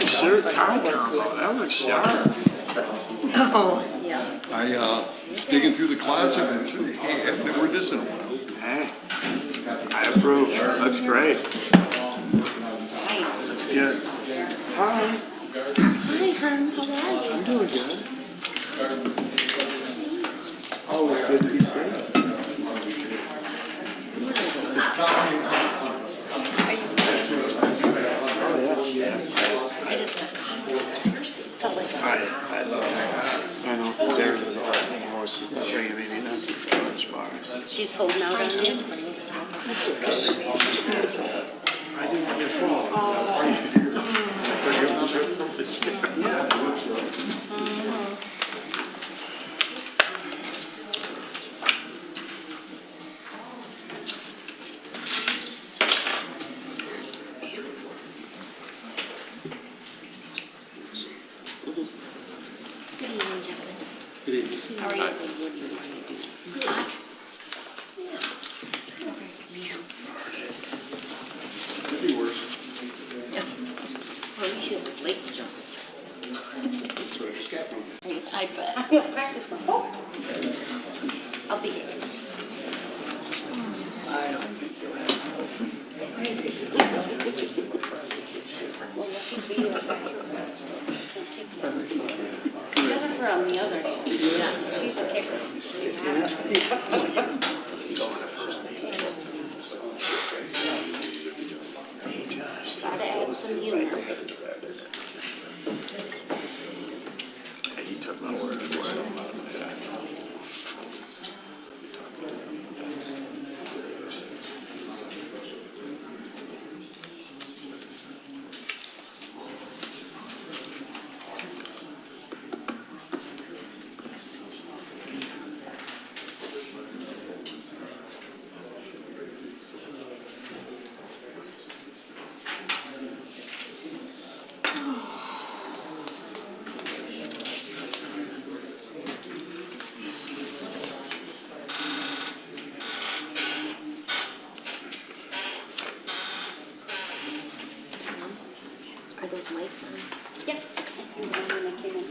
nice shirt tie combo. That looks sharp. Oh, yeah. I was digging through the closet and said, hey, I haven't heard this in a while. Hey, I approve. Looks great. Looks good. Hi. Hi, Herm. How are you? I'm doing good. Always good to be seen. Are you waiting for something? Oh yeah. I just have coffee. It's all like I love her. I know Sarah does all that anymore. She's not bringing me nuts at college bars. she's holding out on you. I didn't want your fault. Good evening, gentlemen. Good evening. How are you? What do you want to do? Hot? Could be worse. Yeah. Well, you should have late jump. That's where I just got from. I bet. I'm going to practice my hook. I'll be here. I don't think you'll have Jennifer on the other hand, she's a kicker. Gotta add some humor. And he took my word for it. Are those mics on? Yep. I turned them on when I came in.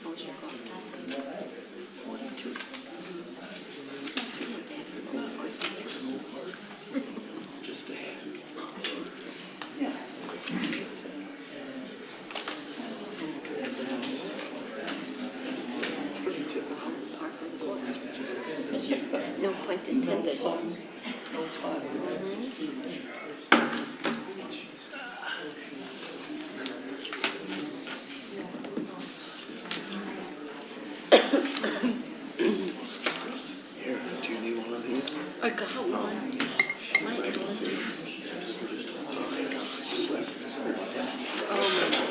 What was your phone? 42. Just a hand. Yeah. Pretty typical. Par for the course. No pun intended. Here, do you need one of these? I got one. My goodness. Oh my gosh.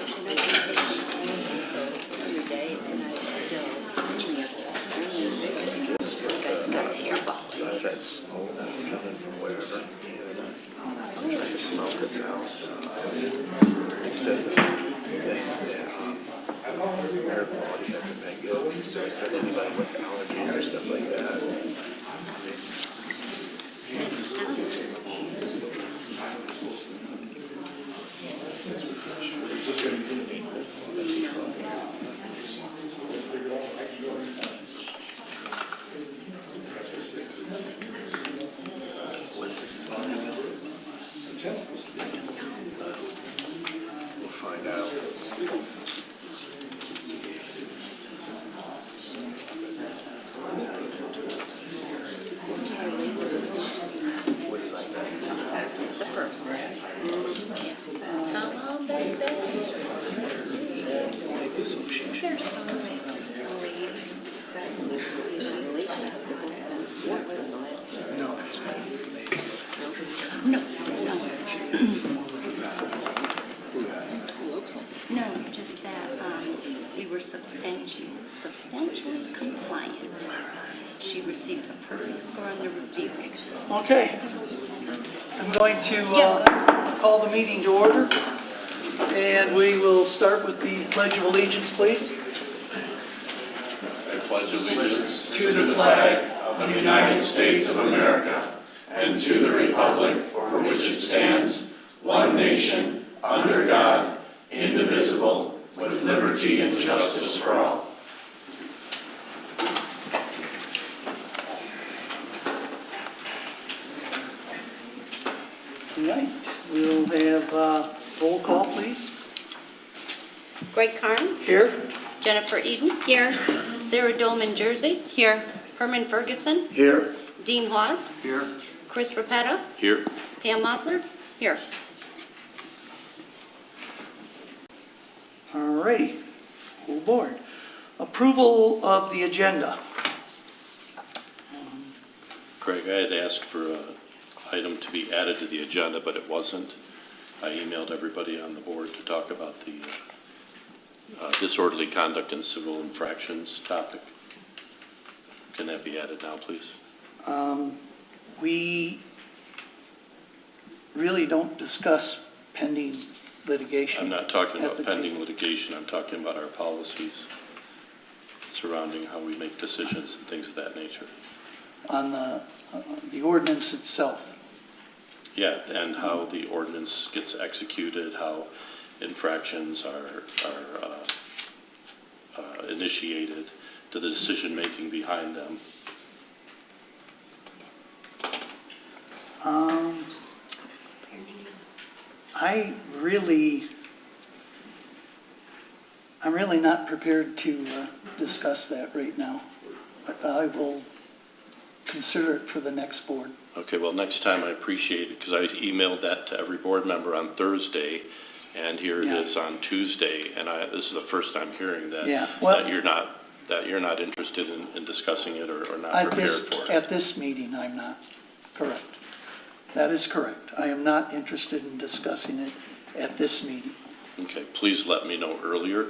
And I can take those every day and I still got a hairball. That smoke that's coming from wherever. Trying to smoke us out. He said that air quality hasn't been good. So he said anybody with allergies or stuff like that. We'll find out. Okay. I'm going to call the meeting to order, and we will start with the Pledge of Allegiance, please. I pledge allegiance To the flag of the United States of America and to the republic for which it stands, one nation, under God, indivisible, with liberty and justice for all. All right, we'll have roll call, please. Greg Carnes. Here. Jennifer Eden. Here. Sarah Dolman Jersey. Here. Herman Ferguson. Here. Dean Hawes. Here. Chris Rapetta. Here. Pam Mothler. Here. All righty, full board. Approval of the agenda. Craig, I had asked for an item to be added to the agenda, but it wasn't. I emailed everybody on the board to talk about the disorderly conduct and civil infractions topic. Can that be added now, please? We really don't discuss pending litigation. I'm not talking at about the pending table. litigation, I'm talking about our policies surrounding how we make decisions and things of that nature. On the ordinance itself. Yeah, and how the ordinance gets executed, how infractions are initiated, to the decision-making behind them. I'm really not prepared to discuss that right now, but I will consider it for the next board. Okay, well, next time I appreciate it, because I emailed that to every board member on Thursday, and here it Yeah. is on Tuesday, and this is the first time hearing that, Yeah, well- that you're not interested in discussing it or not At prepared this, for it. at this meeting, I'm not. Correct. That is correct. I am not interested in discussing it at this meeting. Okay, please let me know earlier.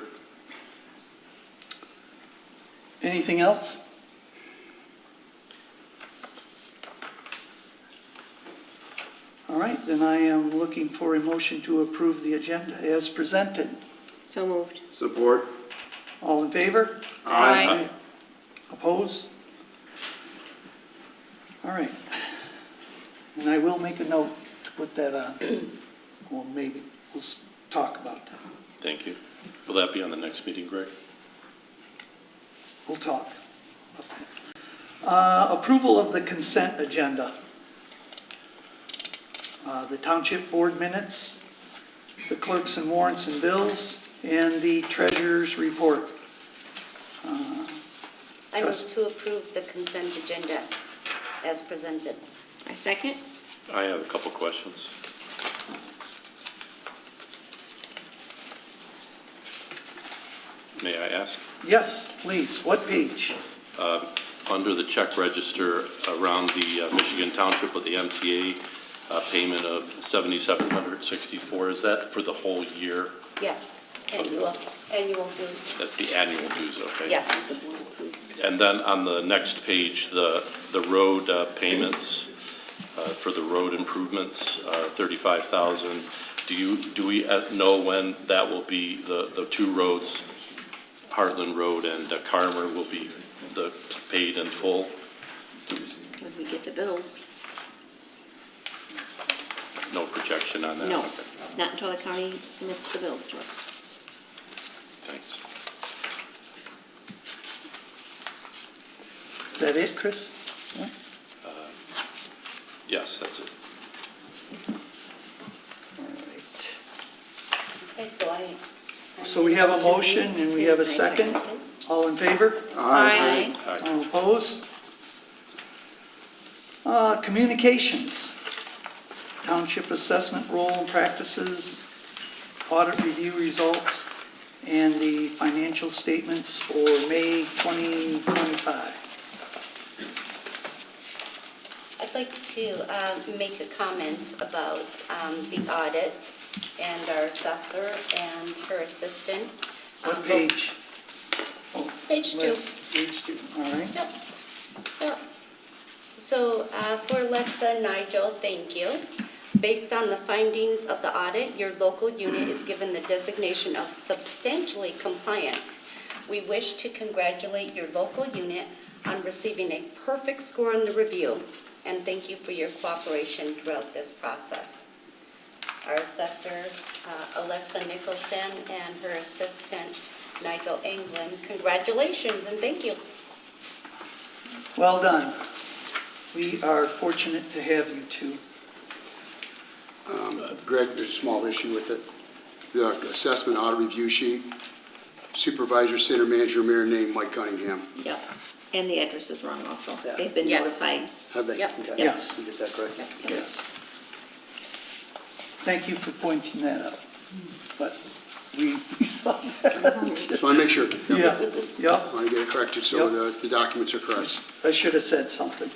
Anything else? All right, then I am looking for a motion to approve the agenda as presented. So moved. Support. All in favor? Aye. Oppose? All right. And I will make a note to put that on. Or maybe we'll talk about that. Thank you. Will that be on the next meeting, Greg? We'll talk about that. Approval of the consent agenda. The township board minutes, the clerks and warrants and bills, and the treasurer's report. I move to approve the consent agenda as presented. I second. I have a couple questions. May I ask? Yes, please. What page? Under the check register around the Michigan Township with the MTA payment of $7,764, is that for the whole year? Yes, annual dues. That's the annual dues, okay? Yes. And then on the next page, the road payments for the road improvements, $35,000. Do we know when that will be, the two roads, Heartland Road and Carmer, will be paid in full? When we get the bills. No projection on that? No, Okay, not until the county submits the bills to us. thanks. Is that it, Chris? Yeah? Yes, that's it. All right. Okay, So we have a motion and we have a second. All in favor? Aye. All opposed? Communications. Township assessment role and practices, audit review results, and the financial statements for May 2025. I'd like to make a comment about the audit and our assessor and her assistant. What page? Oh, Page 2. last- Page 2, all right. Yep, yep. So for Alexa and Nigel, thank you. Based on the findings of the audit, your local unit is given the designation of substantially compliant. We wish to congratulate your local unit on receiving a perfect score in the review, and thank you for your cooperation throughout this process. Our assessor, Alexa Nicholson, and her assistant, Nigel England, congratulations and thank you. Well done. We are fortunate to have you two. Greg, there's a small issue with it. The assessment audit review sheet, supervisor, center manager, mayor name, Mike Cunningham. Yep, and the address is wrong also. Yeah. They've been Yes. notified. Have they? Yep. Okay. Yes. You get that correct? Yes. Thank you for pointing that out, but we saw that. Just want to make sure. Yeah, yeah, Want to get it corrected so Yep. the documents are correct. I should have said something.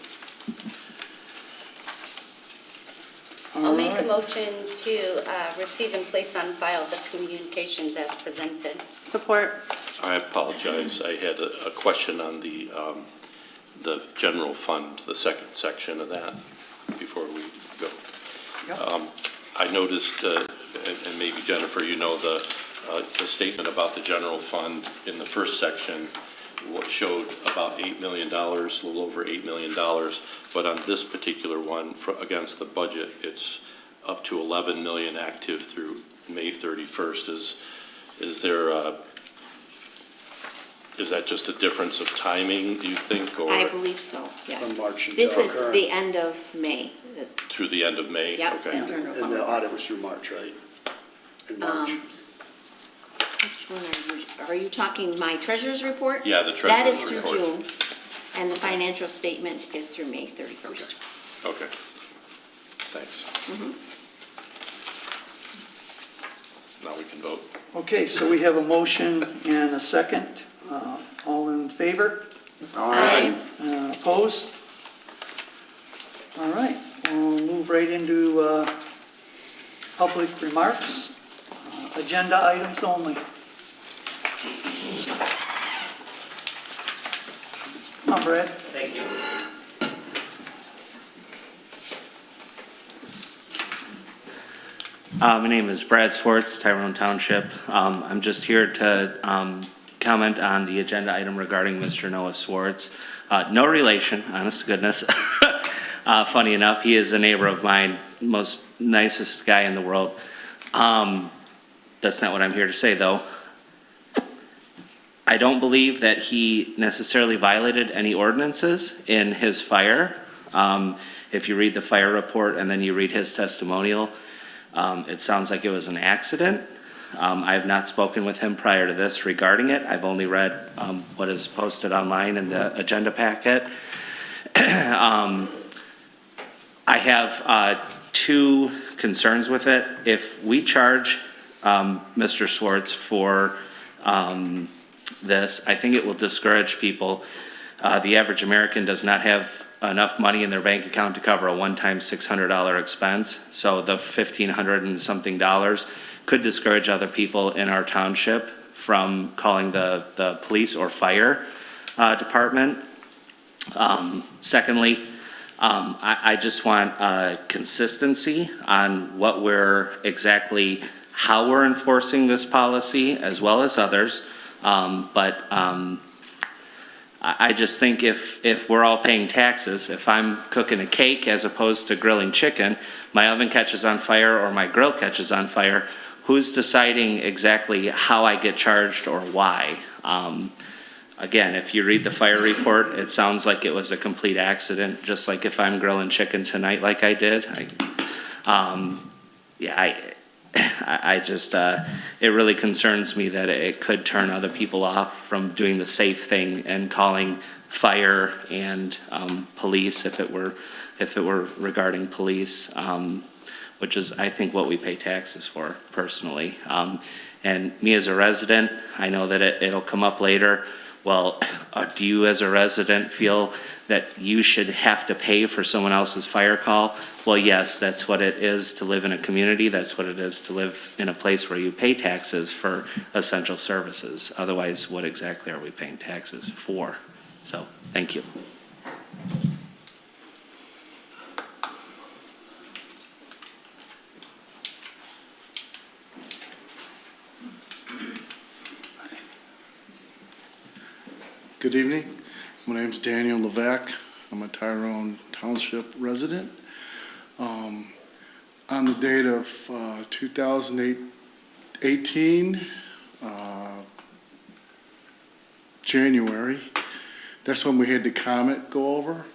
I'll make a All right. motion to receive and place on file the communications as presented. Support. I apologize. I had a question on the general fund, the second section of that, before we go. Yep. I noticed, and maybe Jennifer, you know, the statement about the general fund in the first section, what showed about $8 million, a little over $8 million. But on this particular one, against the budget, it's up to 11 million active through May 31st. Is that just a difference of timing, do you think, or I believe so, yes. From March until This is current. the end of May. through the end of May? Yep. Okay. Yeah. And the audit was through March, right? In March. Which one are you talking my treasurer's report? Yeah, the That is treasurer's through report. June, and the financial statement is through May 31st. Okay. Thanks. Now we can vote. Okay, so we have a motion and a second. All in favor? Aye. Opposed? All right, we'll move right into public remarks. Agenda items only. Come on, Brad. Thank you. My name is Brad Swartz, Tyrone Township. I'm just here to comment on the agenda item regarding Mr. Noah Swartz. No relation, honest to goodness. Funny enough, he is a neighbor of mine, most nicest guy in the world. That's not what I'm here to say, though. I don't believe that he necessarily violated any ordinances in his fire. If you read the fire report and then you read his testimonial, it sounds like it was an accident. I have not spoken with him prior to this regarding it. I've only read what is posted online in the agenda packet. I have two concerns with it. If we charge Mr. Swartz for this, I think it will discourage people. The average American does not have enough money in their bank account to cover a one-time $600 expense. So the $1,500 and something could discourage other people in our township from calling the police or fire department. Secondly, I just want consistency on what how we're enforcing this policy as well as others. I just think if we're all paying taxes, if I'm cooking a cake as opposed to grilling chicken, my oven catches on fire or my grill catches on fire, who's deciding exactly how I get charged or why? Again, if you read the fire report, it sounds like it was a complete accident, just like if I'm grilling chicken tonight like I did. It really concerns me that it could turn other people off from doing the safe thing and calling fire and police if it were regarding police, which is, I think, what we pay taxes for personally. And me as a resident, I know that it'll come up later. Well, do you as a resident feel that you should have to pay for someone else's fire call? Well, yes, that's what it is to live in a community. That's what it is to live in a place where you pay taxes for essential services. Otherwise, what exactly are we paying taxes for? So, thank you. Good evening. My name's Daniel Levesque. I'm a Tyrone Township resident. On the date of 2018, January, that's when we had the comet go over.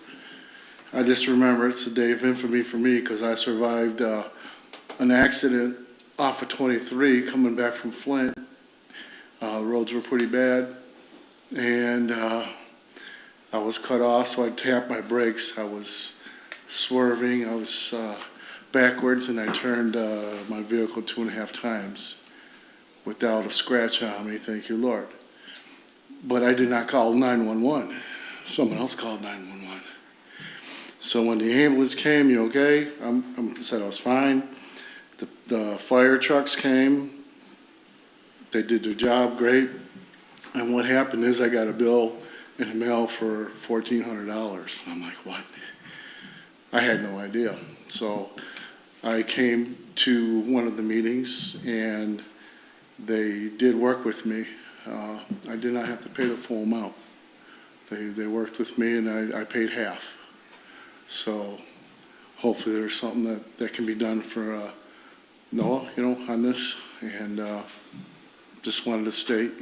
I just remember it's a day of infamy for me because I survived an accident off of 23 coming back from Flint. The roads were pretty bad, and I was cut off, so I tapped my brakes. I was swerving, I was backwards, and I turned my vehicle 2.5 times without a scratch on me, thank you, Lord. But I did not call 911. Someone else called 911. So when the ambulance came, "You okay?" I said I was fine. The fire trucks came. They did their job great. And what happened is I got a bill in the mail for $1,400. I'm like, what? I had no idea. So I came to one of the meetings, and they did work with me. I did not have to pay the full amount. They worked with me, and I paid half. So hopefully there's something that can be done for Noah, on this. And just wanted to state,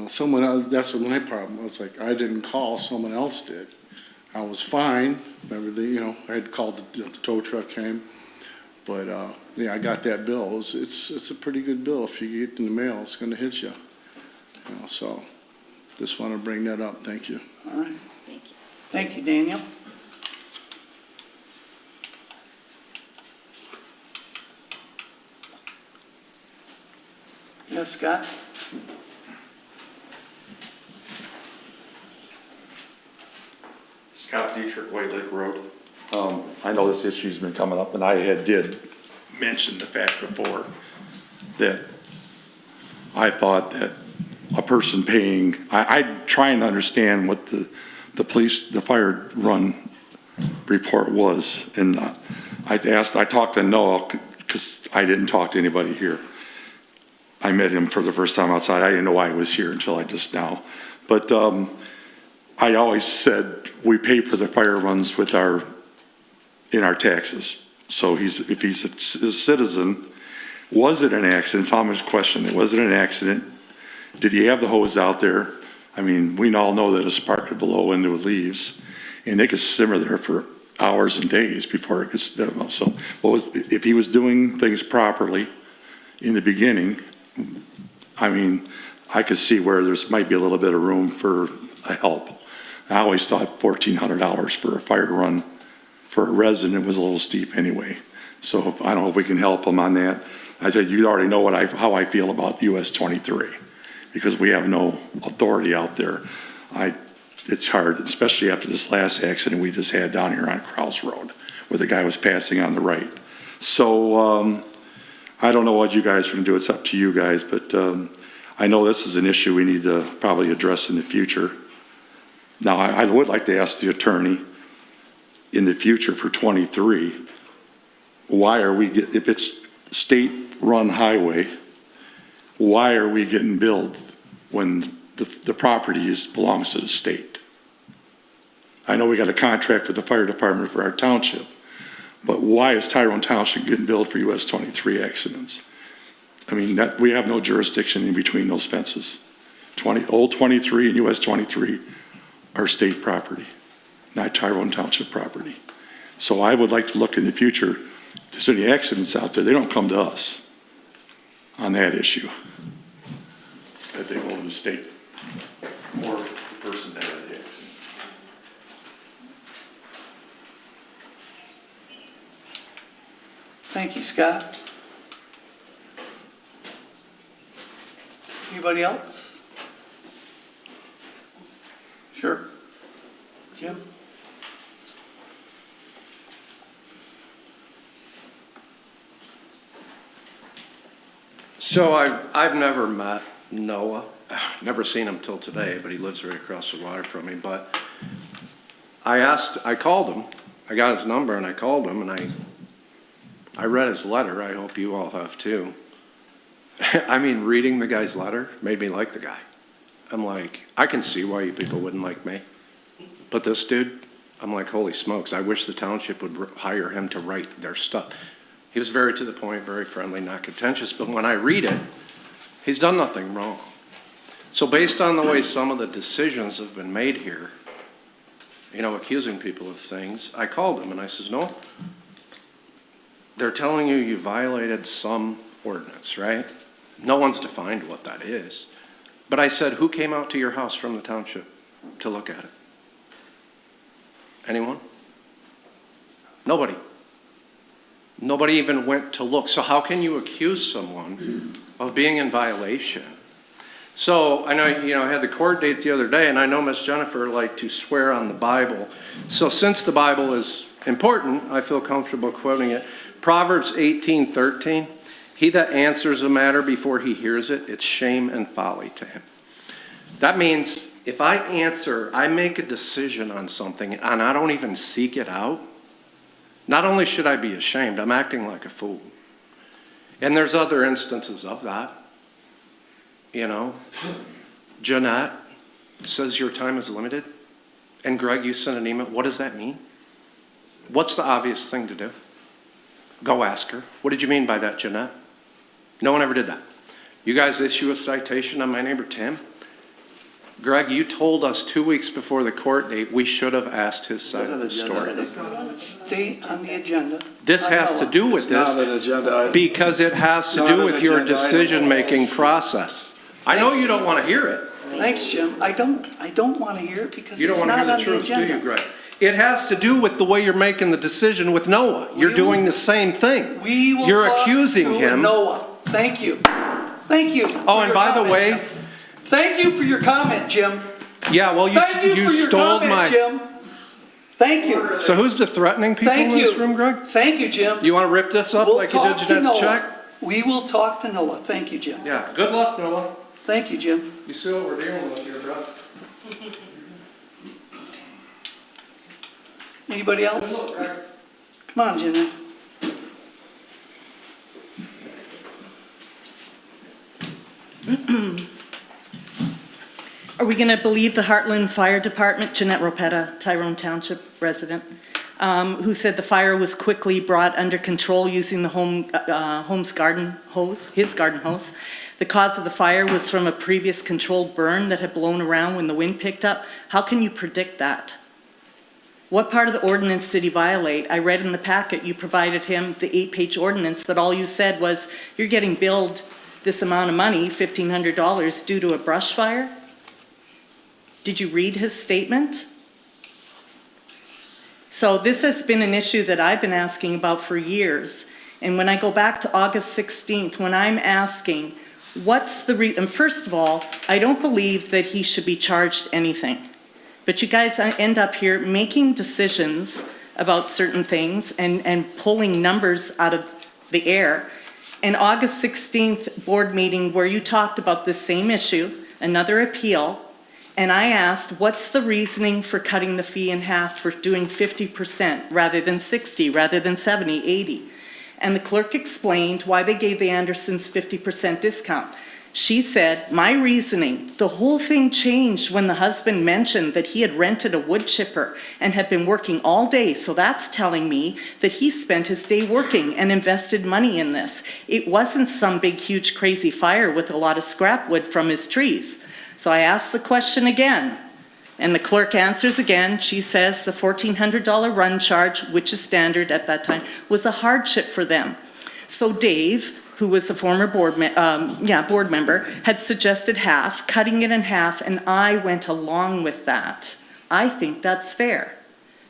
someone else, that's what my problem was. Like, I didn't call, someone else did. I was fine, everything, I had called, the tow truck came. But, yeah, I got that bill. It's a pretty good bill. If you get it in the mail, it's gonna hit you. So, just want to bring that up. Thank you. All right. Thank you. Thank you, Daniel. Yes, Scott? Scott Dietrich, White Lake Road. I know this issue's been coming up, and I did mention the fact before that I thought that a person paying, I'm trying to understand what the fire run report was, and I talked to Noah, because I didn't talk to anybody here. I met him for the first time outside. I didn't know why he was here until I just now. But I always said we pay for the fire runs in our taxes. So if he's a citizen, was it an accident? Thomas questioned it. Was it an accident? Did he have the hose out there? I mean, we all know that a spark could blow into leaves, and they could simmer there for hours and days before it gets done. So if he was doing things properly in the beginning, I mean, I could see where there's might be a little bit of room for a help. I always thought $1,400 for a fire run for a resident was a little steep anyway. So I don't know if we can help him on that. I said, you already know how I feel about US 23, because we have no authority out there. It's hard, especially after this last accident we just had down here on Krause Road, where the guy was passing on the right. So I don't know what you guys are going to do. It's up to you guys, but I know this is an issue we need to probably address in the future. Now, I would like to ask the attorney, in the future for 23, why are we if it's state-run highway, why are we getting billed when the property belongs to the state? I know we got a contract with the fire department for our township, but why is Tyrone Township getting billed for US 23 accidents? I mean, we have no jurisdiction in between those fences. Old 23 and US 23 are state property, not Tyrone Township property. So I would like to look in the future, if there's any accidents out there, they don't come to us on that issue, that they go to the state or the person that had the accident. Thank you, Scott. Anybody else? Sure. Jim? So I've never met Noah, never seen him till today, but he lives right across the water from me. But I called him, I got his number and I called him, and I read his letter. I hope you all have too. I mean, reading the guy's letter made me like the guy. I'm like, I can see why you people wouldn't like me. But this dude, I'm like, holy smokes, I wish the township would hire him to write their stuff. He was very to the point, very friendly, not contentious, but when I read it, he's done nothing wrong. So based on the way some of the decisions have been made here, you know, accusing people of things, I called him and I says, no, they're telling you you violated some ordinance, right? No one's defined what that is. But I said, who came out to your house from the township to look at it? Anyone? Nobody. Nobody even went to look. So how can you accuse someone of being in violation? So I know, you know, I had the court date the other day, and I know Miss Jennifer liked to swear on the Bible. So since the Bible is important, I feel comfortable quoting it. Proverbs 18:13, he that answers a matter before he hears it, it's shame and folly to him. That means if I answer, I make a decision on something, and I don't even seek it out, not only should I be ashamed, I'm acting like a fool. And there's other instances of that. You know, Jeanette says your time is limited. And Greg, you sent an email. What does that mean? What's the obvious thing to do? Go ask her. What did you mean by that, Jeanette? No one ever did that. You guys issue a citation on my neighbor Tim. Greg, you told us 2 weeks before the court date we should have asked his side of the story. Stay on the agenda. This has to do with this Not an agenda item. because it has to Not do an with your agenda item. decision-making process. I know you don't want to hear it. Thanks, Jim. I don't want to hear it because You don't it's want to not hear on the the truth, do you, agenda. Greg? It has to do with the way you're making the decision with Noah. You're doing the same thing. We will You're talk accusing to him. Noah. Thank you. Thank you. Oh, and by the way, Thank you for your comment, Jim. yeah, well, Thank you for your stole comment, my. Jim. Thank you. So who's the threatening people Thank in this you. room, Greg? Thank you, Jim. You want to rip this up We'll like you did talk to Jeanette's Noah. check? We will talk to Noah. Thank you, Jim. Yeah. Good luck, Noah. Thank you, Jim. You see what we're dealing with here, bro? Anybody else? Come on, Jimmy. Are we going to believe the Heartland Fire Department, Jeanette Ropetta, Tyrone Township resident, who said the fire was quickly brought under control using the his garden hose? The cause of the fire was from a previous controlled burn that had blown around when the wind picked up. How can you predict that? What part of the ordinance did he violate? I read in the packet you provided him the 8-page ordinance, but all you said was you're getting billed this amount of money, $1,500, due to a brush fire? Did you read his statement? So this has been an issue that I've been asking about for years. And when I go back to August 16th, when I'm asking, what's the and first of all, I don't believe that he should be charged anything. But you guys end up here making decisions about certain things and pulling numbers out of the air. An August 16th board meeting where you talked about this same issue, another appeal, and I asked, what's the reasoning for cutting the fee in half for doing 50% rather than 60, rather than 70, 80? And the clerk explained why they gave the Andersons 50% discount. She said, my reasoning, the whole thing changed when the husband mentioned that he had rented a wood chipper and had been working all day. So that's telling me that he spent his day working and invested money in this. It wasn't some big, huge, crazy fire with a lot of scrap wood from his trees. So I asked the question again, and the clerk answers again. She says the $1,400 run charge, which is standard at that time, was a hardship for them. So Dave, who was a former board member, had suggested half, cutting it in half, and I went along with that. I think that's fair.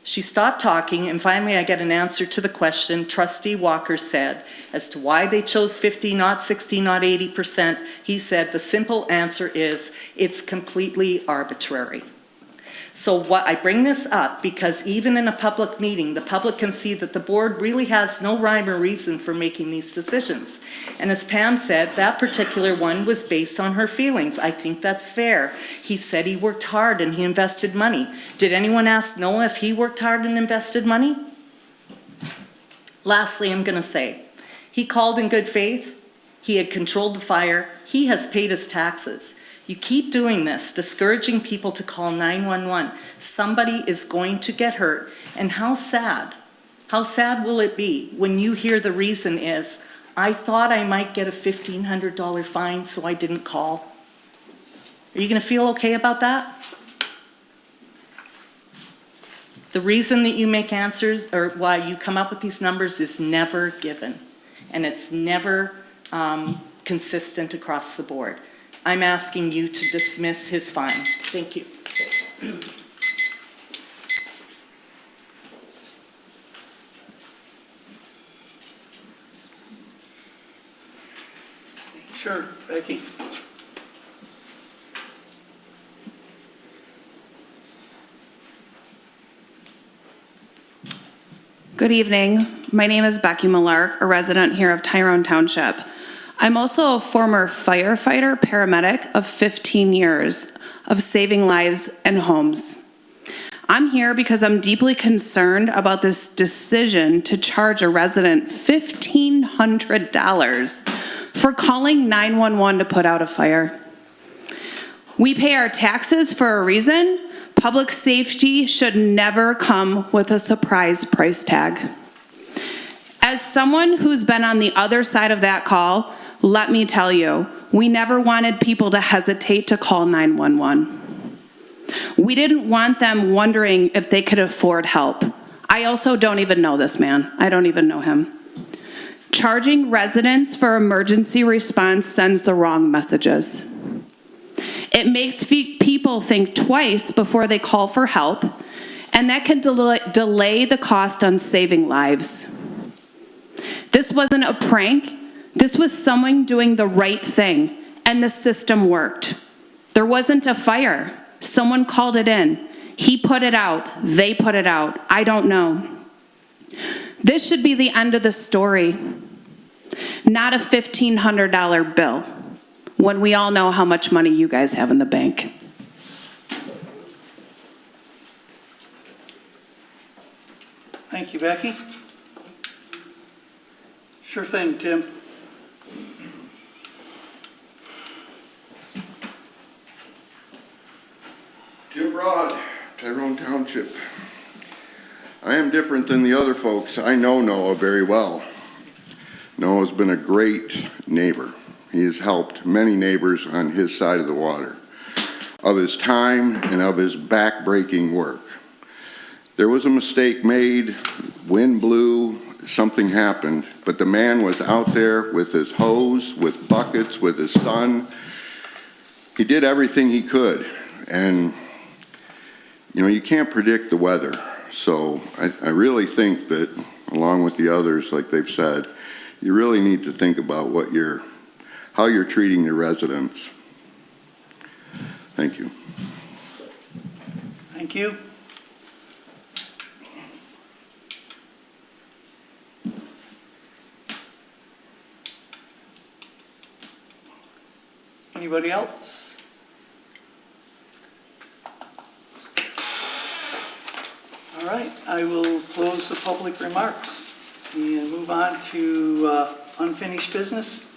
She stopped talking, and finally I get an answer to the question Trustee Walker said as to why they chose 50, not 60, not 80%. He said the simple answer is it's completely arbitrary. So what I bring this up because even in a public meeting, the public can see that the board really has no rhyme or reason for making these decisions. And as Pam said, that particular one was based on her feelings. I think that's fair. He said he worked hard and he invested money. Did anyone ask Noah if he worked hard and invested money? Lastly, I'm going to say, he called in good faith. He had controlled the fire. He has paid his taxes. You keep doing this, discouraging people to call 911. Somebody is going to get hurt, and how sad will it be when you hear the reason is, I thought I might get a $1,500 fine, so I didn't call? Are you gonna feel okay about that? The reason that you make answers, or why you come up with these numbers, is never given, and it's never consistent across the board. I'm asking you to dismiss his fine. Thank you. Sure, Becky. Good evening. My name is Becky Millark, a resident here of Tyrone Township. I'm also a former firefighter paramedic of 15 years of saving lives and homes. I'm here because I'm deeply concerned about this decision to charge a resident $1,500 for calling 911 to put out a fire. We pay our taxes for a reason. Public safety should never come with a surprise price tag. As someone who's been on the other side of that call, let me tell you, we never wanted people to hesitate to call 911. We didn't want them wondering if they could afford help. I also don't even know this man. I don't even know him. Charging residents for emergency response sends the wrong messages. It makes people think twice before they call for help, and that can delay the cost on saving lives. This wasn't a prank. This was someone doing the right thing, and the system worked. There wasn't a fire. Someone called it in. He put it out. They put it out. I don't know. This should be the end of the story, not a $1,500 bill, when we all know how much money you guys have in the bank. Thank you, Becky. Sure thing, Tim. Tim Broad, Tyrone Township. I am different than the other folks. I know Noah very well. Noah's been a great neighbor. He has helped many neighbors on his side of the water, of his time and of his back-breaking work. There was a mistake made, wind blew, something happened, but the man was out there with his hose, with buckets, with his son. He did everything he could, and you know, you can't predict the weather. So I really think that, along with the others, like they've said, you really need to think about how you're treating your residents. Thank you. Thank you. Anybody else? All right, I will close the public remarks and move on to unfinished business.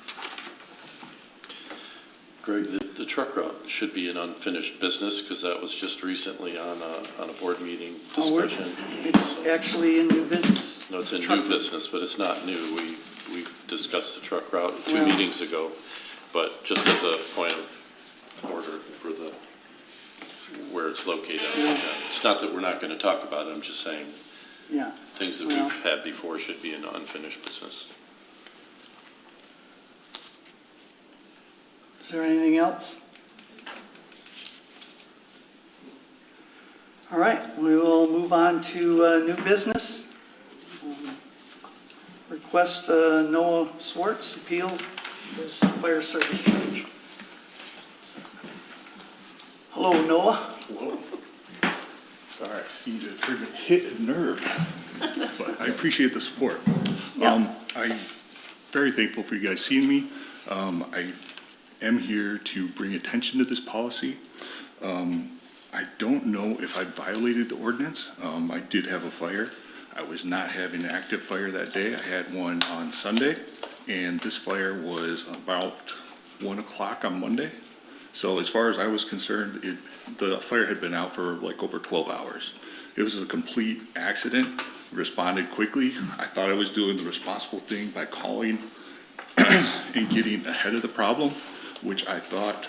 Greg, the truck route should be an unfinished business because that was just recently on a board meeting discussion. It's actually in new business. No, it's in new business, but it's not new. We discussed the truck route 2 meetings ago, but just as a point of order for where it's located. It's not that we're not going to talk about it, I'm just saying things that we've had before should be an unfinished business. Is there anything else? All right, we will move on to new business. Request Noah Swartz appeal his fire service charge. Hello, Noah. Hello. Sorry, I seem to have hit a nerve, but I appreciate the support. I'm very thankful for you guys seeing me. I am here to bring attention to this policy. I don't know if I violated the ordinance. I did have a fire. I was not having an active fire that day. I had one on Sunday, and this fire was about 1 o'clock on Monday. So as far as I was concerned, the fire had been out for like over 12 hours. It was a complete accident, responded quickly. I thought I was doing the responsible thing by calling and getting ahead of the problem, which I thought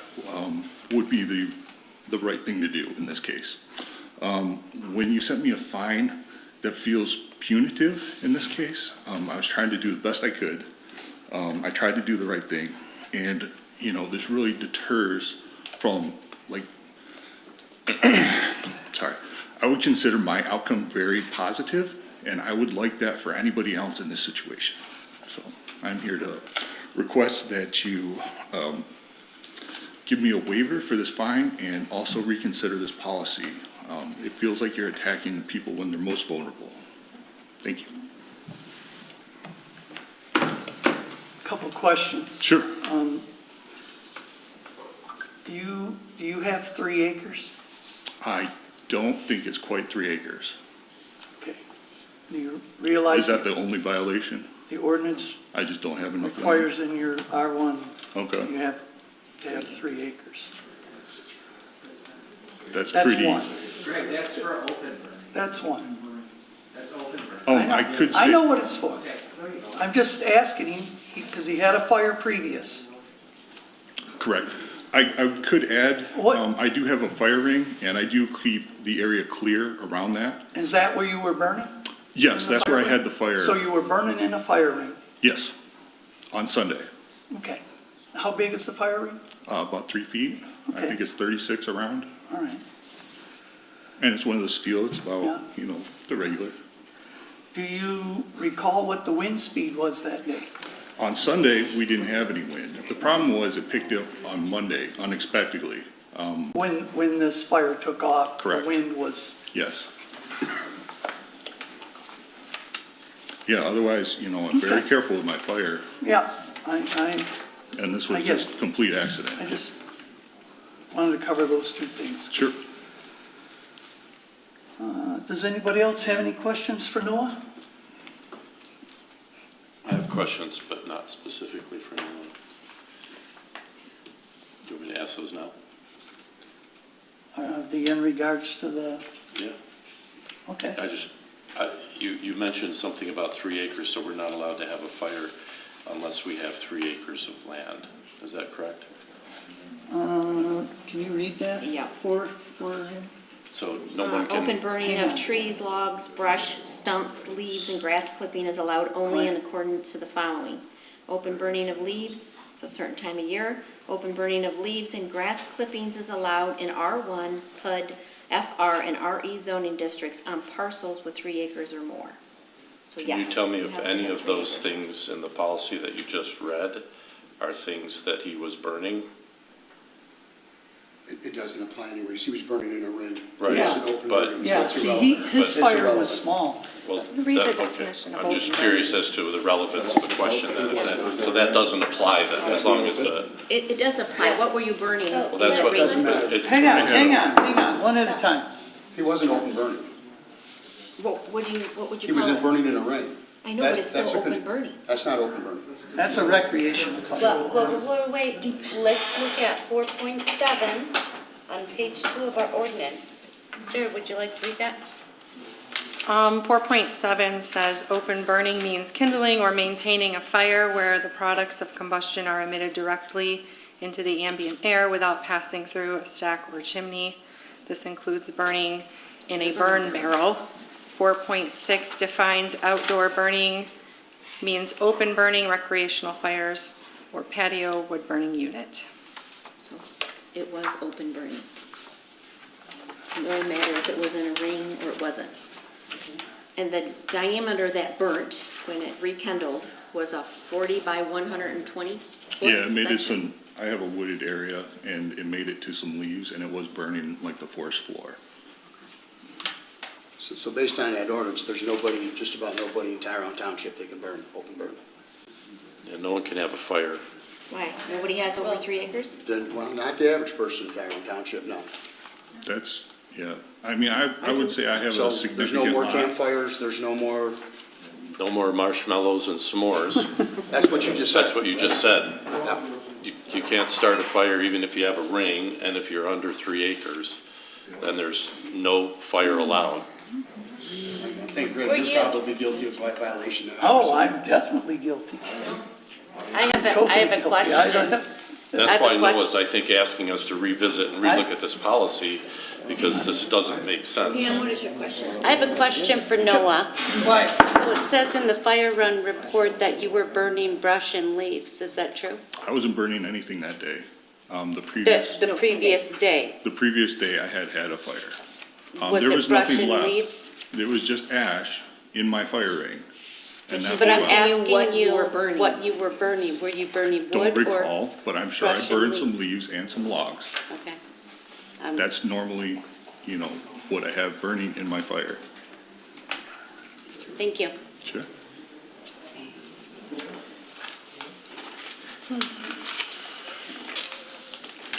would be the right thing to do in this case. When you sent me a fine that feels punitive in this case, I was trying to do the best I could. I tried to do the right thing, and this really deters from sorry, I would consider my outcome very positive, and I would like that for anybody else in this situation. So I'm here to request that you give me a waiver for this fine and also reconsider this policy. It feels like you're attacking people when they're most vulnerable. Thank you. Couple of questions. Sure. Do you have 3 acres? I don't think it's quite 3 acres. Okay. Do you realize Is that the only violation? the ordinance I just don't have enough land. requires in your R1, Okay, you have to have 3 acres? that's That's pretty. one. Greg, that's for open burning. That's one. That's open burning. Oh, I could I say, know what it's for. Okay, there you go. I'm just asking him, because he had a fire previous. correct. I could add, What- I do have a fire ring, and I do keep the area clear around that. Is that where you were burning? Yes, In the that's where I fire had the ring? fire. So you were burning in a fire ring? Yes, on Sunday, Okay. How big is the fire ring? about 3 feet. I Okay. think it's 36 around, All right. and it's one of the steel, it's Yeah. about, the regular. Do you recall what the wind speed was that day? On Sunday, we didn't have any wind. The problem was it picked up on Monday unexpectedly. When this fire took off? Correct. The wind was, Yes. Yeah, otherwise, I'm very careful with my fire, yeah, and this I was get just it. a complete accident. I just wanted to cover those 2 things. Sure. Does anybody else have any questions for Noah? I have questions, but not specifically for anyone. Do you want me to ask those now? In regards to the, Yeah. okay. You mentioned something about 3 acres, so we're not allowed to have a fire unless we have 3 acres of land. Is that correct? Can you read that? Yeah. For him? So no one can. Open burning Hang of on. trees, logs, brush, stumps, leaves, and grass clipping is allowed only in accordance to the following. Open burning of leaves, it's a certain time of year. Open burning of leaves and grass clippings is allowed in R1, PUD, FR, and RE zoning districts on parcels with 3 acres or more. So Can yes. you tell me if have to any have of 3 those acres. things in the policy that you just read are things that he was burning? It doesn't apply anywhere. He was burning in a ring. Right, It wasn't open but- burning, so Yeah, it's see, irrelevant. his But- fire irrelevant. was small. Well, Read the that- okay. definition of I'm just open curious as to the relevance of the question then. So that doesn't apply then, as long as the, It does apply. What were you burning? So- well, that's what, it. Hang on, one at a time. He wasn't open burning. What would you He was call it? burning in a ring. I know, but it's still That's a open con- burning. That's not open burning. That's a recreation fire. Well, wait, let's look at 4.7 on page 2 of our ordinance. Sarah, would you like to read that? 4.7 says open burning means kindling or maintaining a fire where the products of combustion are emitted directly into the ambient air without passing through a stack or chimney. This includes burning in a burn barrel. 4.6 defines outdoor burning means open burning, recreational fires, or patio wood burning unit. So it was open burning. It doesn't matter if it was in a ring or it wasn't. And the diameter that burnt when it rekindled was a 40 by 120 foot Yeah, it made it section. I have a wooded area, and it made it to some leaves, and it was burning like the forest floor. So based on that ordinance, there's nobody, just about nobody in Tyrone Township that can burn, open burn. Yeah, no one can have a fire. Why? Nobody has over 3 acres? Then, well, not the average person in Tyrone Township, no. That's, yeah, I mean, I would say I have So a there's significant no more lot. campfires, there's no more, No more marshmallows and s'mores. that's what you just said. That's what you just said. Yeah. you can't start a fire even if you have a ring, and if you're under 3 acres, then there's no fire allowed. I think, Greg, Were you're you- probably guilty of violation of that. Oh, I'm definitely guilty. I have Totally a guilty. question. I don't- I That's have a why question. Noah's, I think, asking us to revisit and relook at this policy, because this doesn't make sense. Pam, what is your question? I have a question for Noah. Why? So it says in the fire run report that you were burning brush and leaves, is that true? I wasn't burning anything that day. The The previous day, previous day I had a fire. was There it was brush nothing and left. leaves? There was just ash in my fire ring. And that's But I'm all. asking what you you were burning. what you were burning. Were you burning Don't wood or? recall, but I'm sure I brush and burned some leaf? leaves and some logs. Okay. That's normally, what I have burning in my fire. Thank you. Sure.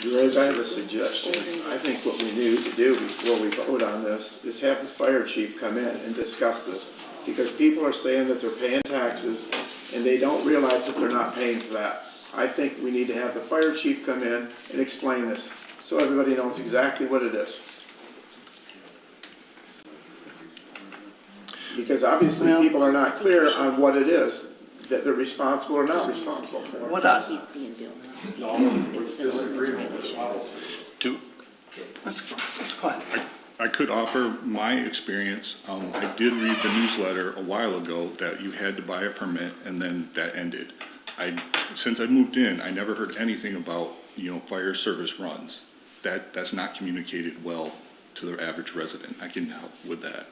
Greg, I have a suggestion. I think what we need to do before we vote on this is have the fire chief come in and discuss this. Because people are saying that they're paying taxes and they don't realize that they're not paying for that. I think we need to have the fire chief come in and explain this, so everybody knows exactly what it is. Because obviously Well- people are not clear on what it is, that they're responsible or not responsible for. What I, He's being billed. let's quiet. I could offer my experience. I did read the newsletter a while ago that you had to buy a permit and then that ended. Since I moved in, I never heard anything about, fire service runs. That's not communicated well to the average resident. I can help with that.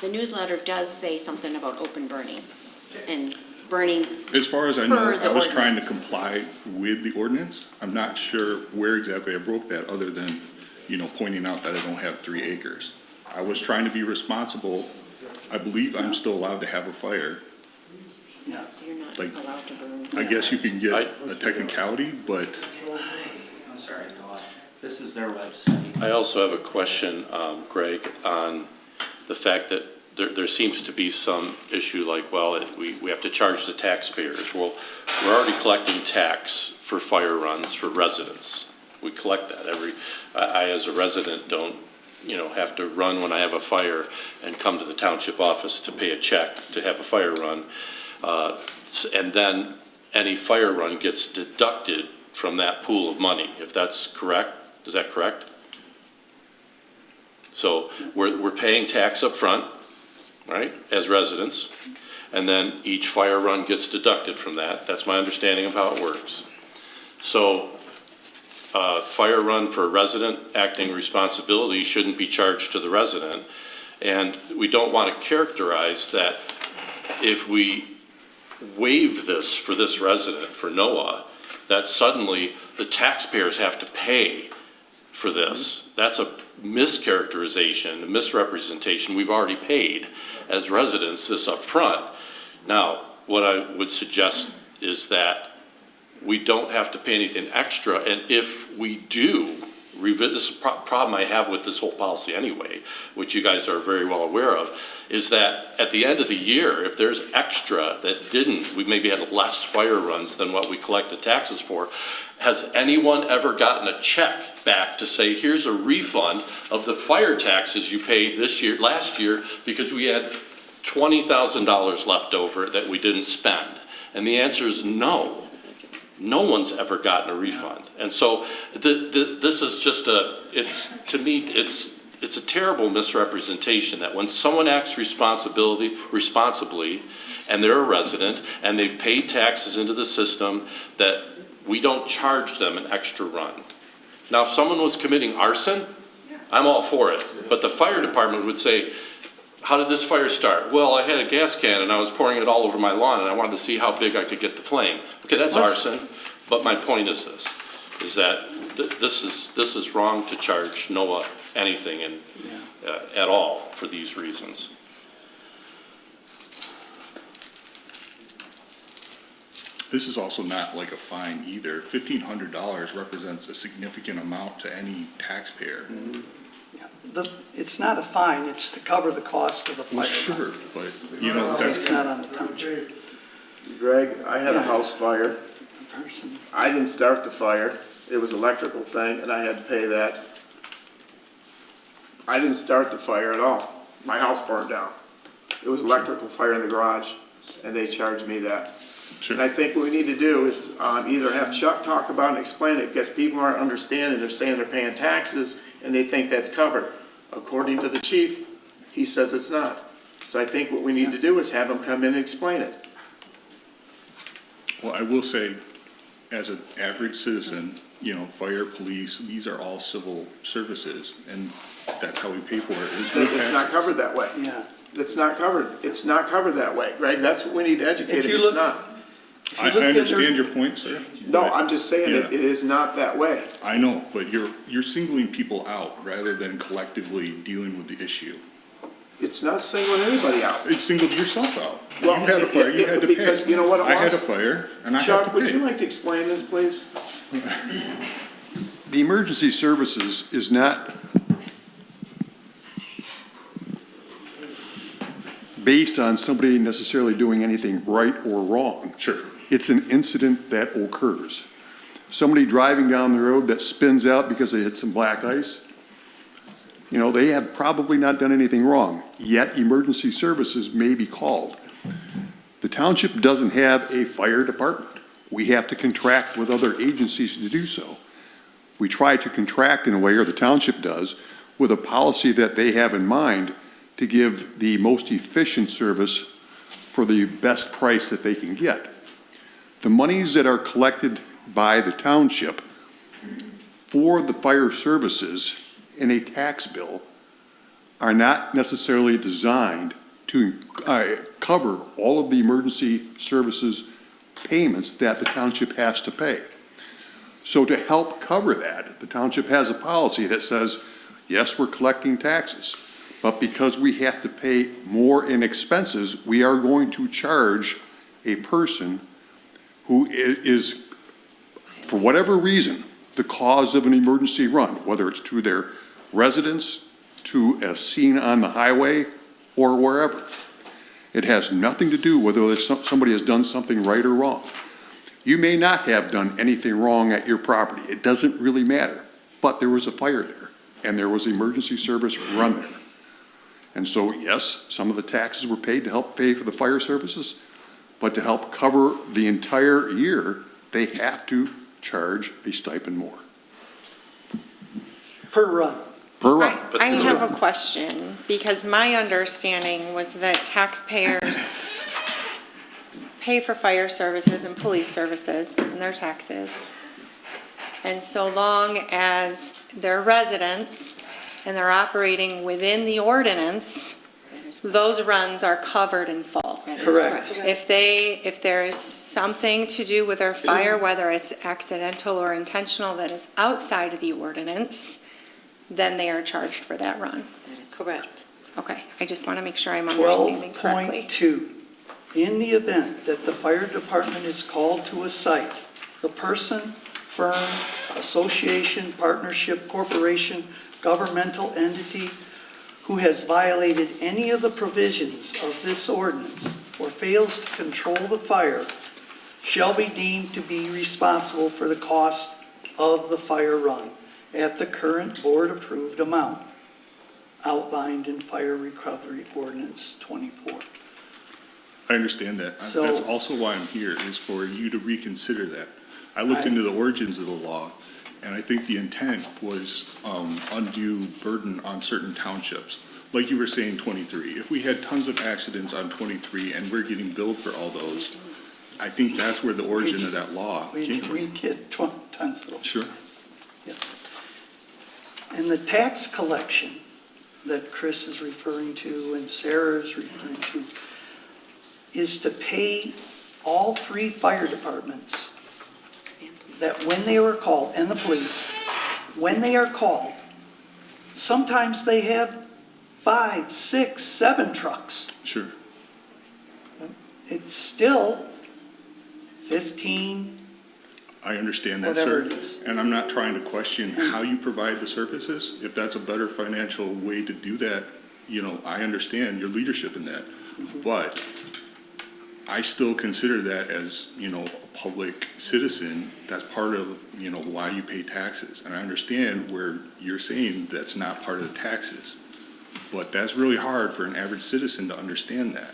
The newsletter does say something about open burning and burning. As far as I know, Per the I was trying to ordinance. comply with the ordinance. I'm not sure where exactly I broke that, other than, pointing out that I don't have 3 acres. I was trying to be responsible. I believe I'm still allowed to have a fire. Yeah. You're not Like, allowed to burn. I guess you can get a technicality, but I'm sorry, Noah. This is their website. I also have a question, Greg, on the fact that there seems to be some issue like, we have to charge the taxpayers. Well, we're already collecting tax for fire runs for residents. We collect that I, as a resident, don't, have to run when I have a fire and come to the township office to pay a check to have a fire run. And then any fire run gets deducted from that pool of money, if that's correct. Is that correct? So we're paying tax up front, right, as residents, and then each fire run gets deducted from that. That's my understanding of how it works. So fire run for a resident acting responsibility shouldn't be charged to the resident. And we don't want to characterize that if we waive this for this resident, for Noah, that suddenly the taxpayers have to pay for this. That's a mischaracterization, a misrepresentation. We've already paid as residents this up front. Now, what I would suggest is that we don't have to pay anything extra, and if we do, this is a problem I have with this whole policy anyway, which you guys are very well aware of, is that at the end of the year, if there's extra that we maybe had less fire runs than what we collected taxes for, has anyone ever gotten a check back to say, here's a refund of the fire taxes you paid last year, because we had $20,000 left over that we didn't spend? And the answer is no. No one's ever gotten a refund. And so this is just to me, it's a terrible misrepresentation that when someone acts responsibly, and they're a resident, and they've paid taxes into the system, that we don't charge them an extra run. Now, if someone was committing arson, I'm all for it. But the fire department would say, how did this fire start? Well, I had a gas can and I was pouring it all over my lawn and I wanted to see how big I could get the flame. Okay, that's arson. But my point is this, is that this is wrong to charge Noah anything at all for these reasons. this is also not like a fine either. $1,500 represents a significant amount to any taxpayer. It's not a fine, it's to cover the cost of the fire. Well, sure, but, It's not on the township. Greg, I had a house fire I didn't start the fire. It was an electrical thing, and I had to pay that. I didn't start the fire at all. My house burned down. It was electrical fire in the garage, and they charged me that. Sure. And I think what we need to do is either have Chuck talk about it and explain it, because people aren't understanding. They're saying they're paying taxes, and they think that's covered. According to the chief, he says it's not. So I think what we need to do is have him come in and explain it. Well, I will say, as an average citizen, you know, fire, police, these are all civil services, and that's how we pay for it. It's not covered that way. Yeah. It's not covered. It's not covered that way, Greg. That's what we need to educate If him. you It's look- not. I understand your point, sir. No, but- I'm just saying that Yeah. it is not that way. I know, but you're singling people out rather than collectively dealing with the issue. It's not singling anybody out. It singled yourself out. Well, You had a fire, you had to pay. because you know what it I had a was? fire, and I had to Chuck, would you pay. like to explain this, please? The emergency services is not based on somebody necessarily doing anything right or wrong. Sure. It's an incident that occurs. Somebody driving down the road that spins out because they hit some black ice, you know, they have probably not done anything wrong, yet emergency services may be called. The township doesn't have a fire department. We have to contract with other agencies to do so. We try to contract in a way, or the township does, with a policy that they have in mind to give the most efficient service for the best price that they can get. The monies that are collected by the township for the fire services in a tax bill are not necessarily designed to cover all of the emergency services payments that the township has to pay. So to help cover that, the township has a policy that says, yes, we're collecting taxes, but because we have to pay more in expenses, we are going to charge a person who is, for whatever reason, the cause of an emergency run, whether it's to their residence, to a scene on the highway, or wherever. It has nothing to do whether somebody has done something right or wrong. You may not have done anything wrong at your property. It doesn't really matter. But there was a fire there, and there was emergency service run there. And so, yes, some of the taxes were paid to help pay for the fire services, but to help cover the entire year, they have to charge a stipend more. Per run. Per run. I have a question, because my understanding was that taxpayers pay for fire services and police services and their taxes. And so long as they're residents and they're operating within the ordinance, those runs are covered in full. Correct. If there is something to do with their fire, whether it's accidental or intentional, that is outside of the ordinance, then they are charged for that run. That is correct. Okay, I just want to make sure I'm understanding correctly. 12.2, in the event that the fire department is called to a site, the person, firm, association, partnership, corporation, governmental entity who has violated any of the provisions of this ordinance or fails to control the fire shall be deemed to be responsible for the cost of the fire run at the current board-approved amount outlined in Fire Recovery Ordinance 24. I understand that. So- That's also why I'm here, is for you to reconsider that. I looked into the origins of the law, and I think the intent was undue burden on certain townships. Like you were saying, 23. If we had tons of accidents on 23 and we're getting billed for all those, I think that's where the origin of that law came from. We get tons of those. Sure. Yes. And the tax collection that Chris is referring to and Sarah is referring to is to pay all three fire departments that when they were called, and the police, when they are called, sometimes they have 5, 6, 7 trucks. Sure. It's still 15, I understand that, Whatever sir. it is. And I'm not trying to question how you provide the services. If that's a better financial way to do that, you know, I understand your leadership in that. But I still consider that as, you know, a public citizen, that's part of, you know, why you pay taxes. And I understand where you're saying that's not part of the taxes, but that's really hard for an average citizen to understand that.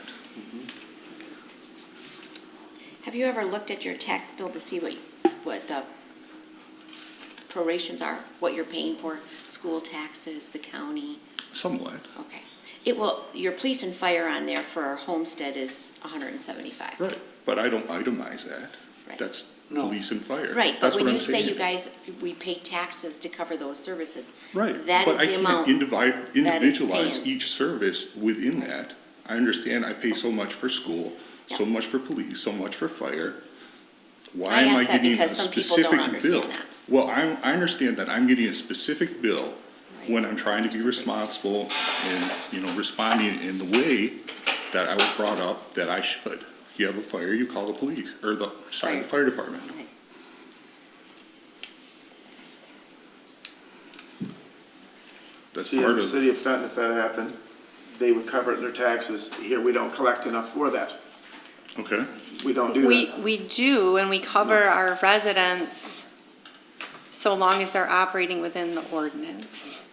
Have you ever looked at your tax bill to see what the prorations are, what you're paying for, school taxes, the county? Somewhat. Okay. Your police and fire on there for homestead is $175. Right, but I don't itemize that. Right. That's police and fire. Right, but That's when what you I'm say saying. you guys, we pay taxes to cover those services. Right, That but is I the can't amount individualize paying. each service within that. I understand I pay so much for school, so much for police, so much for fire. Why I am I ask that getting a because some people specific don't understand bill? that. Well, I understand that I'm getting a specific bill when I'm trying to be responsible and, you know, responding in the way that I was brought up that I should. You have a fire, you call the police, or the fire department. Right. That's See, in part the of, city of Fenton, if that happened, they would cover it in their taxes. Here, we don't collect enough for that. okay, We don't do that. We do, and we cover our residents so long as they're operating within the ordinance.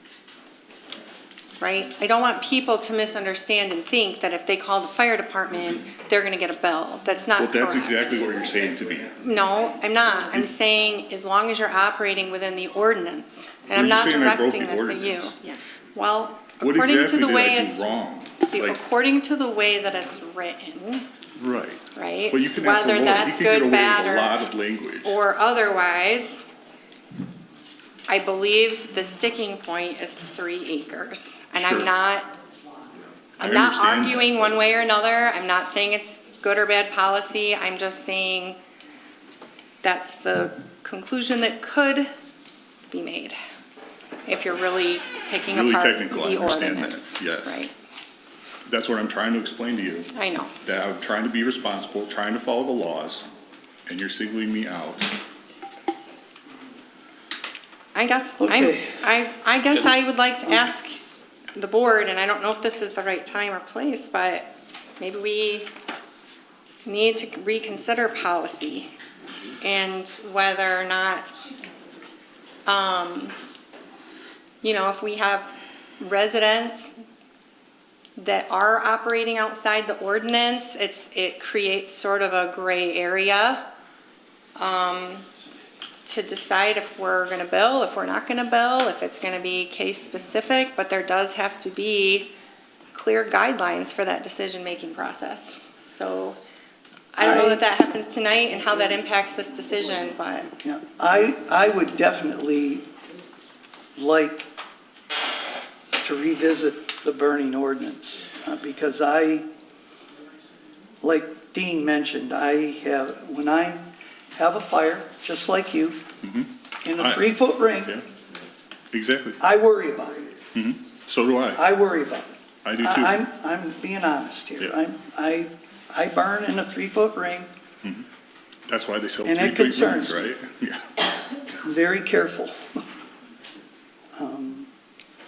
Right? I don't want people to misunderstand and think that if they call the fire department, they're gonna get a bill. That's not well, correct. that's exactly what you're saying to me. No, I'm not. I'm saying as long as you're operating within the ordinance. And Were I'm you not saying I broke directing the this at you. ordinance? Yes. Well, What according to exactly the did way I it's, do wrong? Like, according to the way that it's written, right. right? But you can ask the Whether Lord, he that's could get good, away bad, with a or lot of language. or otherwise, I believe the sticking point is the 3 acres. And Sure. I'm not I understand arguing that, one way or another. I'm not saying it's good or bad policy. I'm just saying that's the conclusion that could be made if you're really picking Really apart technical, I the understand that, ordinance. yes. Right, That's what I'm trying to explain to you. I know. That I'm trying to be responsible, trying to follow the laws, and you're singling me out. I guess, Okay. I guess I would like to ask the board, and I don't know if this is the right time or place, but maybe we need to reconsider policy and whether or not, you know, if we have residents that are operating outside the ordinance, it creates sort of a gray area, to decide if we're gonna bill, if we're not gonna bill, if it's gonna be case specific, but there does have to be clear guidelines for that decision-making process. So I don't know that that happens tonight and how that impacts this decision, but Yeah, I would definitely like to revisit the burning ordinance, because like Dean mentioned, when I have a fire, just like you, in a 3-foot ring, Yeah, exactly. I worry about it. So do I. I worry about it. I do too. I'm being honest here. Yeah. I burn in a 3-foot ring. That's why they sell And it 3-foot concerns rings, right? Yeah. I'm very careful.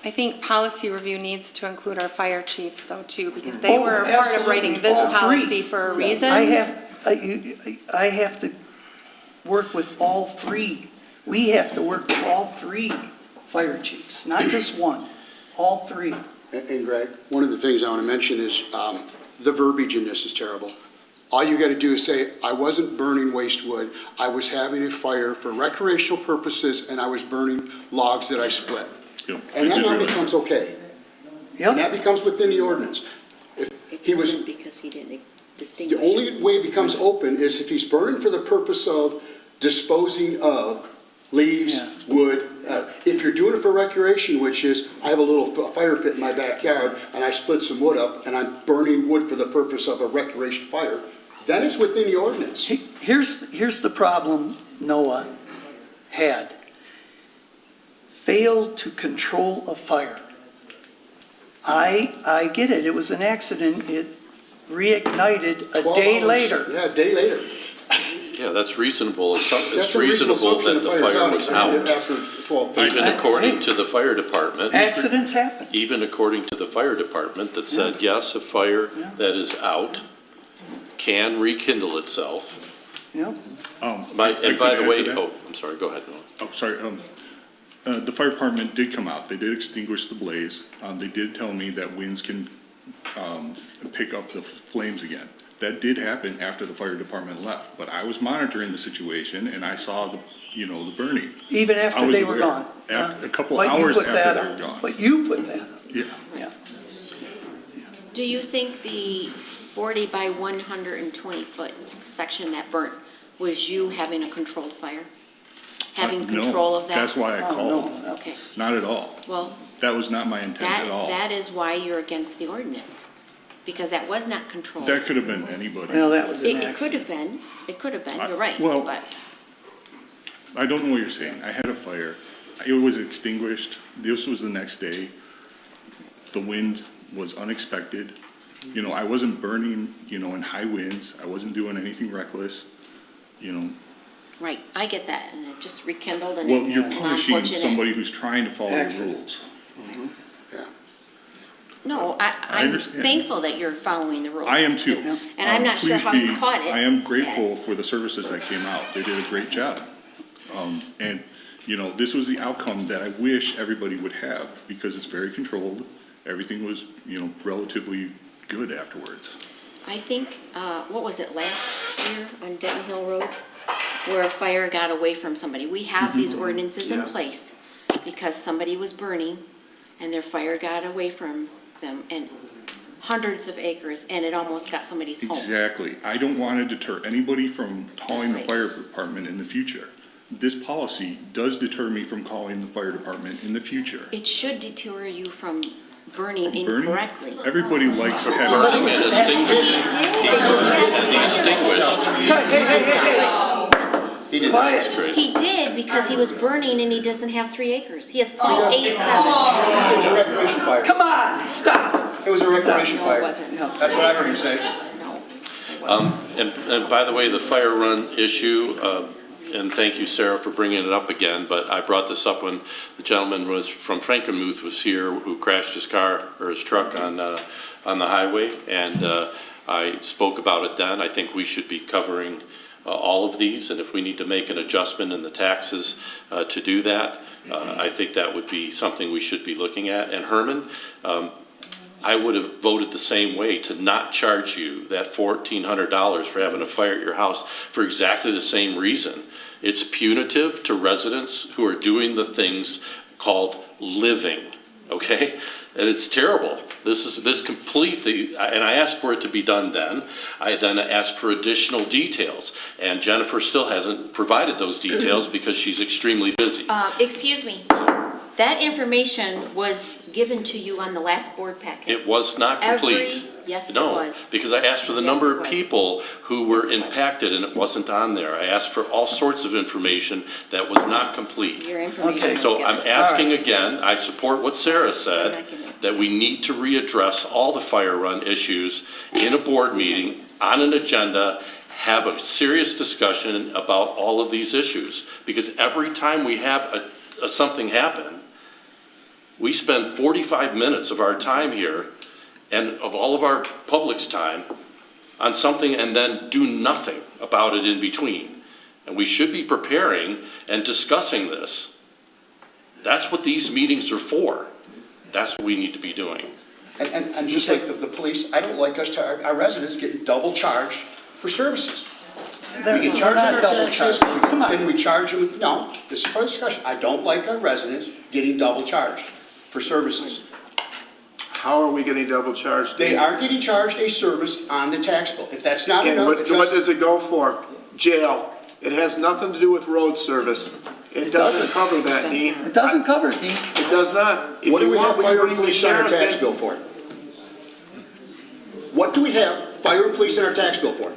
I think policy review needs to include our fire chiefs though too, because they Oh, were part of writing absolutely. this All three. policy for a reason. I have to work with all 3. We have to work with all 3 fire chiefs, not just one, all 3. And Greg, one of the things I want to mention is the verbiage in this is terrible. All you got to do is say, I wasn't burning waste wood, I was having a fire for recreational purposes, and I was burning logs that I split. Yep. And that now Exactly right. becomes okay. Yep. And that becomes within the ordinance. If he was, Because he didn't distinguish. the only way it becomes open is if he's burning for the purpose of disposing of leaves, Yeah. wood. If you're doing it for recreation, which is, I have a little fire pit in my backyard, and I split some wood up, and I'm burning wood for the purpose of a recreation fire, then it's within the ordinance. Here's the problem Noah had. Failed to control a fire. I get it, it was an accident, it reignited a 12 day hours. later. Yeah, a day later. Yeah, that's reasonable. It's That's a reasonable assumption that the fire's fire was out. After 12 days. Even according to the fire department. Accidents happen. Even according to the fire department that said, yes, a fire that is out can rekindle itself. Yeah. And by the way, I'm sorry, go ahead, Noah. Oh, sorry. The fire department did come out. They did extinguish the blaze. They did tell me that winds can pick up the flames again. That did happen after the fire department left, but I was monitoring the situation and I saw the burning. Even I after was they were aware. gone? A couple But you hours put after that they on. were gone. But you put that on. Yeah. Yeah. Do you think the 40 by 120 foot section that burnt was you having a controlled fire? Having control of that? No, that's why I called. Okay, Not at all. well, That was not my intent at all. that is why you're against the ordinance, because that was not controlled. That could have been anybody. Well, that was an It could accident. have been, you're right, well, but. I don't know what you're saying. I had a fire. It was extinguished. This was the next day. The wind was unexpected. I wasn't burning, in high winds. I wasn't doing anything reckless, Right, I get that, and it just rekindled, and Well, it's you're an punishing unfortunate. somebody who's trying to follow the Accident. rules. No, I I'm understand. thankful that you're following the rules. I am too. And I'm not sure Please how you be- caught it. I am grateful for the services that came out. They did a great job. And, this was the outcome that I wish everybody would have because it's very controlled. Everything was, relatively good afterwards. I think, what was it, last year on Denton Hill Road, where a fire got away from somebody? We have these ordinances in place because somebody was burning and their fire got away from them, and hundreds of acres, and it almost got somebody's home. Exactly. I don't want to deter anybody from calling the Right. fire department in the future. This policy does deter me from calling the fire department in the future. It should deter you from burning Burning? incorrectly. Everybody likes to have. Burning and extinguished. He did. That's great. He did because he was burning and he doesn't have 3 acres. He has It .87. was a recreation fire. Come on, stop. It was a recreation No, it fire. wasn't. That's what I heard him say. No, it wasn't. And by the way, the fire run issue, and thank you, Sarah, for bringing it up again, but I brought this up when the gentleman was from Frankenmuth was here, who crashed his car or his truck on the highway, and I spoke about it then. I think we should be covering all of these, and if we need to make an adjustment in the taxes to do that, I think that would be something we should be looking at. And Herman, I would have voted the same way to not charge you that $1,400 for having a fire at your house for exactly the same reason. It's punitive to residents who are doing the things called living, okay? And it's terrible. This completely, and I asked for it to be done then. I then asked for additional details, and Jennifer still hasn't provided those details because she's extremely busy. Excuse me. That information was given to you on the last board packet. It was not complete. Yes, it No, was. because I asked for the Yes, number it of was. people who were impacted and it wasn't on there. I asked for all sorts of information that was not complete. Your information Okay. was So given. I'm asking again, I support what Sarah said, I'm not giving it. that we need to readdress all the fire run issues in a board meeting, on an agenda, have a serious discussion about all of these issues. Because every time we have something happen, we spend 45 minutes of our time here and of all of our public's time on something and then do nothing about it in between. And we should be preparing and discussing this. That's what these meetings are for. That's what we need to be doing. And just like the police, I don't like our residents getting double charged for services. We get charged on our taxes, then we charge them with, no, this is part of the discussion. I don't like our residents getting double charged for services. How are we getting double charged? They are getting charged a service on the tax bill. If that's not And enough, what adjust- does it go for? Jail. It has nothing to do with road service. It doesn't cover that, Dean. It doesn't cover it, Dean. It does not. If What do you we want, have we fire bring and the police on our sheriff tax in. bill for? What do we have fire and police on our tax bill for?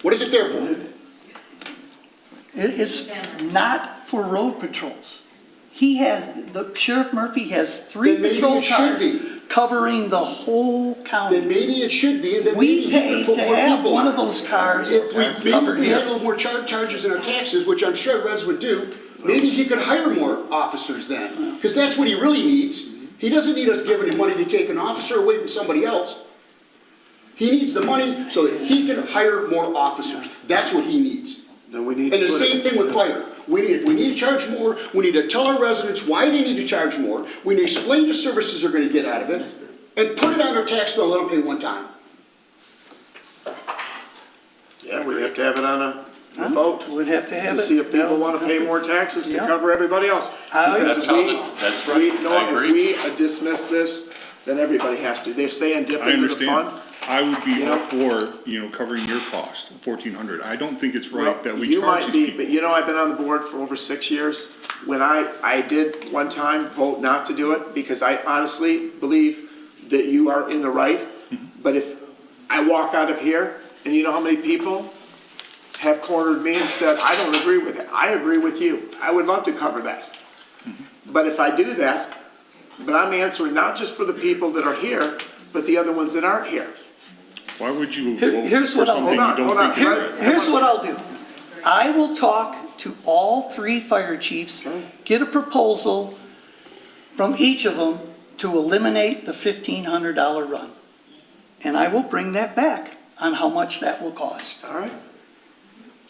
What is it there for? It is not for road patrols. The Sheriff Murphy has 3 Then maybe patrol it should cars be. covering the whole county. Then maybe it should be, and then We maybe he pay could put to more have people one on. of those cars If we covered had a here. little more charges in our taxes, which I'm sure Reds would do, maybe he could hire more officers then, because that's what he really needs. He doesn't need us giving him money to take an officer away from somebody else. He needs the money so that he can hire more officers. That's what he needs. Then we need And to the put same it, thing with fire. If we need to charge more, we need to tell our residents why they need to charge more. We need to explain the services they're gonna get out of it, and put it on their tax bill, let them pay one time. yeah, we'd have to have it on a vote. We'd have to have To it. see if people wanna pay more taxes to Yeah. cover everybody else. Because That's how, if that's we, right, no, I agree. if we dismiss this, then everybody has to. They're saying dip I into the understand. fund. I would be You all know? for, covering your cost, 1,400. I don't think it's Well, right that we you charge might these be, people. but you know, I've been on the board for over 6 years. When I did one time vote not to do it, because I honestly believe that you are in the right. Mm-hmm. But if I walk out of here, and you know how many people have cornered me and said, I don't agree with it. I agree with you. I would love to cover that. Mm-hmm. But if I do that, but I'm answering not just for the people that are here, but the other ones that aren't here. Why would you Here- vote here's for what I'll something do. you don't Hold on, think is hold on. right? Here's what I'll do. I will talk to all 3 fire chiefs, get a proposal from each of them to eliminate the $1,500 run. And I will bring that back on how much that will cost. All right?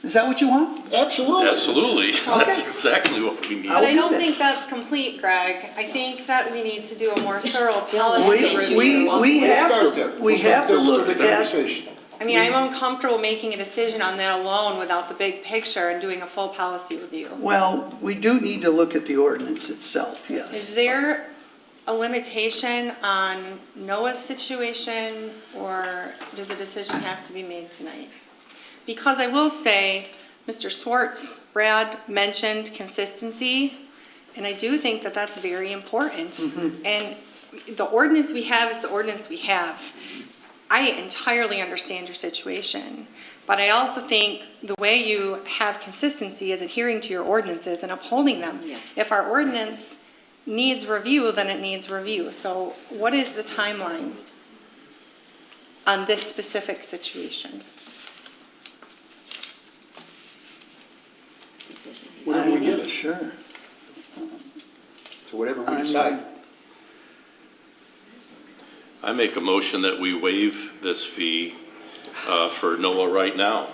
Is that what you want? Absolutely. Absolutely, that's exactly what we need. I'll But I do don't that. think that's complete, Greg. I think that we need to do a more thorough policy review. We Let's have start to, there. we Let's have to start look the at, conversation. I mean, I'm uncomfortable making a decision on that alone without the big picture and doing a full policy review. well, we do need to look at the ordinance itself, Is yes. there a limitation on Noah's situation, or does a decision have to be made tonight? Because I will say, Mr. Swartz, Brad mentioned consistency, and I do think that that's very important. And the ordinance we have is the ordinance we have. I entirely understand your situation, but I also think the way you have consistency is adhering to your ordinances and upholding them. If our ordinance needs review, then it needs review. So what is the timeline on this specific situation? Whatever we get it, Sure. so whatever we decide. I make a motion that we waive this fee for Noah right now,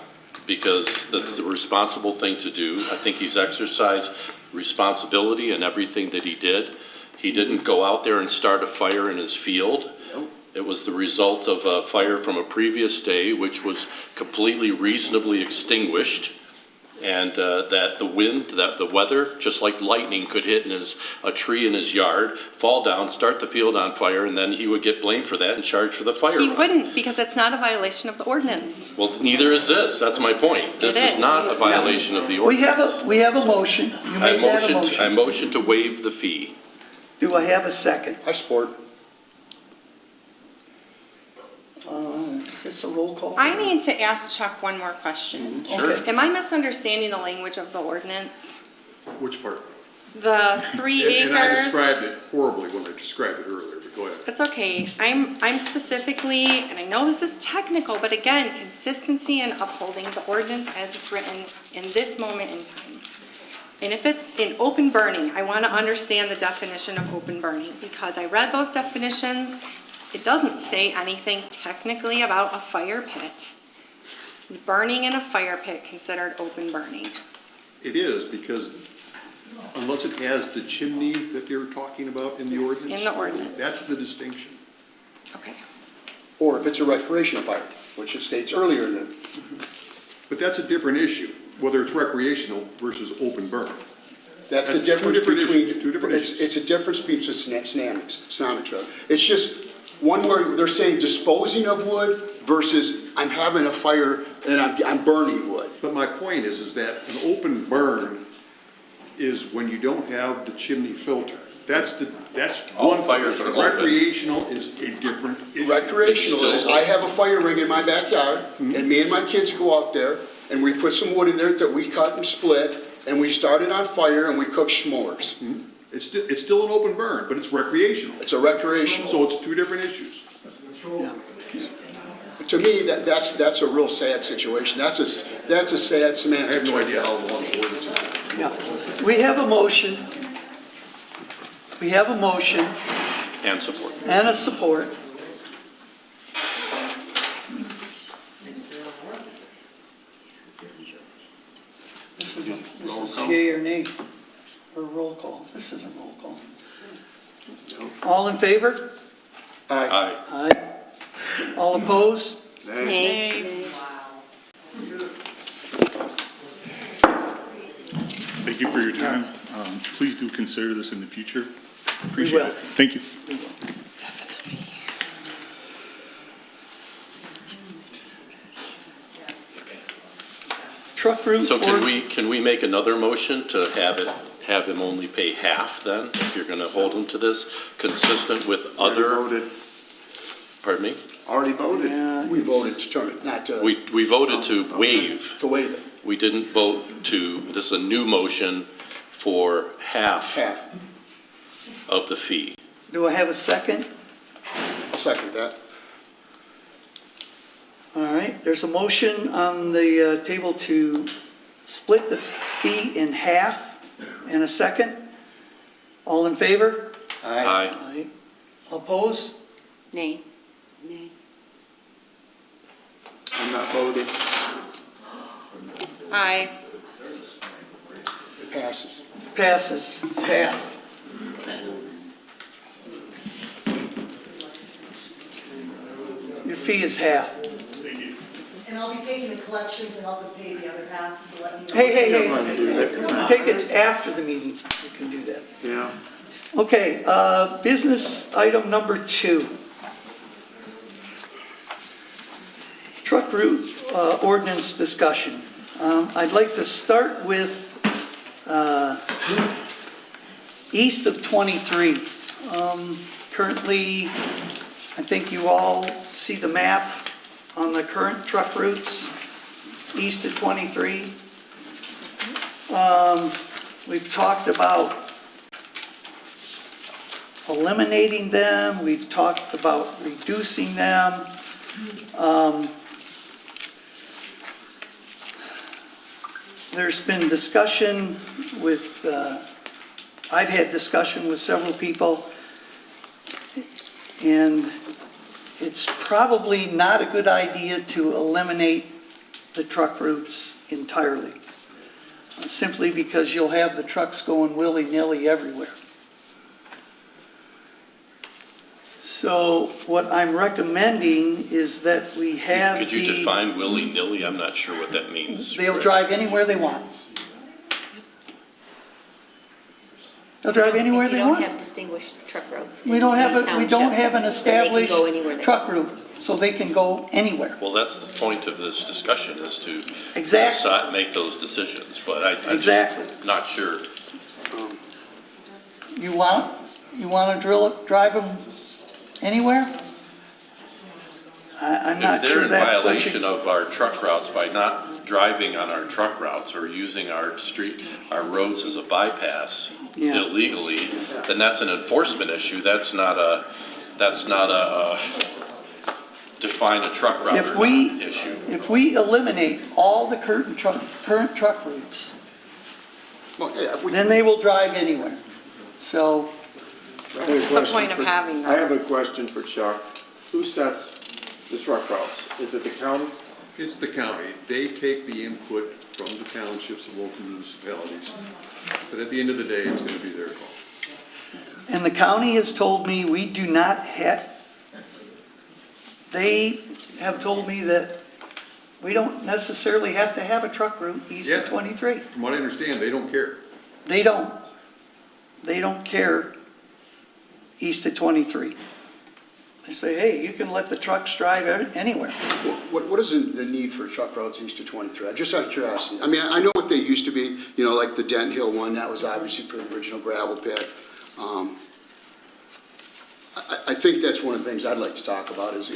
because this is a responsible thing to do. I think he's exercised responsibility in everything that he did. He didn't go out there and start a fire in his field. It was the result of a fire from a previous day, which was completely reasonably extinguished. And that the wind, that the weather, just like lightning, could hit a tree in his yard, fall down, start the field on fire, and then he would get blamed for that and charged for the fire. He run. wouldn't, because it's not a violation of the ordinance. Well, neither is this. That's my point. This It is is. not a violation of the We ordinance. have a motion. You I made that a motion, I motion. motion to waive the fee. Do I have a second? I support. Is this a roll call? I need to ask Chuck one more question. Sure. Okay. Am I misunderstanding the language of the ordinance? Which part? The 3 acres? And I described it horribly when I described it earlier, but go ahead. That's okay. I'm specifically, and I know this is technical, but again, consistency and upholding the ordinance as it's written in this moment in time. And if it's in open burning, I want to understand the definition of open burning, because I read those definitions. It doesn't say anything technically about a fire pit. Is burning in a fire pit considered open burning? It is, because unless it has the chimney that they're talking about in the ordinance. in the ordinance. That's the distinction. Okay. Or if it's a recreational fire, which it states earlier in it. But that's a different issue, whether it's recreational versus open burn. That's the Two difference different between, issues, two different issues. it's a difference between synonyms. It's just one where they're saying disposing of wood versus I'm having a fire and I'm burning wood. But my point is that an open burn is when you don't have the chimney filter. That's All one fires thing. are open. Recreational is a different issue. Recreational is, I have a fire ring in my backyard, and me and my kids go out there, and we put some wood in there that we cut and split, and we start it on fire, and we cook s'mores. It's still an open burn, but it's recreational. It's a recreational. So it's two different issues. To me, that's a real sad situation. That's a sad I semantics. have no right idea there. how long the ordinance is. Yeah. We have a motion. We have a motion And support. and a support. This is yea or nay, or roll call. This isn't roll call. All in favor? Aye. Aye. All opposed? Nay. Thank you for your time. Please do consider this in the future. We Appreciate will. it. Thank you. Truck route. So can we make another motion to have him only pay half then, if you're gonna hold him to this, consistent with Already other, voted. pardon me? Already voted. Yeah, We voted to turn it, not to. We voted to waive. To waive it, We didn't vote to, this is a new motion for half half. of the fee. Do I have a second? I'll second that. All right, there's a motion on the table to split the fee in half, and a second. All in favor? Aye. Aye. Opposed? Nay. Nay. I'm not voting. Aye. It passes. Passes, it's half. Your fee is half. And I'll be taking the collections and I'll pay the other half, so let me know. Hey, Come on, do that. take it after the meeting, you can do that. Yeah. Okay, business item number 2. Truck route ordinance discussion. I'd like to start with east of 23. Currently, I think you all see the map on the current truck routes east of 23. We've talked about eliminating them, we've talked about reducing them. There's been discussion with, I've had discussion with several people, and it's probably not a good idea to eliminate the truck routes entirely, simply because you'll have the trucks going willy-nilly everywhere. So what I'm recommending is that we have Could you define willy-nilly? I'm not sure what that means. They'll drive anywhere they want. They'll drive anywhere they If you want. don't have distinguished truck routes. We don't have, in we don't township, have an then they can established go anywhere they truck route, so they can go anywhere. Well, that's the point of this discussion, is to Exactly. make those decisions, but I'm Exactly. just not sure. You want drive them anywhere? I'm not sure that's If they're in such violation a. of our truck routes by not driving on our truck routes or using our roads as a bypass Yeah. illegally, then that's an enforcement issue. That's not a define a truck route If or we, not issue. if we eliminate all the current truck routes, Well, yeah, if we- then they will drive anywhere. So, What's the point of having I them? have a question for Chuck. Who sets the truck routes? Is it the county? It's the county. They take the input from the townships and local municipalities. But at the end of the day, it's gonna be their call. and the county has told me we do not have, they have told me that we don't necessarily have to have a truck route east of Yeah. 23. From what I understand, they don't care. They don't. They don't care east of 23. They say, hey, you can let the trucks drive anywhere. What is the need for truck routes east of 23? Just out of curiosity. I mean, I know what they used to be, like the Denton Hill one, that was obviously for the original gravel pit. I think that's one of the things I'd like to talk about is,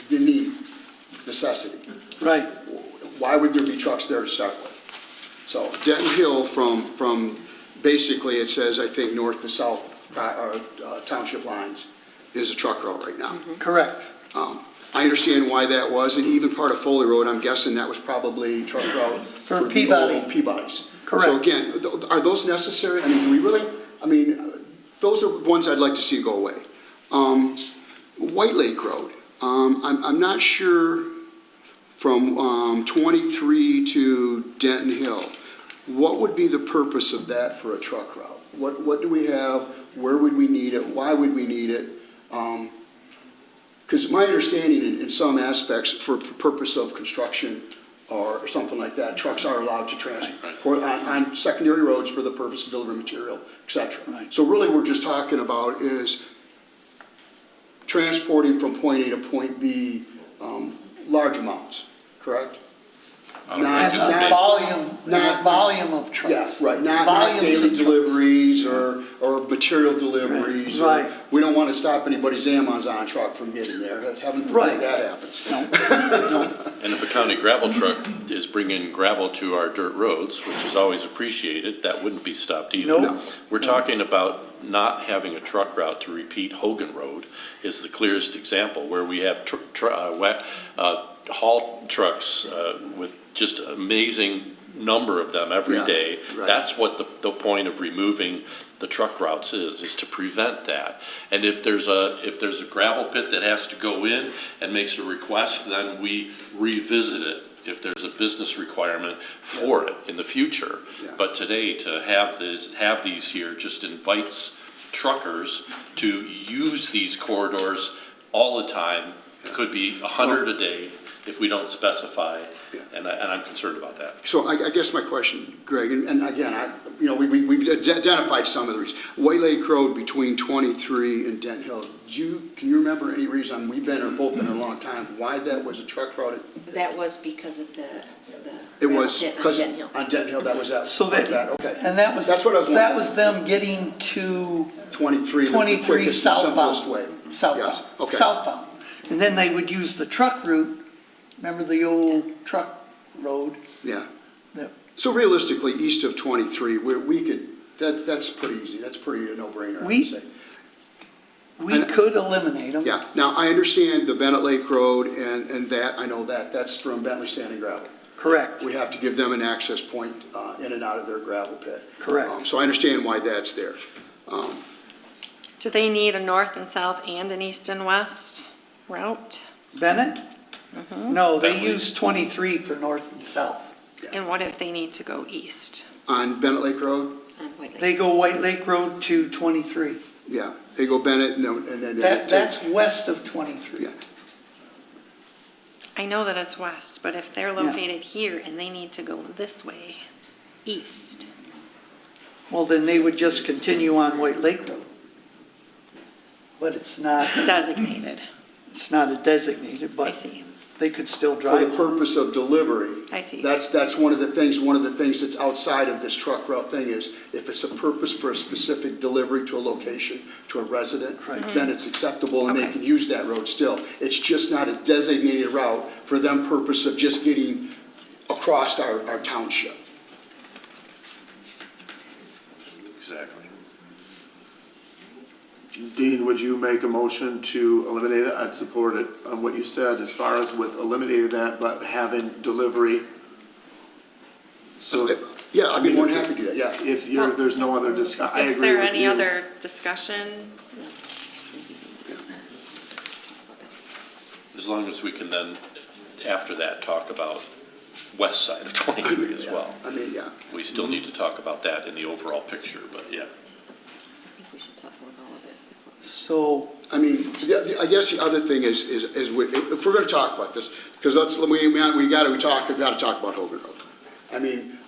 the need, necessity. Right. Why would there be trucks there to start with? So Denton Hill from basically, it says, I think, north to south, township lines, is a truck route right now. Correct. I understand why that was, and even part of Foley Road, I'm guessing that was probably truck route. For the Peabody. old Peabodies. Correct. So again, are those necessary? I mean, do we really, those are ones I'd like to see go away. White Lake Road, I'm not sure from 23 to Denton Hill. what would be the purpose of that for a truck route? What do we have? Where would we need it? Why would we need it? Because my understanding in some aspects, for purpose of construction or something like that, trucks are allowed to transport on secondary roads for the purpose of delivering material, et cetera. Right. So really, we're just talking about is transporting from point A to point B, large amounts, correct? Volume of trucks. Yes, right, not Volumes daily of trucks. deliveries or material deliveries. or- Right. We don't want to stop anybody's Amazon truck from getting there, heaven Right. forbid that happens. And if a county gravel truck is bringing gravel to our dirt roads, which is always appreciated, that wouldn't be stopped either. No. We're talking about not having a truck route to repeat Hogan Road is the clearest example, where we have haul trucks with just amazing number of them every Yeah, day. right. That's what the point of removing the truck routes is to prevent that. And if there's a gravel pit that has to go in and makes a request, then we revisit it if there's a business requirement for it in the future. Yeah. But today, to have these here just invites truckers to use these corridors all the time. Could be 100 a day if we don't specify, and I'm concerned about that. So I guess my question, Greg, and again, we've identified some of the reasons. White Lake Road between 23 and Dent Hill, can you remember any reason, we've been, or both been a long time, why that was a truck route? That was because of the It was, gravel pit on because Denton Hill. on Dent Hill, that was that. So that, Okay. and that was, That's what I was that wondering. was them getting to 23, the 23 quickest, southbound. simplest way. Southbound, Yes, okay. southbound. And then they would use the truck route, remember the old truck road? Yeah. Yeah. So realistically, east of 23, we could, that's pretty easy, that's pretty a no-brainer, I would say. We could eliminate them. Yeah, now, I understand the Bennett Lake Road and that, I know that's from Bentley Sand and Gravel. Correct. We have to give them an access point in and out of their gravel pit. Correct. So I understand why that's there. Do they need a north and south and an east and west route? Bennett? Mm-hmm. No, they Bentley. use 23 for north and south. And what if they need to go east? On Bennett Lake Road, On White Lake. They go White Lake Road to 23. yeah, they go Bennett and then. That's west of 23. Yeah. I know that it's west, but if they're located here and they need to go this way, east, Well, then they would just continue on White Lake Road. But it's not a designated, I but see, they could still For drive the it. purpose of delivery. I see. That's one of the things that's outside of this truck route thing is, if it's a purpose for a specific delivery to a location, to a resident, then it's acceptable and they Okay. can use that road still. It's just not a designated route for them purpose of just getting across our township. Exactly. Dean, would you make a motion to eliminate it? I'd support it on what you said as far as with eliminating that, but having delivery. So Yeah, I'd be more than happy to do that, yeah. if there's no other discussion, I Is agree there with any you. other discussion? As long as we can then, after that, talk about west side of 23 as well. I mean, yeah. We still need to talk about that in the overall picture, but yeah. I think we should talk about all of it before. So, I mean, I guess the other thing is if we're gonna talk about this, because we gotta talk about Hogan Road. I mean,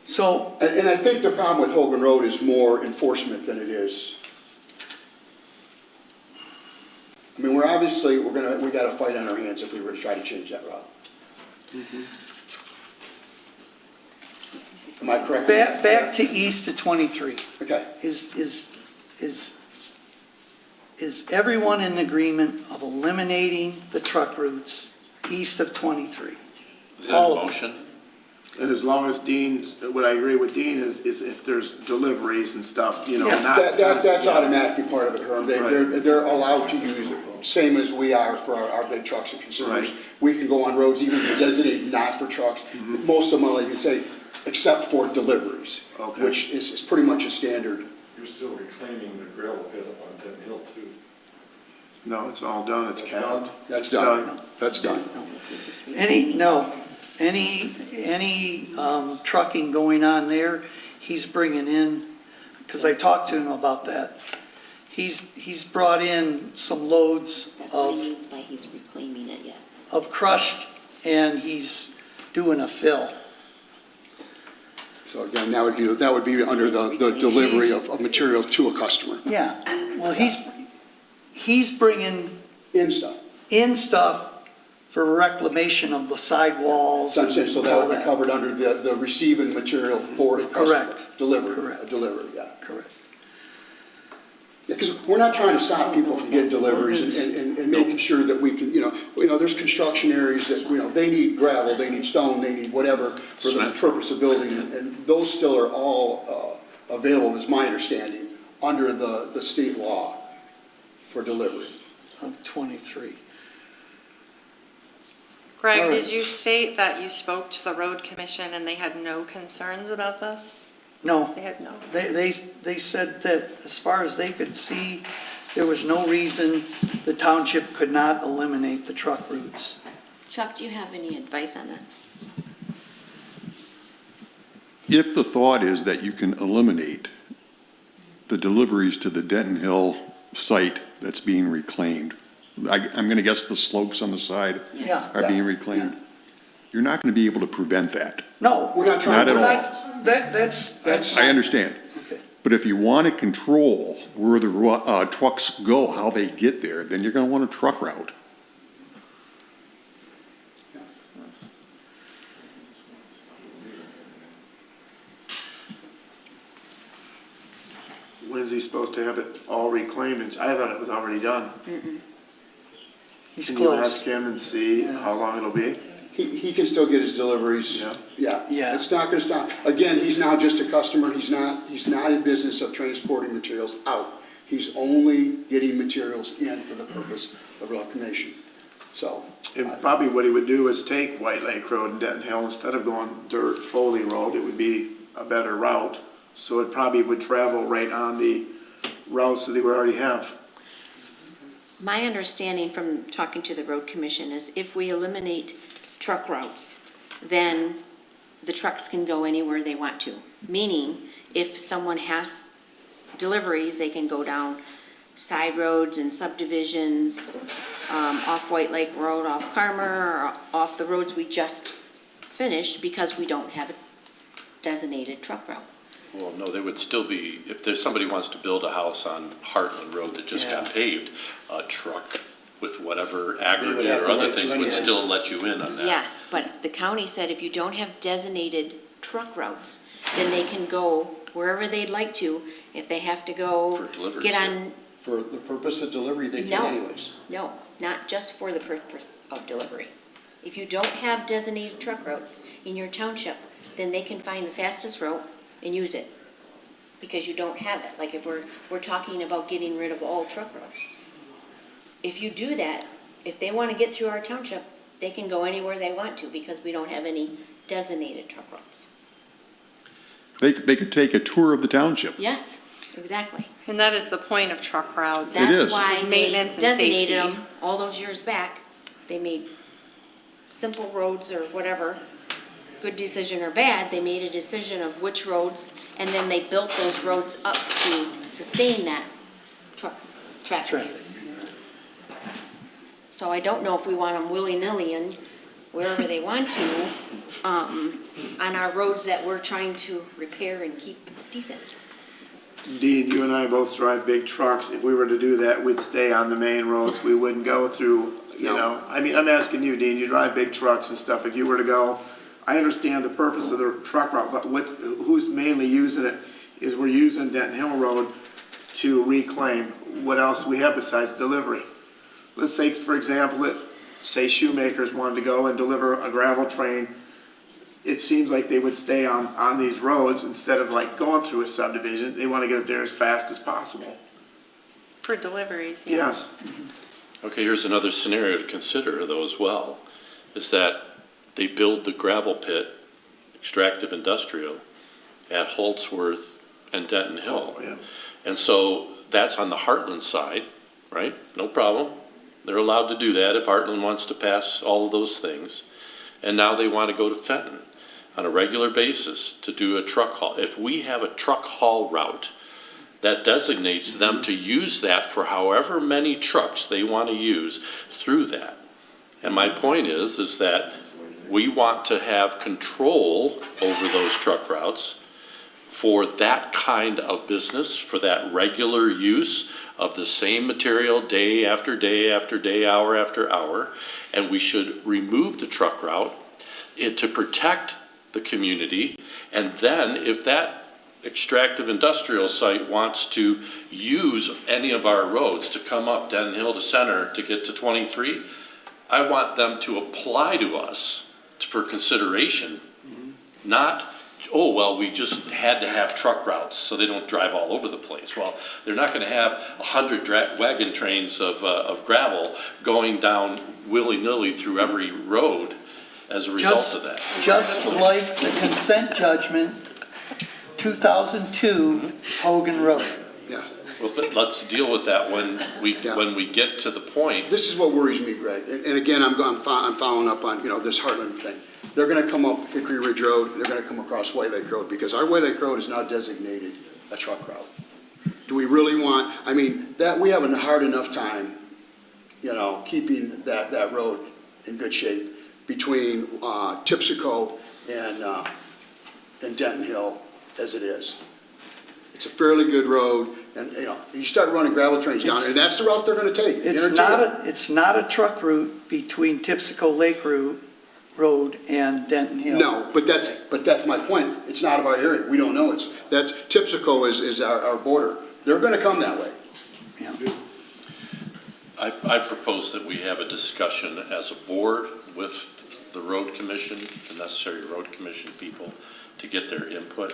so, and I think the problem with Hogan Road is more enforcement than it is. I mean, we got a fight on our hands if we were to try to change that route. Am I correct? back to east of 23. Okay. Is everyone in agreement of eliminating the truck routes east of 23? Is that a motion? And as long as Dean, what I agree with Dean is if there's deliveries and stuff, Yeah, not. That's automatically part of it, Herm. They're allowed to use it, same as we are for our big trucks and consumers. Right. We can go on roads even designated not for trucks. Most of them are, like you say, except for deliveries, Okay. which is pretty much a standard. You're still reclaiming the gravel pit up on Denton Hill too. No, it's all done, it's capped. That's done. That's done. No. any trucking going on there, he's bringing in, because I talked to him about that. He's brought in some loads That's what he of means by he's reclaiming it, yeah. crushed, and he's doing a fill. So again, that would be under the delivery of material to a customer. Yeah, well, he's bringing In stuff. in stuff for reclamation of the sidewalls. So that all would be covered under the receiving material for a customer. Correct. Delivery. Correct. Delivery, yeah. Correct. Because we're not trying to stop people from getting deliveries and making sure that we can, there's construction areas that, they need gravel, they need stone, they need whatever for the purpose of building, and those still are all available, is my understanding, under the state law for delivery. Of 23. Greg, All right. did you state that you spoke to the road commission and they had no concerns about this? No, They had no. they said that as far as they could see, there was no reason the township could not eliminate the truck routes. Chuck, do you have any advice on that? If the thought is that you can eliminate the deliveries to the Denton Hill site that's being reclaimed, I'm going to guess the slopes on the side Yeah. are being reclaimed. You're not going to be able to prevent that. No, We're not trying Not to. at all. That's. I understand. Okay. But if you want to control where the trucks go, how they get there, then you're going to want a truck route. When's he supposed to have it all reclaimed? I thought it was already done. He's Can you close. ask him and see how long it'll be? He can still get his deliveries. Yeah. Yeah. It's not gonna stop. Again, he's now just a customer. He's not in business of transporting materials out. He's only getting materials in for the purpose of reclamation. So. And probably what he would do is take White Lake Road and Denton Hill, instead of going dirt Foley Road, it would be a better route. So it probably would travel right on the routes that they already have. My understanding from talking to the road commission is if we eliminate truck routes, then the trucks can go anywhere they want to. Meaning, if someone has deliveries, they can go down side roads and subdivisions, off White Lake Road, off Carmer, or off the roads we just finished, because we don't have a designated truck route. Well, no, they would still be, if there's somebody wants to build a house on Heartland Road that just got paved, a truck with whatever aggregate have or the other right to things would anyways. still let you in on that. Yes, but the county said if you don't have designated truck routes, then they can go wherever they'd like to. If they have to go For deliveries, get on, For the purpose of delivery, they can No. anyways. no, not just for the purpose of delivery. If you don't have designated truck routes in your township, then they can find the fastest route and use it, because you don't have it. Like if we're talking about getting rid of all truck routes. If you do that, if they want to get through our township, they can go anywhere they want to, because we don't have any designated truck routes. They could take a tour of the township. Yes, exactly. And that is the point of truck routes. It is. That's why they Maintenance and designated safety. them all those years back. They made simple roads or whatever, good decision or bad, they made a decision of which roads, and then they built those roads up to sustain that traffic. So I don't know if we want them willy-nilly and wherever they want to, on our roads that we're trying to repair and keep decent. Dean, you and I both drive big trucks. If we were to do that, we'd stay on the main roads. We wouldn't go through, I mean, I'm asking you, Dean, you drive big trucks and stuff. If you were to go, I understand the purpose of the truck route, but who's mainly using it is we're using Denton Hill Road to reclaim. What else do we have besides delivery? Let's say, for example, say Shoemakers wanted to go and deliver a gravel train. It seems like they would stay on these roads instead of like going through a subdivision. They want to get it there as fast as possible. For deliveries, yeah. Yes. Okay, here's another scenario to consider though as well, is that they build the gravel pit, extractive industrial, at Holtzworth and Denton Hill. Oh, yeah. And so that's on the Heartland side, right? No problem. They're allowed to do that if Heartland wants to pass all of those things. and now they want to go to Fenton on a regular basis to do a truck haul. If we have a truck haul route that designates them to use that for however many trucks they want to use through that. And my point is that we want to have control over those truck routes for that kind of business, for that regular use of the same material day after day after day, hour after hour. And we should remove the truck route to protect the community. And then if that extractive industrial site wants to use any of our roads to come up Denton Hill to Center to get to 23, I want them to apply to us for consideration, not, oh, well, we just had to have truck routes so they don't drive all over the place. Well, they're not going to have 100 wagon trains of gravel going down willy-nilly through every road as a result of that. Just like the consent judgment, 2002 Hogan Road. Yeah. Well, but let's deal with that when we get to the point. This is what worries me, Greg. And again, I'm following up on, this Heartland thing. They're gonna come up Hickory Ridge Road, and they're gonna come across White Lake Road, because our White Lake Road is now designated a truck route. Do we really want, that, we have a hard enough time, keeping that road in good shape between Tipsico and Denton Hill as it is. It's a fairly good road, and, you start running gravel trains down, and that's the route they're gonna take. It's not a truck route between Tipsico Lake Road and Denton Hill. No, but that's my point. It's not of our area. We don't know. Tipsico is our border. They're gonna come that way. I propose that we have a discussion as a board with the road commission, the necessary road commission people, to get their input.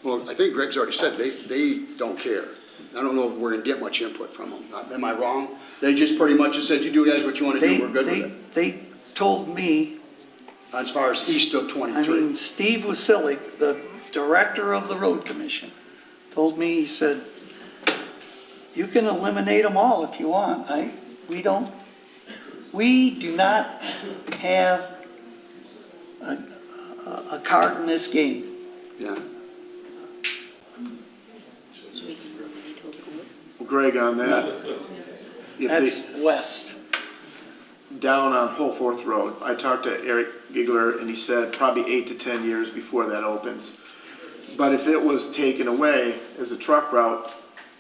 Well, I think Greg's already said they don't care. I don't know if we're gonna get much input from them. Am I wrong? They just pretty much just said, you do guys what you wanna do, we're good with it. They told me, As far as east of 23. Steve Wasilic, the director of the road commission, told me, he said, you can eliminate them all if you want. We do not have a card in this game. Yeah. Well, Greg, on that. if That's west. Down on Holforth Road, I talked to Eric Giggler, and he said probably 8 to 10 years before that opens. But if it was taken away as a truck route,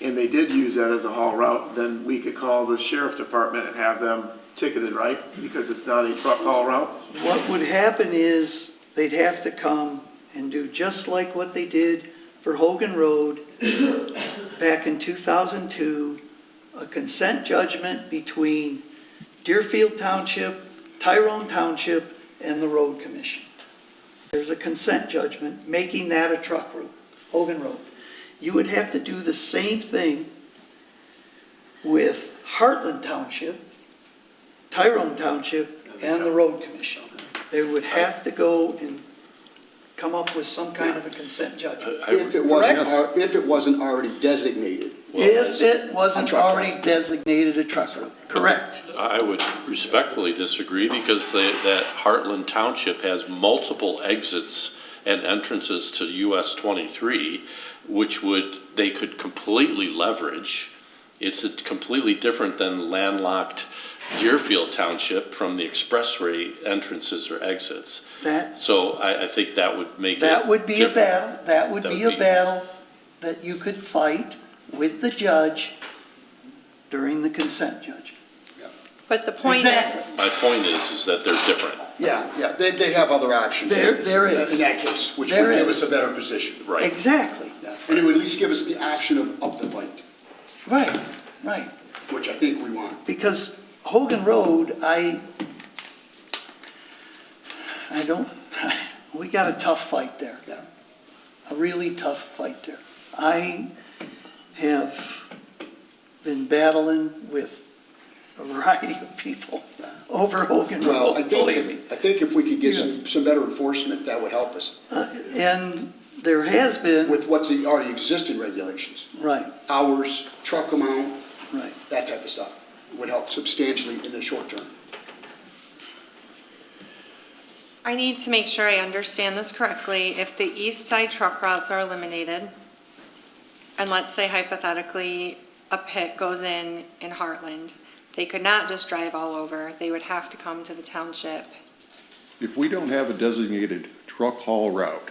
and they did use that as a haul route, then we could call the sheriff department and have them ticketed, right? Because it's not a truck haul route? What would happen is, they'd have to come and do just like what they did for Hogan Road back in 2002, a consent judgment between Deerfield Township, Tyrone Township, and the Road Commission. There's a consent judgment making that a truck route, Hogan Road. You would have to do the same thing with Heartland Township, Tyrone Township, and the Road Commission. They would have to go and come up with some kind of a consent judgment. If it wasn't already designated. If it wasn't already designated a truck route, correct. I would respectfully disagree, because that Heartland Township has multiple exits and entrances to US 23, which they could completely leverage. It's completely different than landlocked Deerfield Township from the expressway entrances or exits. So I think that would make it That would be a different. battle, that would be a battle that you could fight with the judge during the consent judgment. But the point Exactly. is, My point is that they're different. Yeah, they have other options. There is. In that case, which There would give is. us a better position. Right. Exactly, Yeah. And it would at least give us the option of up the fight, right. which I think we want. Because Hogan Road, we got a tough fight there. Yeah. A really tough fight there. I have been battling with a variety of people over Hogan Well, Road, believe me. I think if we could get some better enforcement, that would help us. And there has been. With what's already existing regulations. Right, Hours, truck amount, right. that type of stuff would help substantially in the short term. I need to make sure I understand this correctly. If the east side truck routes are eliminated, and let's say hypothetically, a pit goes in Heartland, they could not just drive all over. They would have to come to the township. If we don't have a designated truck haul route,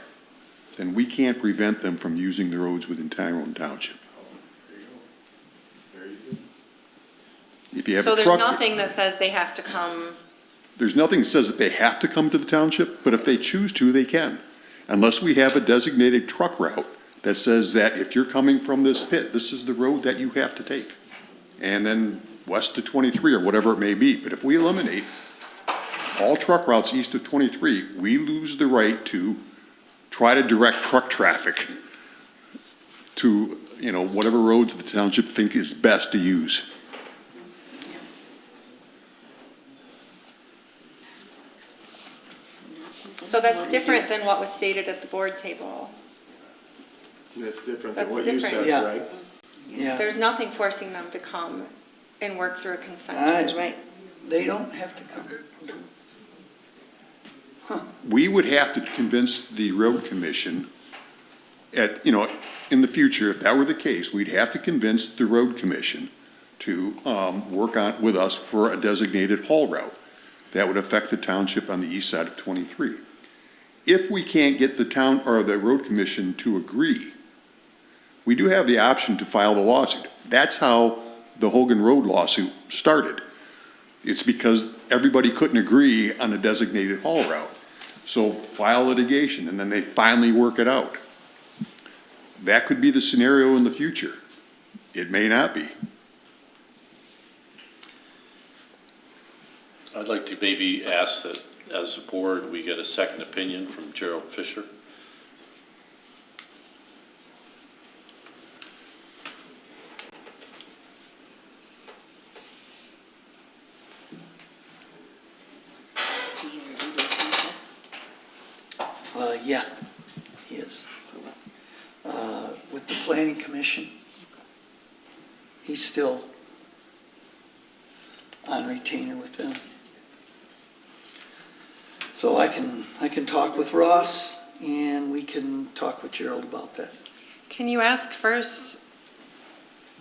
then we can't prevent them from using the roads within Tyrone Township. If you have So a there's truck, nothing that says they have to come, there's nothing that says that they have to come to the township, but if they choose to, they can. Unless we have a designated truck route that says that if you're coming from this pit, this is the road that you have to take. And then west to 23 or whatever it may be. But if we eliminate all truck routes east of 23, we lose the right to try to direct truck traffic to, whatever roads the township think is best to use. so that's different than what was stated at the board table. That's different That's than what you different. said, Yeah. right? Yeah, There's nothing forcing them to come and work through a consent. That's Right. they don't have to come. We would have to convince the road commission in the future, if that were the case, we'd have to convince the road commission to work with us for a designated haul route that would affect the township on the east side of 23. If we can't get the town or the road commission to agree, we do have the option to file the lawsuit. That's how the Hogan Road lawsuit started. It's because everybody couldn't agree on a designated haul route. So file litigation, and then they finally work it out. That could be the scenario in the future. It may not be. I'd like to maybe ask that, as a board, we get a second opinion from Gerald Fisher. Yeah, he is. With the planning commission, he's still on retainer with them. So I can talk with Ross, and we can talk with Gerald about that. Can you ask first,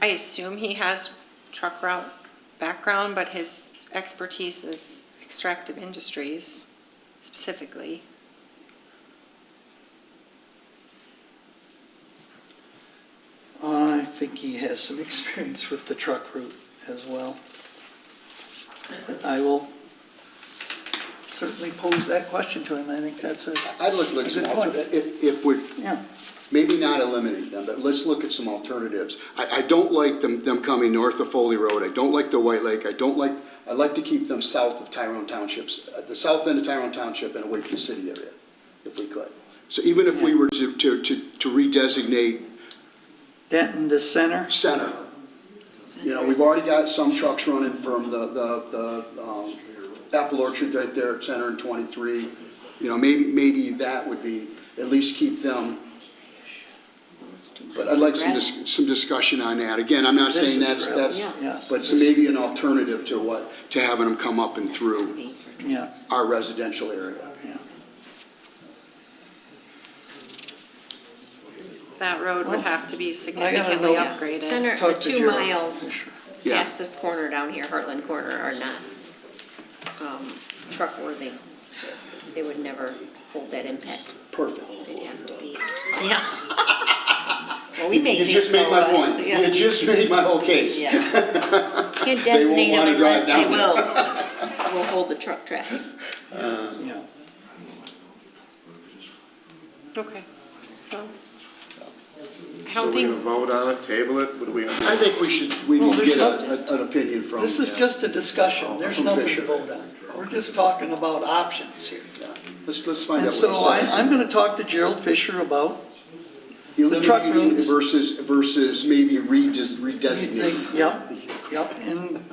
I assume he has truck route background, but his expertise is extractive industries specifically. I think he has some experience with the truck route as well. But I will certainly pose that question to him. I think that's a I'd look at some good point. alternatives, if we, Yeah. maybe not eliminate them, but let's look at some alternatives. I don't like them coming north of Foley Road, I don't like the White Lake, I'd like to keep them south of Tyrone Townships, the south end of Tyrone Township and away from the city area, if we could. So even if we were to redesignate Denton to center? center, we've already got some trucks running from the Apple Orchard right there at Center and 23. Maybe that would be, at least keep them. But I'd like some discussion on that. Again, I'm not saying that's, Yes. but it's maybe an alternative to having them come up and through Yeah. our residential area. That road would have to be I gotta significantly know- upgraded. Center, the Talk to 2 Gerald. miles Yeah. past this corner down here, Heartland corner, are not truck worthy. They would never hold that impact. Perfect. They'd have to be, yeah. Well, we made You it, just made so, my point. yeah. You just made my whole case. Yeah. Can't They won't designate them wanna drive unless they down will. Will hold the truck traffic. Yeah. Okay. Well, I So don't we're gonna think, vote on it, table it, what do we? I think we need to there's get an opinion from. This is just a discussion. There's From nothing Fisher. to vote on. We're just talking about options here. Yeah. Let's find And out so what he says. I'm gonna talk to Gerald Fisher about truck Eliminating routes. versus maybe redesignating. Yep, and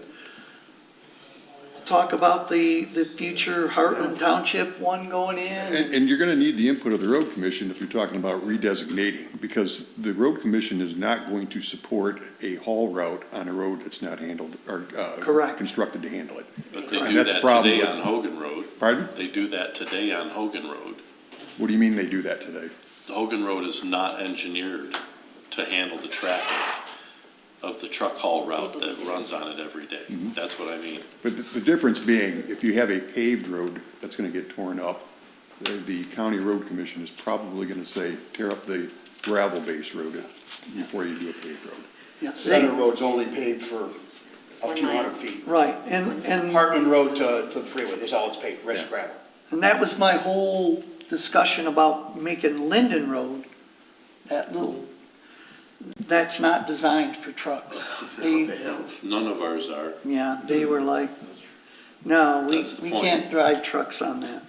talk about the future Heartland Township one going in? And you're gonna need the input of the road commission if you're talking about redesignating, because the road commission is not going to support a haul route on a road that's not handled, or, Correct. constructed to handle it. But they And do that's that the problem today with- on Hogan Road. Pardon? They do that today on Hogan Road. What do you mean they do that today? The Hogan Road is not engineered to handle the traffic of the truck haul route that runs on it every day. That's what I mean. But the difference being, if you have a paved road that's gonna get torn up, the county road commission is probably gonna say, tear up the gravel-based road before you do a paved road. Yeah, Center Road's only paved for a few hundred feet. Right, and Hartman Road to the freeway is all it's paved, rest is gravel. And that was my whole discussion about making Linden Road, that little, that's not designed for trucks. None of ours are. Yeah, they were like, no, That's the we point. can't drive trucks on that.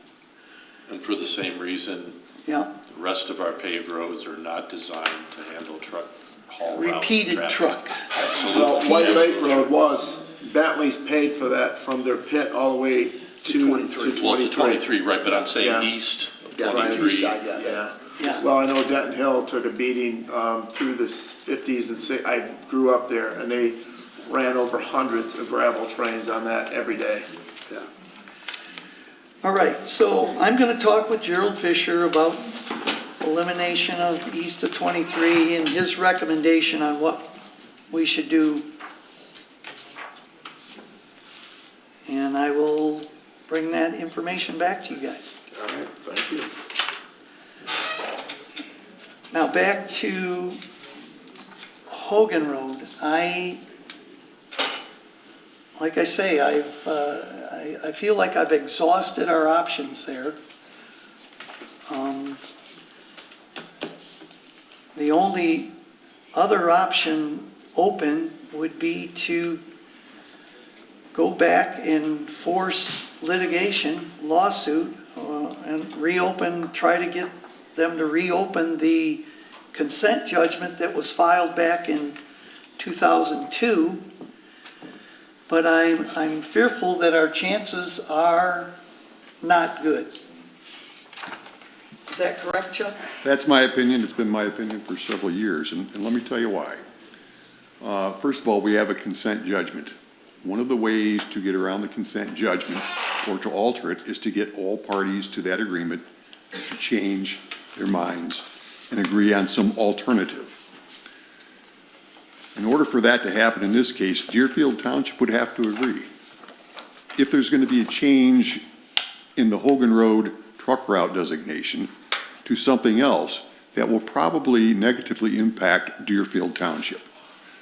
And for the same reason, Yeah, the rest of our paved roads are not designed to handle truck haul route repeated traffic. trucks. Absolutely. Well, White Lake Road was, Bentley's paid for that from their pit all the way to 23. Well, to 23, right, but I'm saying Yeah. east of Yeah, right, 23. east side, yeah. Yeah. Yeah. Well, I know Denton Hill took a beating through the 50s and I grew up there, and they ran over hundreds of gravel trains on that every day. All right, so I'm gonna talk with Gerald Fisher about elimination of east of 23 and his recommendation on what we should do. And I will bring that information back to you guys. All right, thank you. Now, back to Hogan Road. Like I say, I feel like I've exhausted our options there. The only other option open would be to go back and force litigation, lawsuit, and reopen, try to get them to reopen the consent judgment that was filed back in 2002. But I'm fearful that our chances are not good. Is that correct, Chuck? That's my opinion. It's been my opinion for several years, and let me tell you why. First of all, we have a consent judgment. One of the ways to get around the consent judgment or to alter it is to get all parties to that agreement to change their minds and agree on some alternative. In order for that to happen in this case, Deerfield Township would have to agree. If there's going to be a change in the Hogan Road truck route designation to something else, that will probably negatively impact Deerfield Township.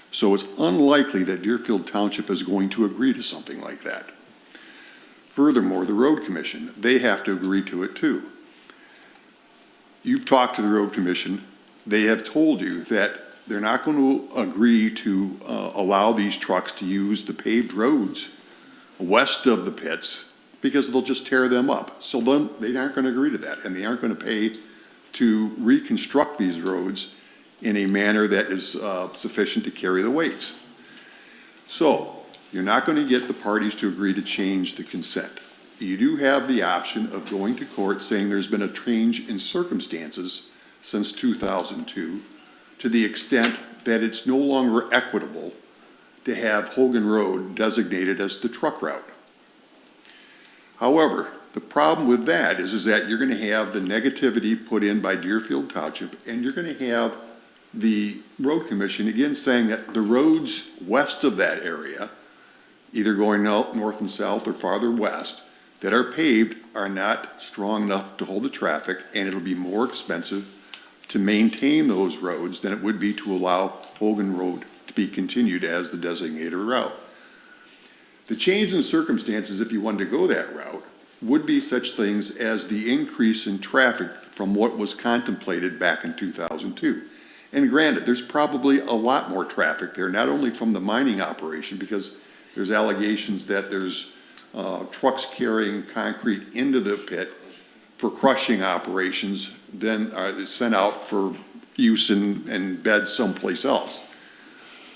So it's unlikely that Deerfield Township is going to agree to something like that. Furthermore, the road commission, they have to agree to it too. You've talked to the road commission. They have told you that they're not going to agree to allow these trucks to use the paved roads west of the pits because they'll just tear them up. So then they aren't going to agree to that, and they aren't going to pay to reconstruct these roads in a manner that is sufficient to carry the weights. So you're not going to get the parties to agree to change the consent. You do have the option of going to court saying there's been a change in circumstances since 2002 to the extent that it's no longer equitable to have Hogan Road designated as the truck route. However, the problem with that is that you're going to have the negativity put in by Deerfield Township, and you're going to have the road commission again saying that the roads west of that area, either going north and south or farther west, that are paved are not strong enough to hold the traffic, and it'll be more expensive to maintain those roads than it would be to allow Hogan Road to be continued as the designated route. The change in circumstances, if you wanted to go that route, would be such things as the increase in traffic from what was contemplated back in 2002. And granted, there's probably a lot more traffic there, not only from the mining operation, because there's allegations that there's trucks carrying concrete into the pit for crushing operations, then are sent out for use in beds someplace else.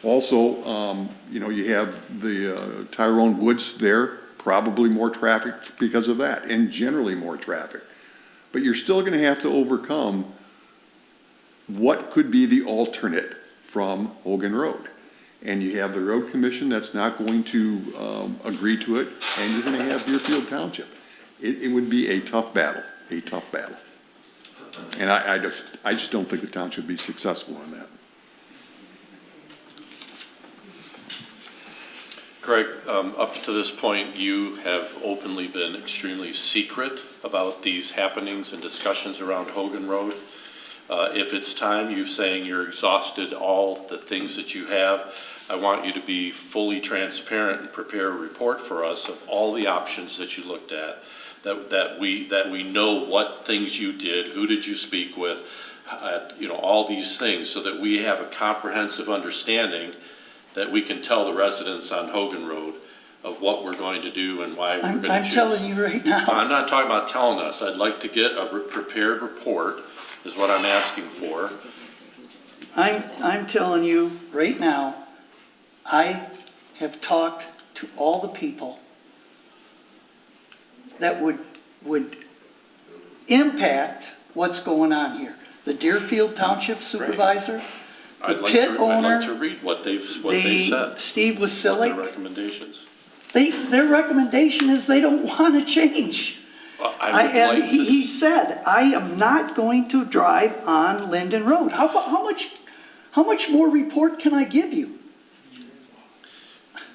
Also, you have the Tyrone Woods there probably more traffic because of that, and generally more traffic. But you're still gonna have to overcome what could be the alternate from Hogan Road. And you have the road commission that's not going to agree to it, and you're gonna have Deerfield Township. It would be a tough battle. And I just don't think the town should be successful in that. Greg, up to this point, you have openly been extremely secret about these happenings and discussions around Hogan Road. If it's time, you're saying you're exhausted all the things that you have, I want you to be fully transparent and prepare a report for us of all the options that you looked at, that we know what things you did, who did you speak with, all these things, so that we have a comprehensive understanding that we can tell the residents on Hogan Road of what we're going to do and why we're going to choose. I'm telling you right now. I'm not talking about telling us. I'd like to get a prepared report, is what I'm asking for. I'm telling you right now, I have talked to all the people that would impact what's going on here. The Deerfield Township supervisor, the pit owner. I'd like to read what they've said. Steve Their Wasilic. recommendations. Their recommendation is they don't want to change. Well, He said, I am not going to drive on Linden Road. How much more report can I give you?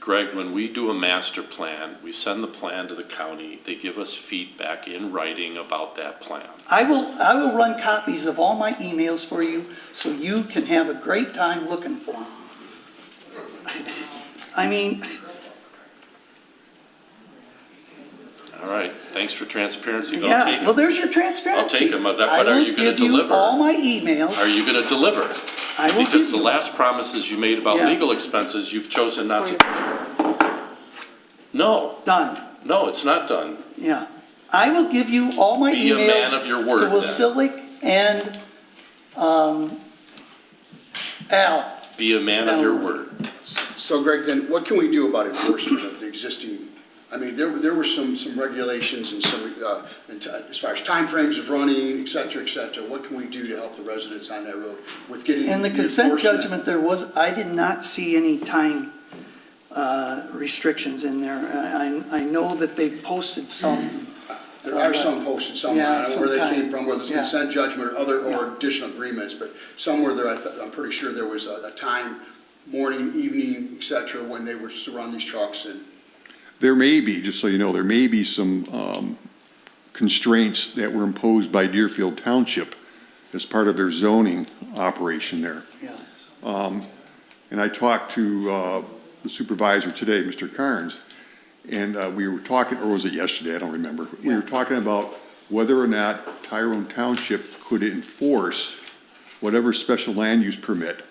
Greg, when we do a master plan, we send the plan to the county. They give us feedback in writing about that plan. I will run copies of all my emails for you so you can have a great time looking for them. I mean. All right, thanks for transparency. I'll take Yeah, 'em. well, there's your transparency. I'll take them. What are you going to deliver? I will give you all my emails. Are you going to deliver? I will Because give the you. last promises you made about Yes. legal expenses, you've chosen not to deliver. No, Done, no, it's not done. yeah. I will give you all my Be a emails. man of your word, To then. Wasilic and, Al. Be a man of your word. So Greg, then what can we do about enforcement of the existing, I mean, there were some regulations and some, as far as timeframes of running, et cetera, what can we do to help the residents on that road with getting In the consent enforcement? judgment, I did not see any time restrictions in there. I know that they posted some. There are some posted somewhere, Yeah, I don't know where they sometime. came from, whether it's Yeah. consent judgment or additional agreements, but somewhere there, I'm pretty sure there was a time, morning, evening, et cetera, when they were to run these trucks and. There may be, just so you know, there may be some constraints that were imposed by Deerfield Township as part of their zoning operation there. Yeah. And I talked to the supervisor today, Mr. Carnes, and we were talking, or was it yesterday? I don't remember. We were talking about whether or not Tyrone Township could enforce whatever special land use permit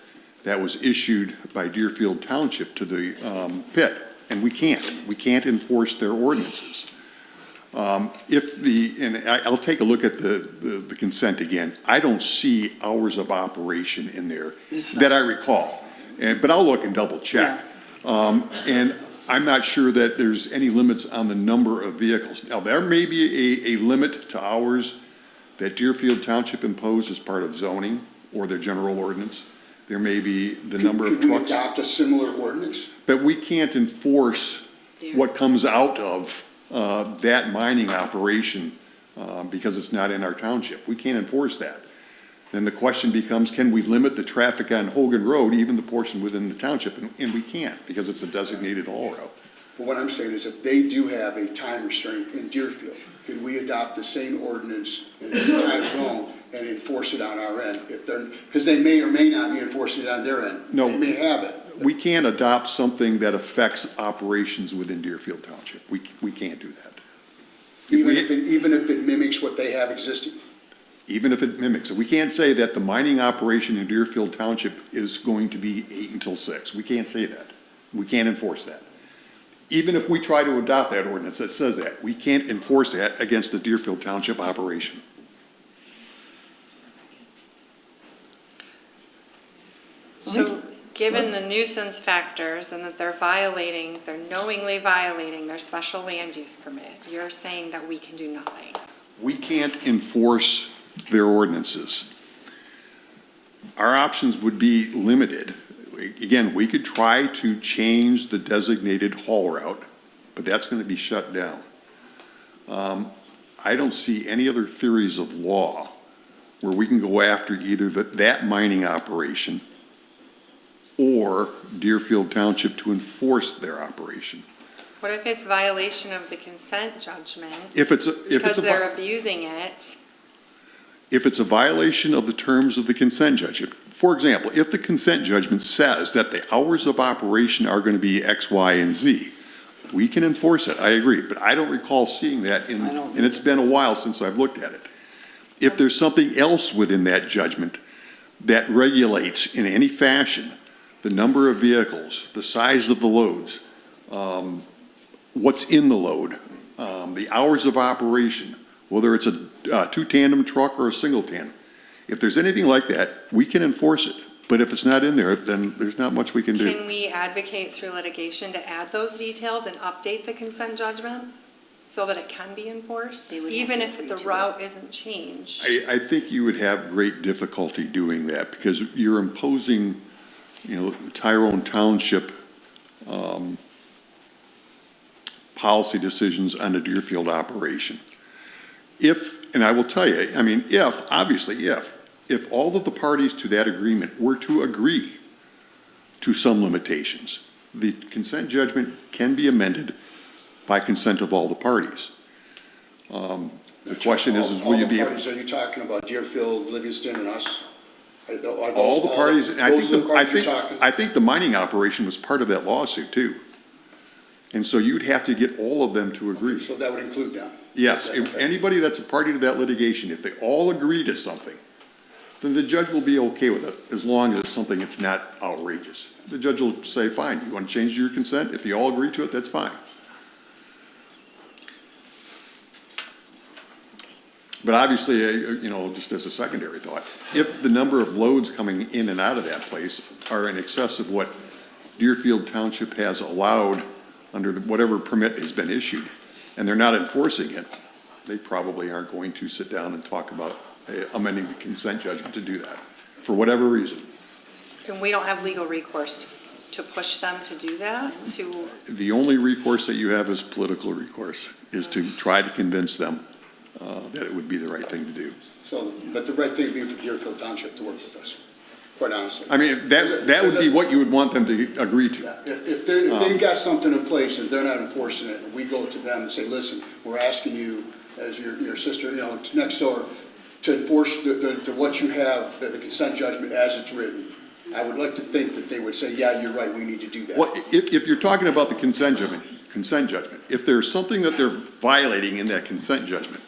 that was issued by Deerfield Township to the pit. And we can't enforce their ordinances. And I'll take a look at the consent again. I don't see hours of operation in there that I recall. But I'll look and double check. And I'm not sure that there's any limits on the number of vehicles. Now, there may be a limit to hours that Deerfield Township imposed as part of zoning or their general ordinance. There may be the number of Could we trucks. adopt a similar ordinance? But we can't enforce what comes out of that mining operation because it's not in our township. We can't enforce that. Then the question becomes, can we limit the traffic on Hogan Road, even the portion within the township? And we can't because it's a designated haul route. But what I'm saying is if they do have a time restraint in Deerfield, could we adopt the same ordinance in Tyrone and enforce it on our end? Because they may or may not be enforcing it on their end. No. They may have it. We can't adopt something that affects operations within Deerfield Township. We can't do that. Even if it mimics what they have existing. Even if it mimics it. We can't say that the mining operation in Deerfield Township is going to be 8 until 6. We can't say that. We can't enforce that. Even if we try to adopt that ordinance that says that, we can't enforce that against the Deerfield Township operation. So Given the nuisance factors and that they're knowingly violating their special land use permit, you're saying that we can do nothing. We can't enforce their ordinances. Our options would be limited. Again, we could try to change the designated haul route, but that's going to be shut down. I don't see any other theories of law where we can go after either that mining operation or Deerfield Township to enforce their operation. What if it's violation of the consent judgment? Because they're abusing it. If it's a violation of the terms of the consent judgment, for example, if the consent judgment says that the hours of operation are going to be X, Y, and Z, we can enforce it, I agree, but I don't recall seeing that and it's been a while since I've looked at it. If there's something else within that judgment that regulates in any fashion the number of vehicles, the size of the loads, what's in the load, the hours of operation, whether it's a two-tandem truck or a single tandem. If there's anything like that, we can enforce it. But if it's not in there, then there's not much we can do. Can we advocate through litigation to add those details and update the consent judgment so that it can be enforced, even if the route isn't changed? I think you would have great difficulty doing that because you're imposing, Tyrone Township policy decisions on the Deerfield operation. And I will tell you, if all of the parties to that agreement were to agree to some limitations, the consent judgment can be amended by consent of all the parties. The question is will you be able? All the parties, are you talking about Deerfield, Livingston, and us? Are those All the parties, and I think the mining operation was part of that lawsuit too. And so you'd have to get all of them to agree. So that would include them? Yes, anybody that's a party to that litigation, if they all agree to something, then the judge will be okay with it, as long as it's something that's not outrageous. The judge will say, fine, you want to change your consent? If you all agree to it, that's fine. But obviously, just as a secondary thought, if the number of loads coming in and out of that place are in excess of what Deerfield Township has allowed under whatever permit has been issued, and they're not enforcing it, they probably aren't going to sit down and talk about amending the consent judgment to do that, for whatever reason. And we don't have legal recourse to push them to do that? The only recourse that you have is political recourse, is to try to convince them that it would be the right thing to do. So, but the right thing would be for Deerfield Township to work with us, quite honestly. I mean, that would be what you would want them to agree to. If they've got something in place and they're not enforcing it, and we go to them and say, listen, we're asking you, as your sister, next door, to enforce to what you have, the consent judgment as it's written, I would like to think that they would say, yeah, you're right, we need to do that. Well, if you're talking about the consent judgment, if there's something that they're violating in that consent judgment,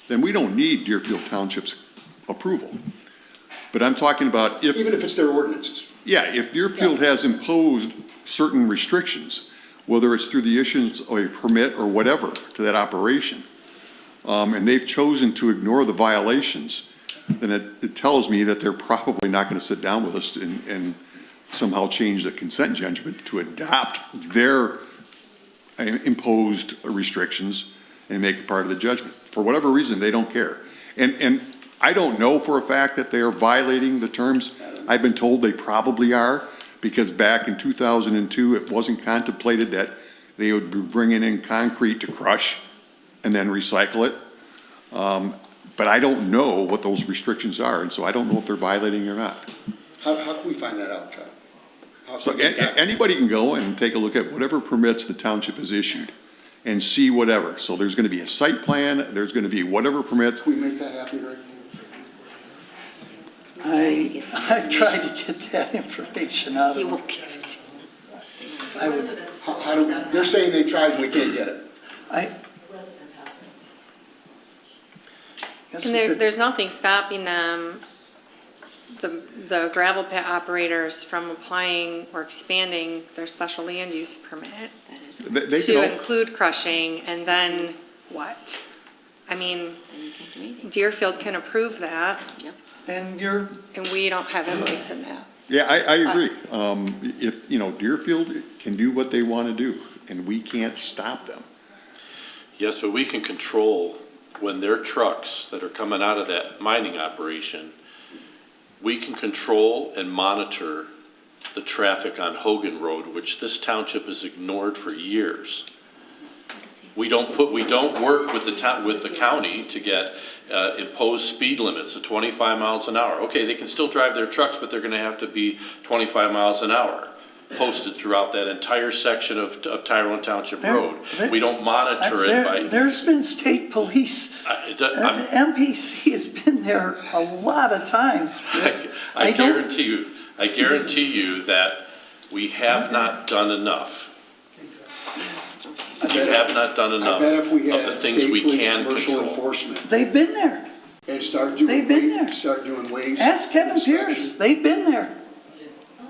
then we don't need Deerfield Township's approval. But I'm talking about even if it's their ordinances. Yeah, if Deerfield has imposed certain restrictions, whether it's through the issuance of a permit or whatever to that operation, and they've chosen to ignore the violations, then it tells me that they're probably not going to sit down with us and somehow change the consent judgment to adopt their imposed restrictions and make it part of the judgment. For whatever reason, they don't care. And I don't know for a fact that they are violating the terms. I've been told they probably are, because back in 2002, it wasn't contemplated that they would be bringing in concrete to crush and then recycle it. But I don't know what those restrictions are, and so I don't know if they're violating or not. How can we find that out, Chuck? So anybody can go and take a look at whatever permits the township has issued and see whatever. So there's going to be a site plan, there's going to be whatever permits. Can we make that happen, Greg? I've tried to get that information out of them. He won't give it. They're saying they tried and we can't get it. And there's nothing stopping them, the gravel pit operators, from applying or expanding their special land use permit to include crushing, and then what? I mean, Deerfield can approve that. And we don't have a voice in that. Yeah, I agree. If, Deerfield can do what they want to do, and we can't stop them. Yes, but we can control when their trucks that are coming out of that mining operation, we can control and monitor the traffic on Hogan Road, which this township has ignored for years. We don't work with the county to get imposed speed limits of 25 miles an hour. Okay, they can still drive their trucks, but they're gonna have to be 25 miles an hour posted throughout that entire section of Tyrone Township Road. We don't monitor it by. There's been state police. MPC has been there a lot of times, Chris. I guarantee you that we have not done enough. We have not done enough of the things we can commercial control. enforcement They've been there. and start doing. They've been there. Start doing waves. Ask Kevin inspection. Pierce. They've been there.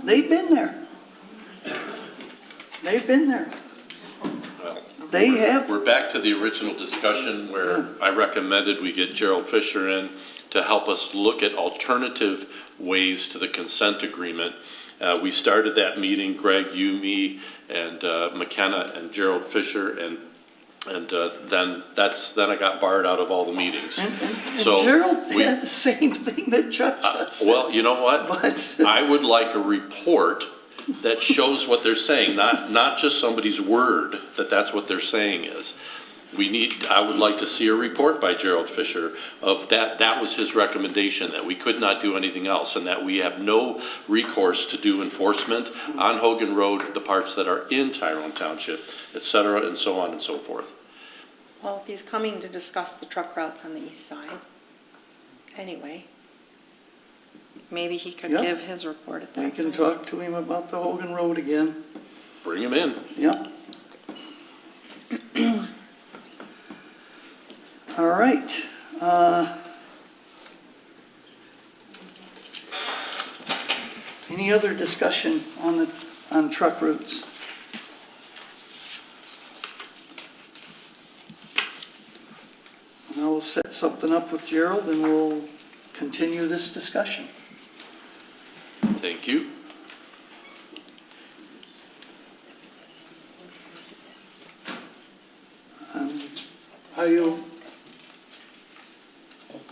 They've been there. They've been there. Well, They have. We're back to the original discussion where I recommended we get Gerald Fisher in to help us look at alternative ways to the consent agreement. We started that meeting, Greg, you, me, and McKenna and Gerald Fisher, and then I got barred out of all the meetings. And So Gerald we- had the same thing that Chuck does. Well, you know what? But I would like a report that shows what they're saying, not just somebody's word that that's what they're saying is. I would like to see a report by Gerald Fisher of that was his recommendation, that we could not do anything else, and that we have no recourse to do enforcement on Hogan Road, the parts that are in Tyrone Township, et cetera, and so on and so forth. Well, if he's coming to discuss the truck routes on the east side, anyway, maybe he could Yep. give his report at we that can time. talk to him about the Hogan Road again. Bring him in. Yep. All right. Any other discussion on truck routes? Now we'll set something up with Gerald and we'll continue this discussion. Thank you.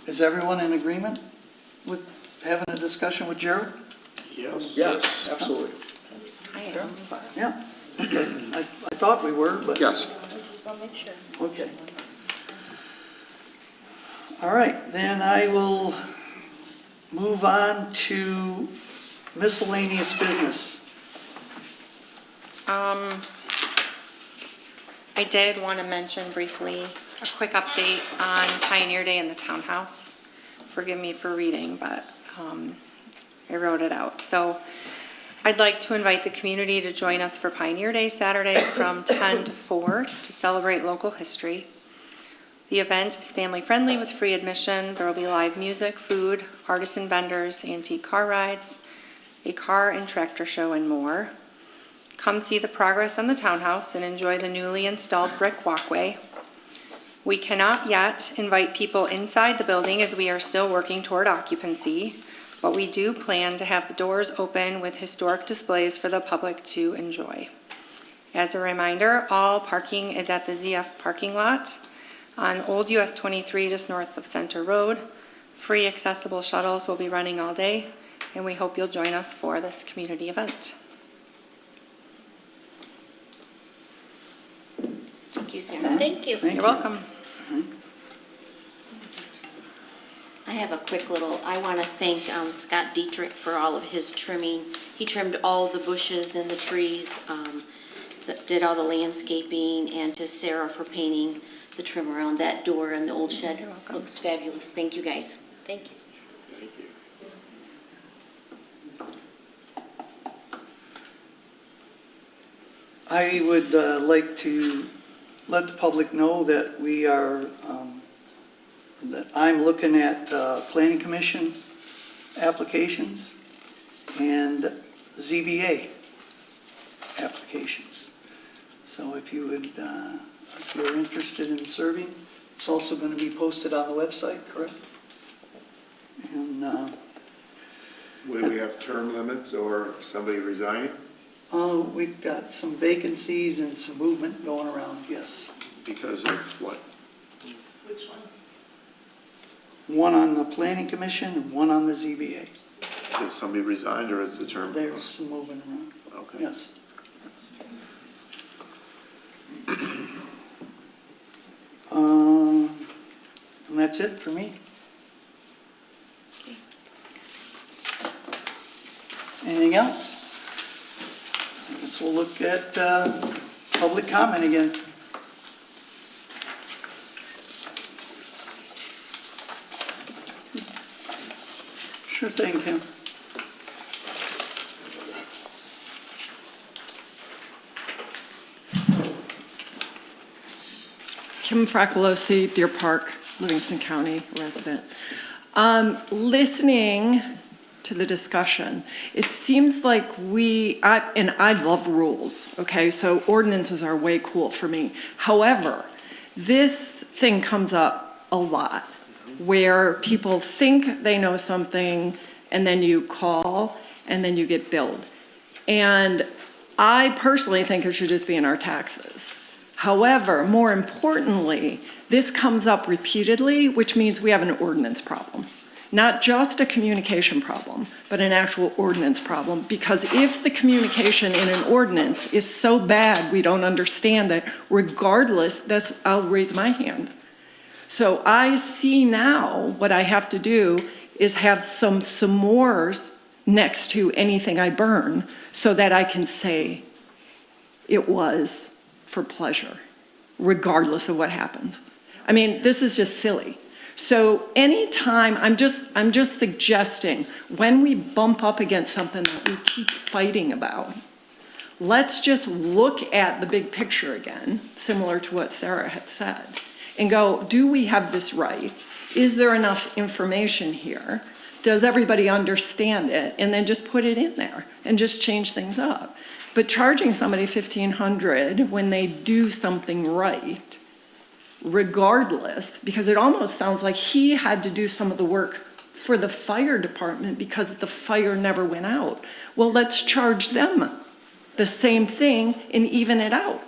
Is everyone in agreement with having a discussion with Gerald? Yes. Absolutely. I am. Yeah, okay. I thought we were, but. Yes. Just want to make sure. Okay. All right, then I will move on to miscellaneous business. I did want to mention briefly a quick update on Pioneer Day in the townhouse. Forgive me for reading, but I wrote it out. So I'd like to invite the community to join us for Pioneer Day Saturday from 10 to 4 to celebrate local history. The event is family-friendly with free admission. There will be live music, food, artisan vendors, antique car rides, a car and tractor show, and more. Come see the progress on the townhouse and enjoy the newly installed brick walkway. We cannot yet invite people inside the building as we are still working toward occupancy, but we do plan to have the doors open with historic displays for the public to enjoy. As a reminder, all parking is at the ZF parking lot on Old US 23 just north of Center Road. Free accessible shuttles will be running all day, and we hope you'll join us for this community event. Thank you, Sarah. Thank you. You're welcome. I have a quick little, I want to thank Scott Dietrich for all of his trimming. He trimmed all the bushes and the trees, did all the landscaping, and to Sarah for painting the trim around that door in the old shed. Looks fabulous. Thank you, guys. Thank you. I would like to let the public know that we are, that I'm looking at planning commission applications and ZBA applications. So if you would, if you're interested in serving, it's also going to be posted on the website, correct? And Would we have term limits or somebody resigning? We've got some vacancies and some movement going around, yes. Because of what? Which ones? One on the planning commission and one on the ZBA. Has somebody resigned or is the term? There's some moving around, Okay. yes. And that's it for me. Anything else? I guess we'll look at public comment again. Sure thing, Kim. Kim Fracolosi, Deer Park, Livingston County resident. Listening to the discussion, it seems like I love rules, okay, so ordinances are way cool for me. However, this thing comes up a lot where people think they know something and then you call and then you get billed. And I personally think it should just be in our taxes. However, more importantly, this comes up repeatedly, which means we have an ordinance problem. Not just a communication problem, but an actual ordinance problem. Because if the communication in an ordinance is so bad we don't understand it, regardless, I'll raise my hand. So I see now what I have to do is have some s'mores next to anything I burn so that I can say it was for pleasure, regardless of what happens. I mean, this is just silly. So anytime, I'm just suggesting, when we bump up against something that we keep fighting about, let's just look at the big picture again, similar to what Sarah had said, and go, do we have this right? Is there enough information here? Does everybody understand it? And then just put it in there and just change things up. But charging somebody $1,500 when they do something right, regardless, because it almost sounds like he had to do some of the work for the fire department because the fire never went out. Well, let's charge them the same thing and even it out.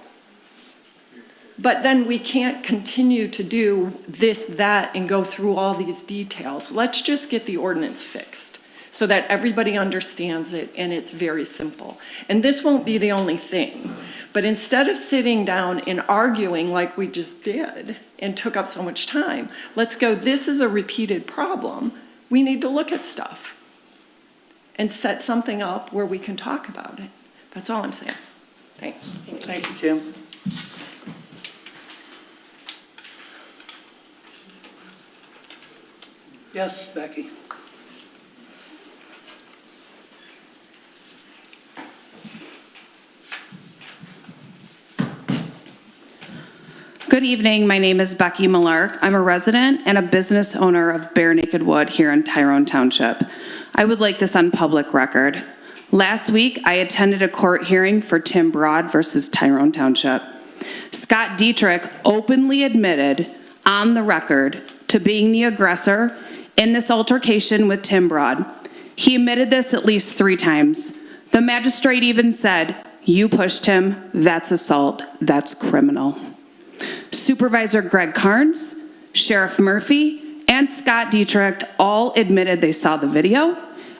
But then we can't continue to do this, that, and go through all these details. Let's just get the ordinance fixed so that everybody understands it and it's very simple. And this won't be the only thing. But instead of sitting down and arguing like we just did and took up so much time, let's go, this is a repeated problem. We need to look at stuff and set something up where we can talk about it. That's all I'm saying. Thanks. Thank you, Kim. Yes, Becky. Good evening, my name is Becky Millark. I'm a resident and a business owner of Bare Naked Wood here in Tyrone Township. I would like this on public record. Last week, I attended a court hearing for Tim Broad versus Tyrone Township. Scott Dietrich openly admitted on the record to being the aggressor in this altercation with Tim Broad. He admitted this at least 3 times. The magistrate even said, "You pushed him, that's assault, that's criminal." Supervisor Greg Carnes, Sheriff Murphy, and Scott Dietrich all admitted they saw the video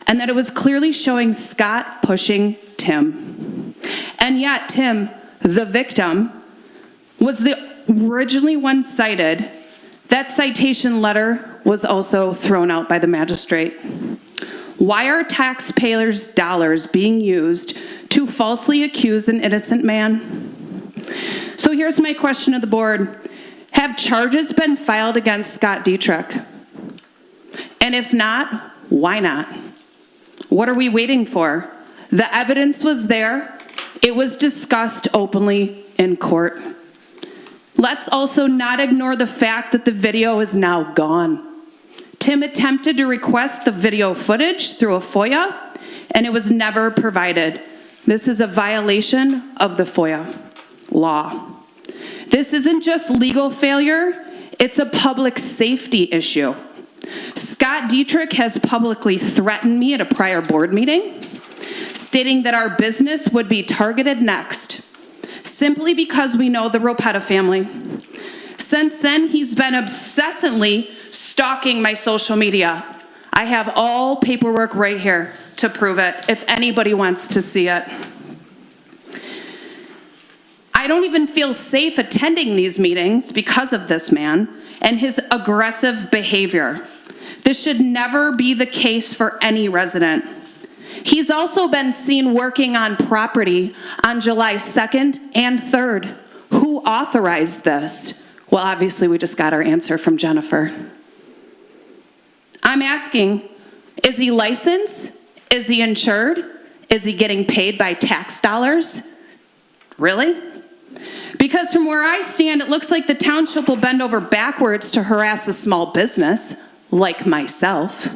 and that it was clearly showing Scott pushing Tim. And yet Tim, the victim, was the originally one cited. That citation letter was also thrown out by the magistrate. Why are taxpayers' dollars being used to falsely accuse an innocent man? So here's my question to the board. Have charges been filed against Scott Dietrich? And if not, why not? What are we waiting for? The evidence was there. It was discussed openly in court. Let's also not ignore the fact that the video is now gone. Tim attempted to request the video footage through a FOIA, and it was never provided. This is a violation of the FOIA law. This isn't just legal failure, it's a public safety issue. Scott Dietrich has publicly threatened me at a prior board meeting, stating that our business would be targeted next, simply because we know the Ropetta family. Since then, he's been obsessively stalking my social media. I have all paperwork right here to prove it, if anybody wants to see it. I don't even feel safe attending these meetings because of this man and his aggressive behavior. This should never be the case for any resident. He's also been seen working on property on July 2nd and 3rd. Who authorized this? Well, obviously, we just got our answer from Jennifer. I'm asking, is he licensed? Is he insured? Is he getting paid by tax dollars? Really? Because from where I stand, it looks like the township will bend over backwards to harass a small business, like myself,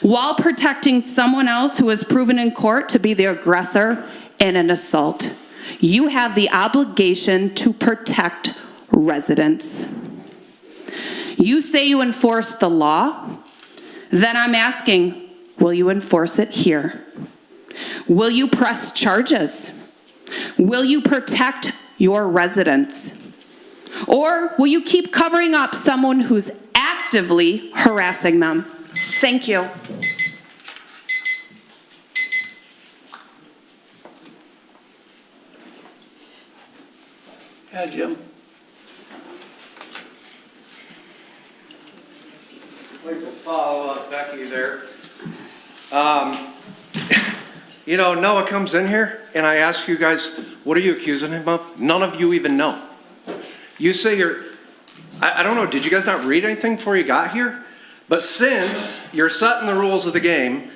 while protecting someone else who has proven in court to be the aggressor in an assault. You have the obligation to protect residents. You say you enforce the law, then I'm asking, will you enforce it here? Will you press charges? Will you protect your residents? Or will you keep covering up someone who's actively harassing them? Thank you. Yeah, Jim. I'd like to follow up Becky there. You know, Noah comes in here and I ask you guys, what are you accusing him of? None of you even know. You say I don't know, did you guys not read anything before you got here? But since you're setting the rules of the game,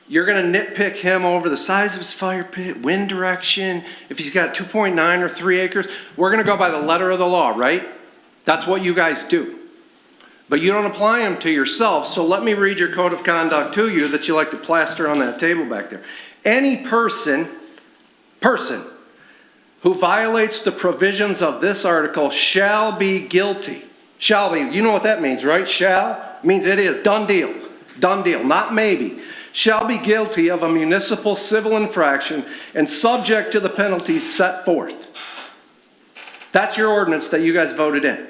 you're gonna nitpick him over the size of his fire pit, wind direction, if he's got 2.9 or 3 acres. We're gonna go by the letter of the law, right? That's what you guys do. But you don't apply them to yourself, so let me read your code of conduct to you that you like to plaster on that table back there. Any person who violates the provisions of this article shall be guilty. Shall be, you know what that means, right? Shall means it is, done deal, not maybe. Shall be guilty of a municipal civil infraction and subject to the penalties set forth. That's your ordinance that you guys voted in.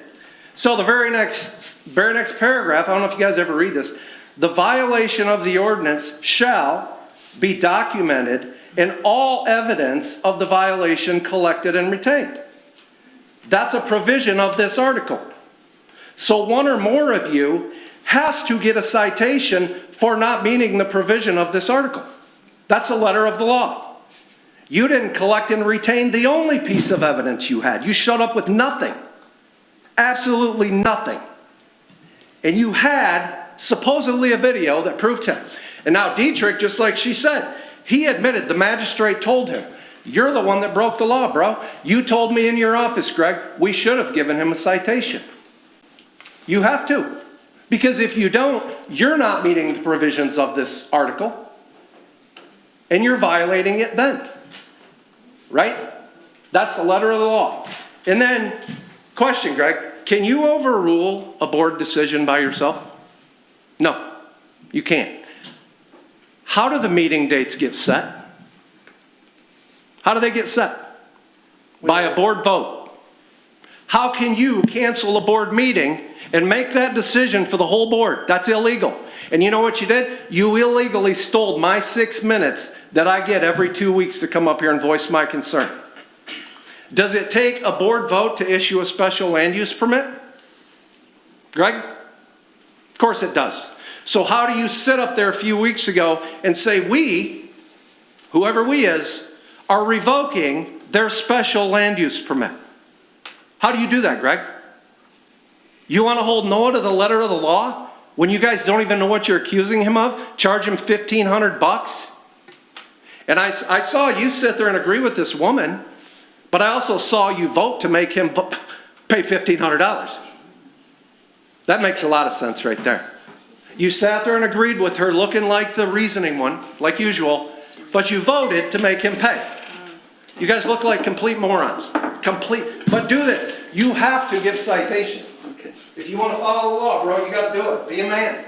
So the very next paragraph, I don't know if you guys ever read this, the violation of the ordinance shall be documented and all evidence of the violation collected and retained. That's a provision of this article. So one or more of you has to get a citation for not meeting the provision of this article. That's the letter of the law. You didn't collect and retain the only piece of evidence you had. You showed up with nothing. Absolutely nothing. And you had supposedly a video that proved him. And now Dietrich, just like she said, he admitted, the magistrate told him, you're the one that broke the law, bro. You told me in your office, Greg, we should have given him a citation. You have to. Because if you don't, you're not meeting the provisions of this article. And you're violating it then. Right? That's the letter of the law. And then, question, Greg, can you overrule a board decision by yourself? No, you can't. How do the meeting dates get set? How do they get set? By a board vote. How can you cancel a board meeting and make that decision for the whole board? That's illegal. And you know what you did? You illegally stole my 6 minutes that I get every 2 weeks to come up here and voice my concern. Does it take a board vote to issue a special land use permit? Greg? Of course it does. So how do you sit up there a few weeks ago and say we, whoever we is, are revoking their special land use permit? How do you do that, Greg? You want to hold Noah to the letter of the law when you guys don't even know what you're accusing him of? Charge him $1,500? And I saw you sit there and agree with this woman, but I also saw you vote to make him pay $1,500. That makes a lot of sense right there. You sat there and agreed with her looking like the reasoning one, like usual, but you voted to make him pay. You guys look like complete morons. But do this. You have to give citations. Okay. If you want to follow the law, bro, you got to do it. Be a man.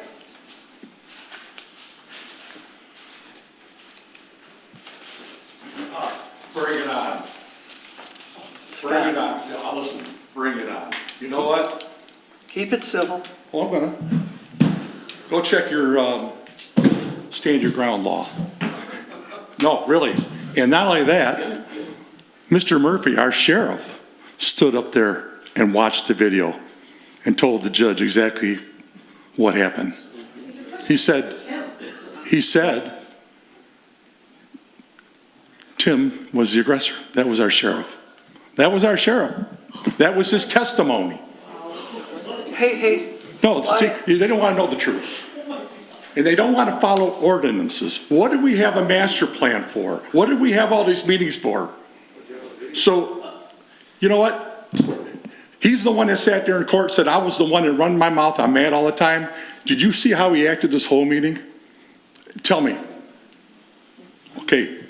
Bring it on. Bring it on. Now, listen, bring it on. You know what? Keep it civil. Well, I'm gonna. Go check your, stand your ground law. No, really. And not only that, Mr. Murphy, our sheriff, stood up there and watched the video and told the judge exactly what happened. He said, Tim was the aggressor. That was our sheriff. That was our sheriff. That was his testimony. Hey. No, see, they don't want to know the truth. And they don't want to follow ordinances. What did we have a master plan for? What did we have all these meetings for? So, you know what? He's the one that sat there in court and said, I was the one that run my mouth, I'm mad all the time. Did you see how he acted this whole meeting? Tell me. Okay,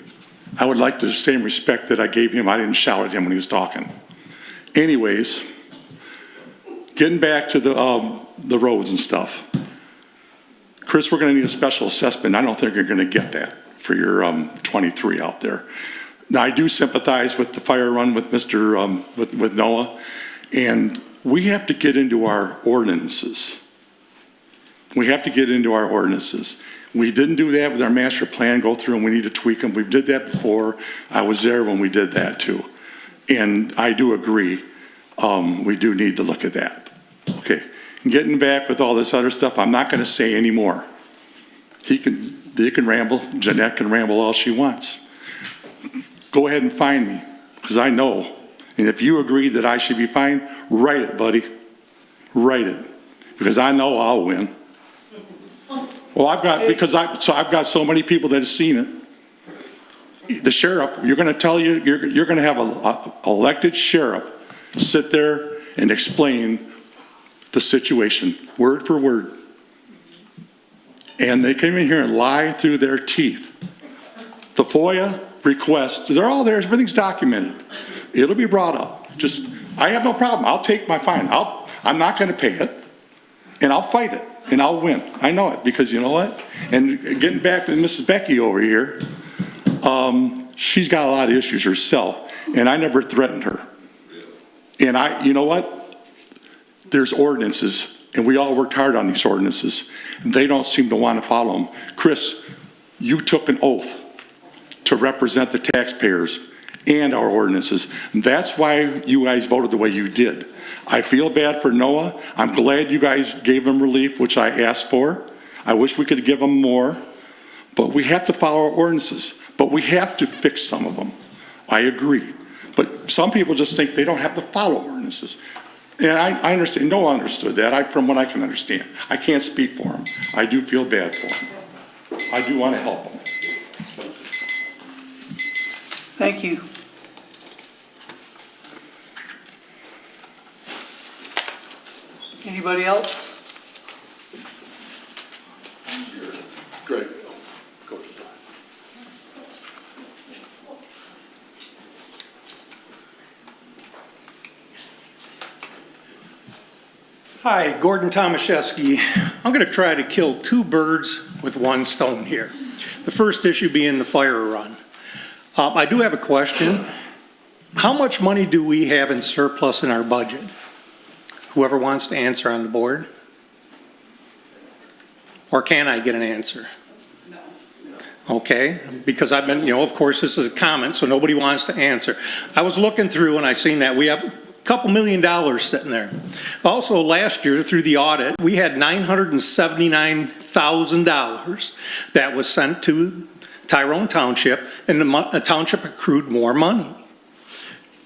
I would like the same respect that I gave him. I didn't shout at him when he was talking. Anyways, getting back to the roads and stuff. Chris, we're going to need a special assessment. I don't think you're going to get that for your 23 out there. Now, I do sympathize with the fire run with with Noah, and we have to get into our ordinances. We have to get into our ordinances. We didn't do that with our master plan, go through and we need to tweak them. We did that before. I was there when we did that too. And I do agree, we do need to look at that. Okay, getting back with all this other stuff, I'm not gonna say anymore. They can ramble, Jeanette can ramble all she wants. Go ahead and find me, because I know. And if you agree that I should be fined, write it, buddy. Write it, because I know I'll win. Well, I've got so many people that have seen it. The sheriff, you're going to tell you're going to have an elected sheriff sit there and explain the situation, word for word. And they came in here and lie through their teeth. The FOIA requests, they're all there, everything's documented. It'll be brought up. I have no problem. I'll take my fine. I'm not going to pay it, and I'll fight it, and I'll win. I know it, because you know what? And getting back to Mrs. Becky over here, she's got a lot of issues herself, and I never threatened her. And you know what? There's ordinances, and we all worked hard on these ordinances. They don't seem to want to follow them. Chris, you took an oath to represent the taxpayers and our ordinances. That's why you guys voted the way you did. I feel bad for Noah. I'm glad you guys gave him relief, which I asked for. I wish we could give him more, but we have to follow our ordinances. But we have to fix some of them. I agree. But some people just think they don't have to follow ordinances. And I understand, Noah understood that, from what I can understand. I can't speak for him. I do feel bad for him. I do want to help him. Thank you. Anybody else? Great. Go. Hi, Gordon Tomaszewski. I'm going to try to kill two birds with one stone here. The first issue being the fire run. I do have a question. How much money do we have in surplus in our budget? Whoever wants to answer on the board? Or can I get an answer? No. Okay, because I've been, of course this is a comment, so nobody wants to answer. I was looking through and I seen that we have a couple $1 million sitting there. Also last year through the audit, we had $979,000 that was sent to Tyrone Township, and the township accrued more money.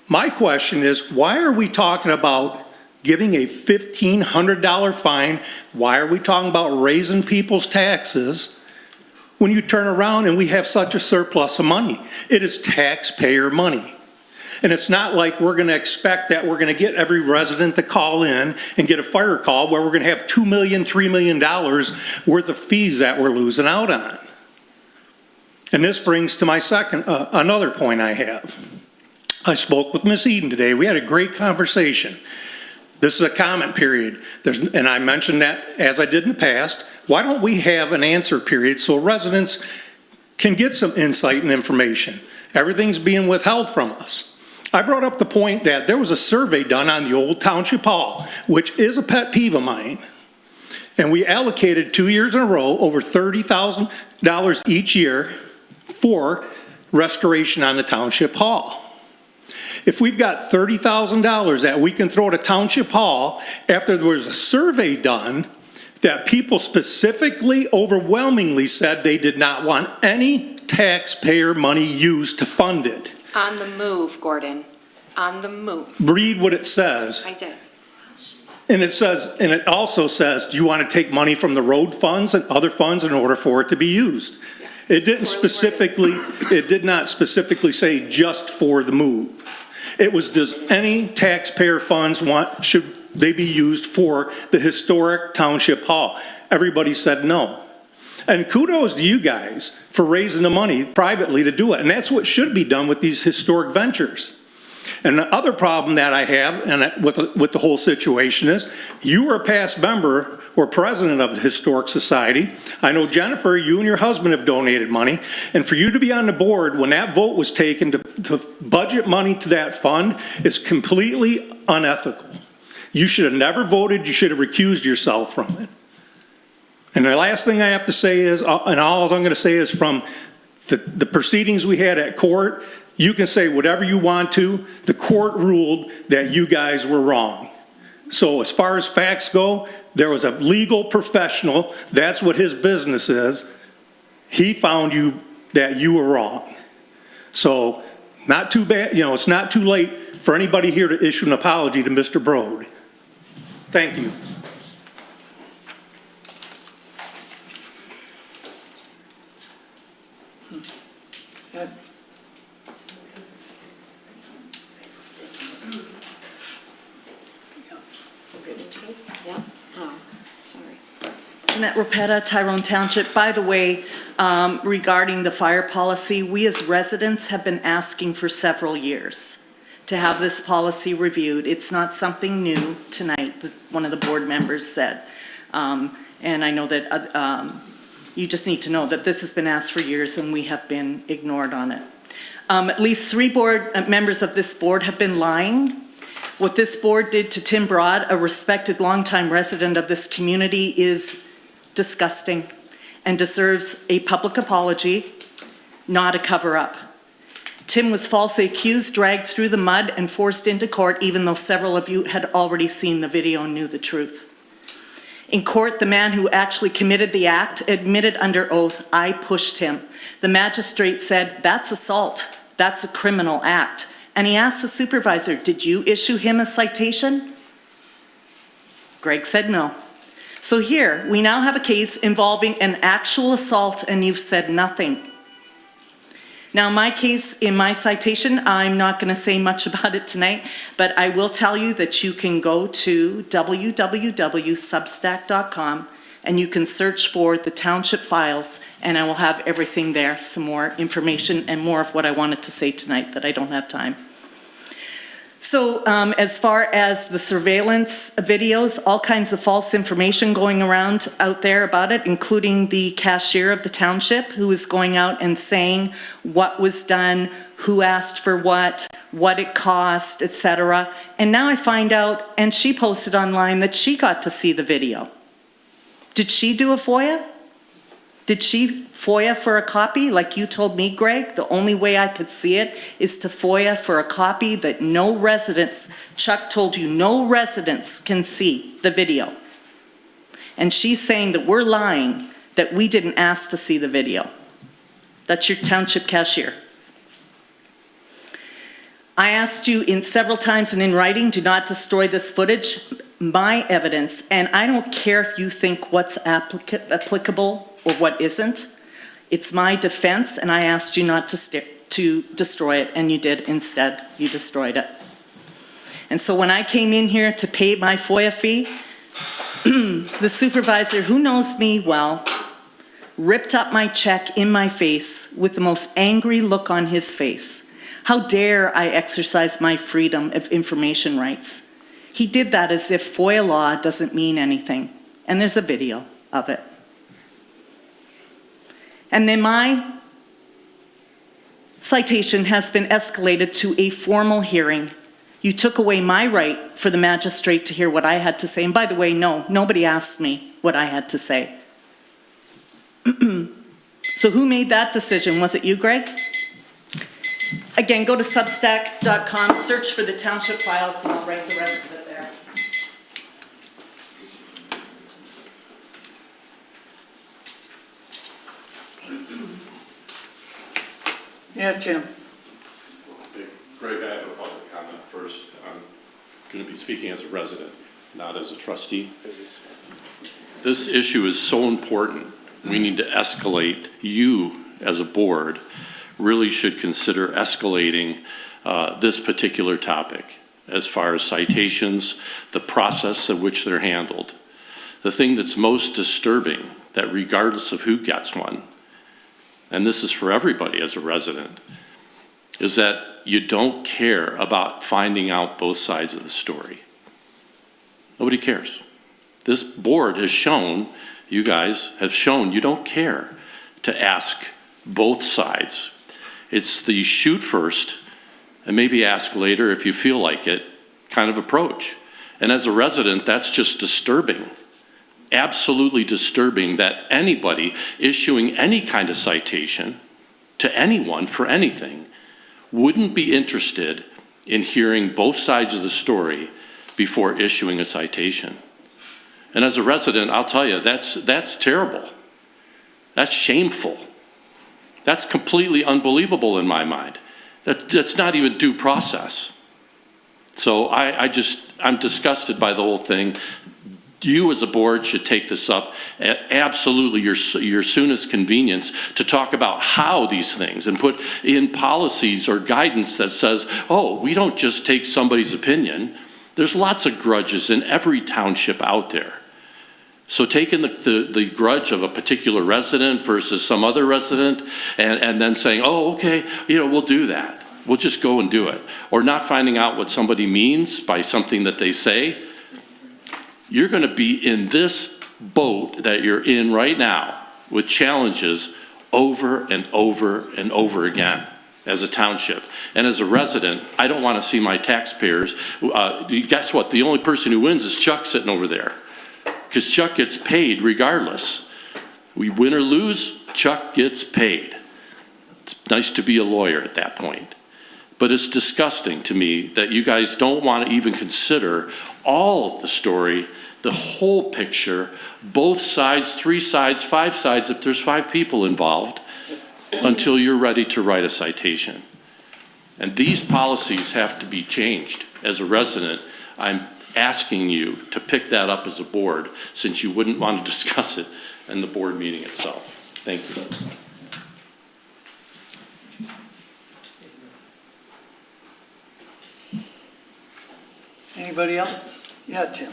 My question is, why are we talking about giving a $1,500 fine? Why are we talking about raising people's taxes when you turn around and we have such a surplus of money? It is taxpayer money. And it's not like we're going to expect that we're going to get every resident to call in and get a fire call where we're going to have $2 million, $3 million worth of fees that we're losing out on. And this brings to my another point I have. I spoke with Miss Eden today. We had a great conversation. This is a comment period. And I mentioned that, as I did in the past, why don't we have an answer period so residents can get some insight and information? Everything's being withheld from us. I brought up the point that there was a survey done on the old Township Hall, which is a pet peeve of mine. And we allocated 2 years in a row over $30,000 each year for restoration on the Township Hall. If we've got $30,000 that we can throw at a Township Hall after there was a survey done that people specifically, overwhelmingly said they did not want any taxpayer money used to fund it. On the move, Gordon, on the move. Read what it says. I did. And it says, and it also says, do you want to take money from the road funds and other funds in order for it to be used? Yeah. It did not specifically say just for the move. It was, does any taxpayer funds should they be used for the historic Township Hall? Everybody said no. And kudos to you guys for raising the money privately to do it. And that's what should be done with these historic ventures. And the other problem that I have and with the whole situation is, you were a past member or president of the Historic Society. I know, Jennifer, you and your husband have donated money. And for you to be on the board when that vote was taken to budget money to that fund is completely unethical. You should have never voted. You should have recused yourself from it. And the last thing I have to say is, and all I'm going to say is from the proceedings we had at court, you can say whatever you want to. The court ruled that you guys were wrong. So as far as facts go, there was a legal professional, that's what his business is. He found that you were wrong. So not too bad, it's not too late for anybody here to issue an apology to Mr. Brode. Thank you. Yeah. Oh, sorry. Jeanette Rapetta, Tyrone Township. By the way, regarding the fire policy, we as residents have been asking for several years to have this policy reviewed. It's not something new tonight, one of the board members said. And I know that you just need to know that this has been asked for years and we have been ignored on it. At least 3 members of this board have been lying. What this board did to Tim Broad, a respected longtime resident of this community, is disgusting and deserves a public apology, not a cover-up. Tim was falsely accused, dragged through the mud, and forced into court, even though several of you had already seen the video and knew the truth. In court, the man who actually committed the act admitted under oath, "I pushed him." The magistrate said, "That's assault. That's a criminal act." And he asked the supervisor, "Did you issue him a citation?" Greg said no. So here, we now have a case involving an actual assault, and you've said nothing. Now, my case, in my citation, I'm not going to say much about it tonight, but I will tell you that you can go to www.substack.com and you can search for the township files, and I will have everything there, some more information and more of what I wanted to say tonight that I don't have time. So as far as the surveillance videos, all kinds of false information going around out there about it, including the cashier of the township who is going out and saying what was done, who asked for what it cost, etc. And now I find out, and she posted online, that she got to see the video. Did she do a FOIA? Did she FOIA for a copy like you told me, Greg? The only way I could see it is to FOIA for a copy that no residents, Chuck told you, no residents can see the video. And she's saying that we're lying, that we didn't ask to see the video. That's your township cashier. I asked you in several times and in writing, do not destroy this footage, my evidence, and I don't care if you think what's applicable or what isn't. It's my defense, and I asked you not to destroy it, and you did instead. You destroyed it. And so when I came in here to pay my FOIA fee, the supervisor, who knows me well, ripped up my check in my face with the most angry look on his face. How dare I exercise my freedom of information rights? He did that as if FOIA law doesn't mean anything. And there's a video of it. And then my citation has been escalated to a formal hearing. You took away my right for the magistrate to hear what I had to say. And by the way, no, nobody asked me what I had to say. So who made that decision? Was it you, Greg? Again, go to substack.com, search for the township files, and I'll write the rest of it there. Yeah, Tim. Greg, I have a public comment first. I'm going to be speaking as a resident, not as a trustee. This issue is so important. We need to escalate. You, as a board, really should consider escalating this particular topic as far as citations, the process in which they're handled. The thing that's most disturbing, that regardless of who gets one, and this is for everybody as a resident, is that you don't care about finding out both sides of the story. Nobody cares. This board has shown, you guys have shown, you don't care to ask both sides. It's the shoot first and maybe ask later if you feel like it kind of approach. And as a resident, that's just disturbing. Absolutely disturbing that anybody issuing any kind of citation to anyone for anything wouldn't be interested in hearing both sides of the story before issuing a citation. And as a resident, I'll tell you, that's terrible. That's shameful. That's completely unbelievable in my mind. That's not even due process. So I'm disgusted by the whole thing. You as a board should take this up at absolutely your soonest convenience to talk about how these things and put in policies or guidance that says, oh, we don't just take somebody's opinion. There's lots of grudges in every township out there. So taking the grudge of a particular resident versus some other resident and then saying, oh, okay, we'll do that. We'll just go and do it. Or not finding out what somebody means by something that they say. You're going to be in this boat that you're in right now with challenges over and over and over again as a township. And as a resident, I don't want to see my taxpayers. Guess what? The only person who wins is Chuck sitting over there. Because Chuck gets paid regardless. We win or lose, Chuck gets paid. It's nice to be a lawyer at that point. But it's disgusting to me that you guys don't want to even consider all of the story, the whole picture, both sides, 3 sides, 5 sides, if there's 5 people involved, until you're ready to write a citation. And these policies have to be changed. As a resident, I'm asking you to pick that up as a board, since you wouldn't want to discuss it in the board meeting itself. Thank you. Anybody else? Yeah, Tim.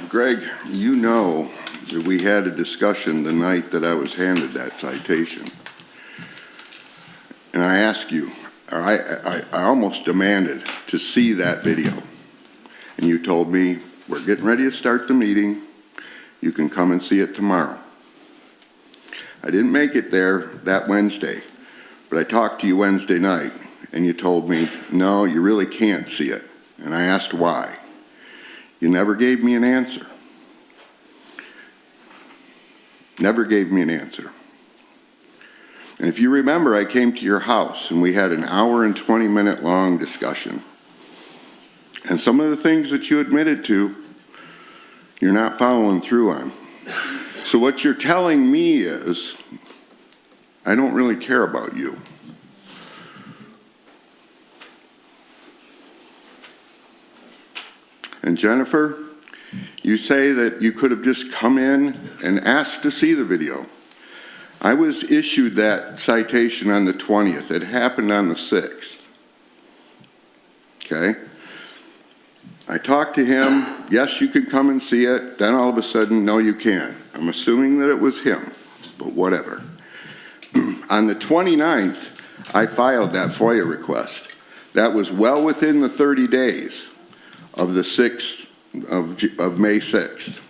Greg, you know that we had a discussion the night that I was handed that citation. And I asked you, or I almost demanded to see that video. And you told me, we're getting ready to start the meeting. You can come and see it tomorrow. I didn't make it there that Wednesday, but I talked to you Wednesday night, and you told me, no, you really can't see it. And I asked why. You never gave me an answer. Never gave me an answer. And if you remember, I came to your house, and we had an hour and 20-minute long discussion. And some of the things that you admitted to, you're not following through on. So what you're telling me is, I don't really care about you. And Jennifer, you say that you could have just come in and asked to see the video. I was issued that citation on the 20th. It happened on the 6th. Okay? I talked to him, yes, you can come and see it. Then all of a sudden, no, you can't. I'm assuming that it was him, but whatever. On the 29th, I filed that FOIA request. That was well within the 30 days of the 6th of May 6th.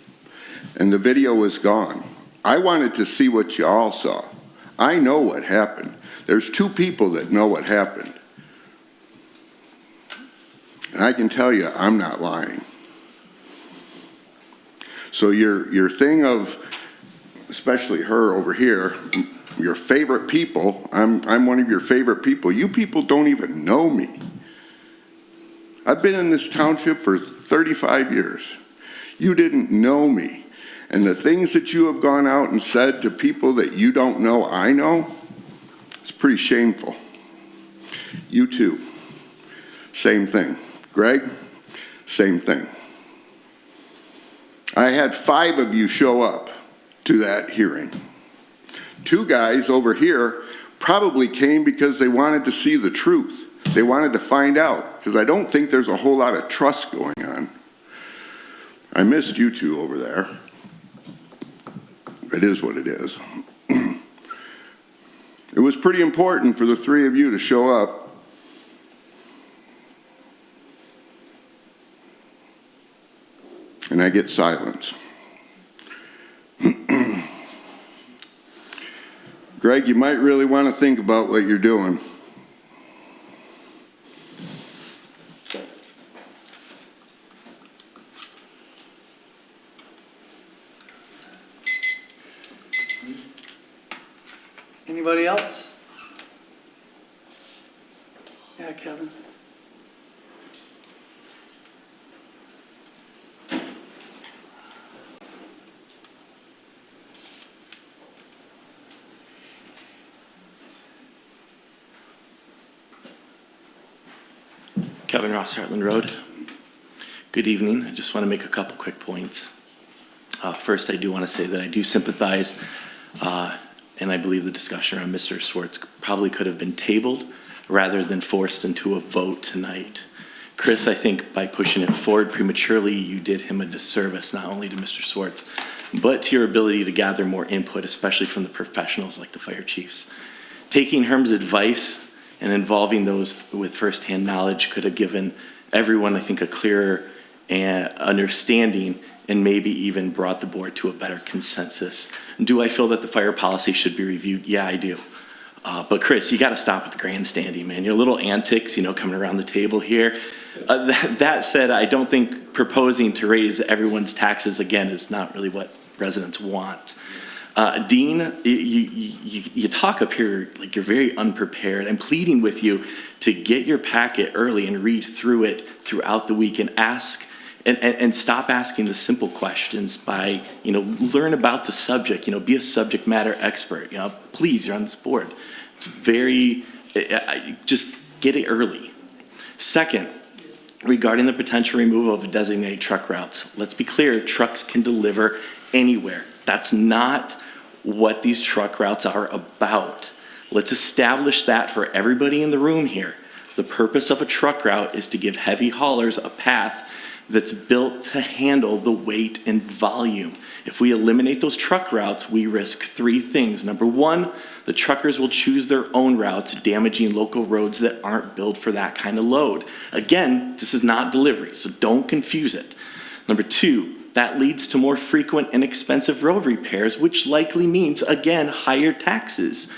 And the video was gone. I wanted to see what you all saw. I know what happened. There's 2 people that know what happened. And I can tell you, I'm not lying. So your thing of, especially her over here, your favorite people, I'm one of your favorite people. You people don't even know me. I've been in this township for 35 years. You didn't know me. And the things that you have gone out and said to people that you don't know I know, it's pretty shameful. You too. Same thing. Greg, same thing. I had 5 of you show up to that hearing. 2 guys over here probably came because they wanted to see the truth. They wanted to find out, because I don't think there's a whole lot of trust going on. I missed you 2 over there. It is what it is. It was pretty important for the 3 of you to show up. And I get silence. Greg, you might really want to think about what you're doing. Anybody else? Yeah, Kevin. Kevin Ross, Heartland Road. Good evening. I just want to make a couple quick points. First, I do want to say that I do sympathize, and I believe the discussion around Mr. Swartz probably could have been tabled rather than forced into a vote tonight. Chris, I think by pushing it forward prematurely, you did him a disservice, not only to Mr. Swartz, but to your ability to gather more input, especially from the professionals like the fire chiefs. Taking Herm's advice and involving those with firsthand knowledge could have given everyone, I think, a clearer understanding and maybe even brought the board to a better consensus. Do I feel that the fire policy should be reviewed? Yeah, I do. But Chris, you got to stop with the grandstanding, man. Your little antics, coming around the table here. That said, I don't think proposing to raise everyone's taxes again is not really what residents want. Dean, you talk up here like you're very unprepared. I'm pleading with you to get your packet early and read through it throughout the week and ask and stop asking the simple questions by, learn about the subject, be a subject matter expert. Please, you're on this board. It's very, just get it early. Second, regarding the potential removal of designated truck routes, let's be clear, trucks can deliver anywhere. That's not what these truck routes are about. Let's establish that for everybody in the room here. The purpose of a truck route is to give heavy haulers a path that's built to handle the weight and volume. If we eliminate those truck routes, we risk 3 things. Number 1, the truckers will choose their own routes, damaging local roads that aren't built for that kind of load. Again, this is not delivery, so don't confuse it. Number 2, that leads to more frequent and expensive road repairs, which likely means, again, higher taxes.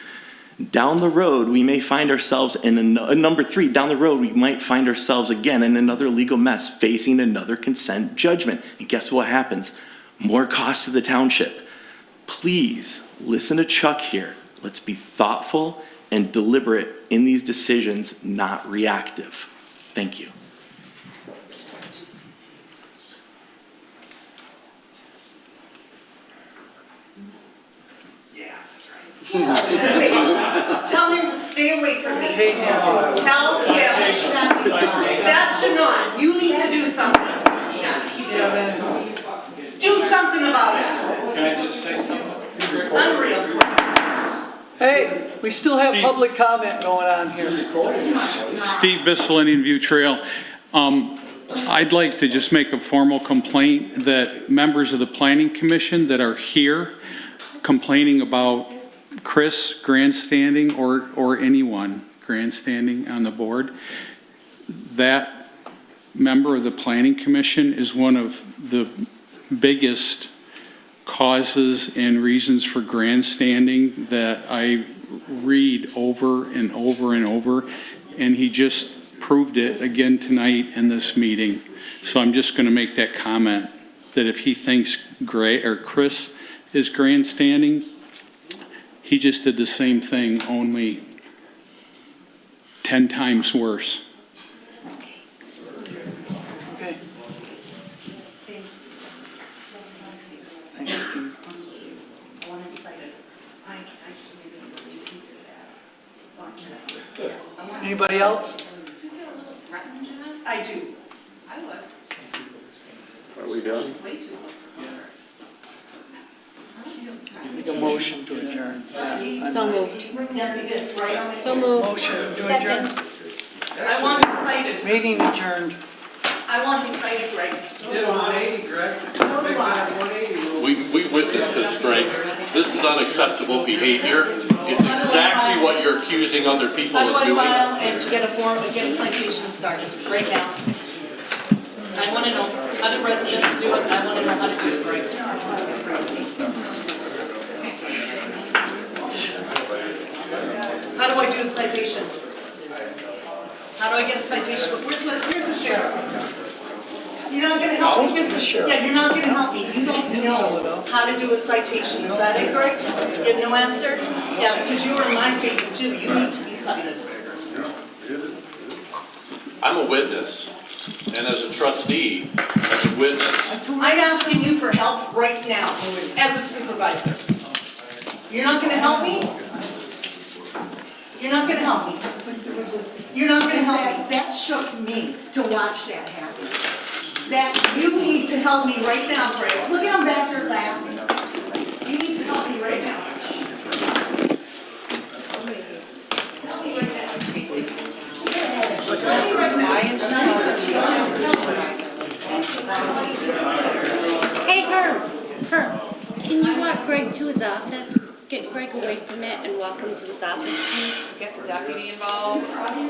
Down the road, we may find ourselves in number 3, down the road, we might find ourselves again in another legal mess, facing another consent judgment. And guess what happens? More cost to the township. Please listen to Chuck here. Let's be thoughtful and deliberate in these decisions, not reactive. Thank you. Tell him to stay away from me. Tell him that should not. You need to do something. Do something about it. Can I just say something? Unreal. Hey, we still have public comment going on here. Steve Bissell, Indian View Trail. I'd like to just make a formal complaint that members of the Planning Commission that are here complaining about Chris grandstanding or anyone grandstanding on the board, that member of the Planning Commission is one of the biggest causes and reasons for grandstanding that I read over and over and over, and he just proved it again tonight in this meeting. So I'm just going to make that comment, that if he thinks Chris is grandstanding, he just did the same thing, only 10 times worse. Okay. Thanks, Steve. Anybody else? I do. I would. Are we done? Way too close Make a motion to adjourn. Yeah, So moved. Yes, he did, right? So moved. Motion to Second. adjourn. I want him cited. Meeting adjourned. I want him cited, Greg. We witnessed this, Greg. This is unacceptable behavior. It's exactly what you're accusing other people How do of I doing. file and to get a citation started right now? I want to know, other residents do it, I want to know how to do it, right? How do I do a citation? How do I get a citation? Where's the sheriff? You're not gonna help me? I'll get the sheriff. Yeah, you're not gonna help me. You don't know how to do a citation. Is that it, Greg? You have no answer? Yeah, because you are in my face too. You need to be cited. I'm a witness, and as a trustee, as a witness, I'm asking you for help right now, as a supervisor. You're not gonna help me? You're not gonna help me? You're not gonna help me? That shook me to watch that happen. Zach, you need to help me right now, Greg. Look at him back there laughing. You need to help me right now. Help me right now. Help me right now. Hey, Herb, can you walk Greg to his office? Get Greg away from it and walk him to his office, please. Get the deputy involved. I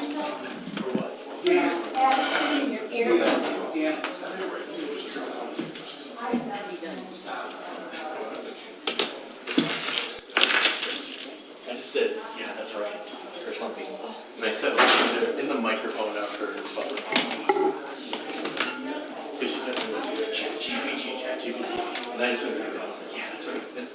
just said, yeah, that's right, or something. And I said it in the microphone after her phone. Because she kept doing ChatGPT. And I just said, yeah, that's right.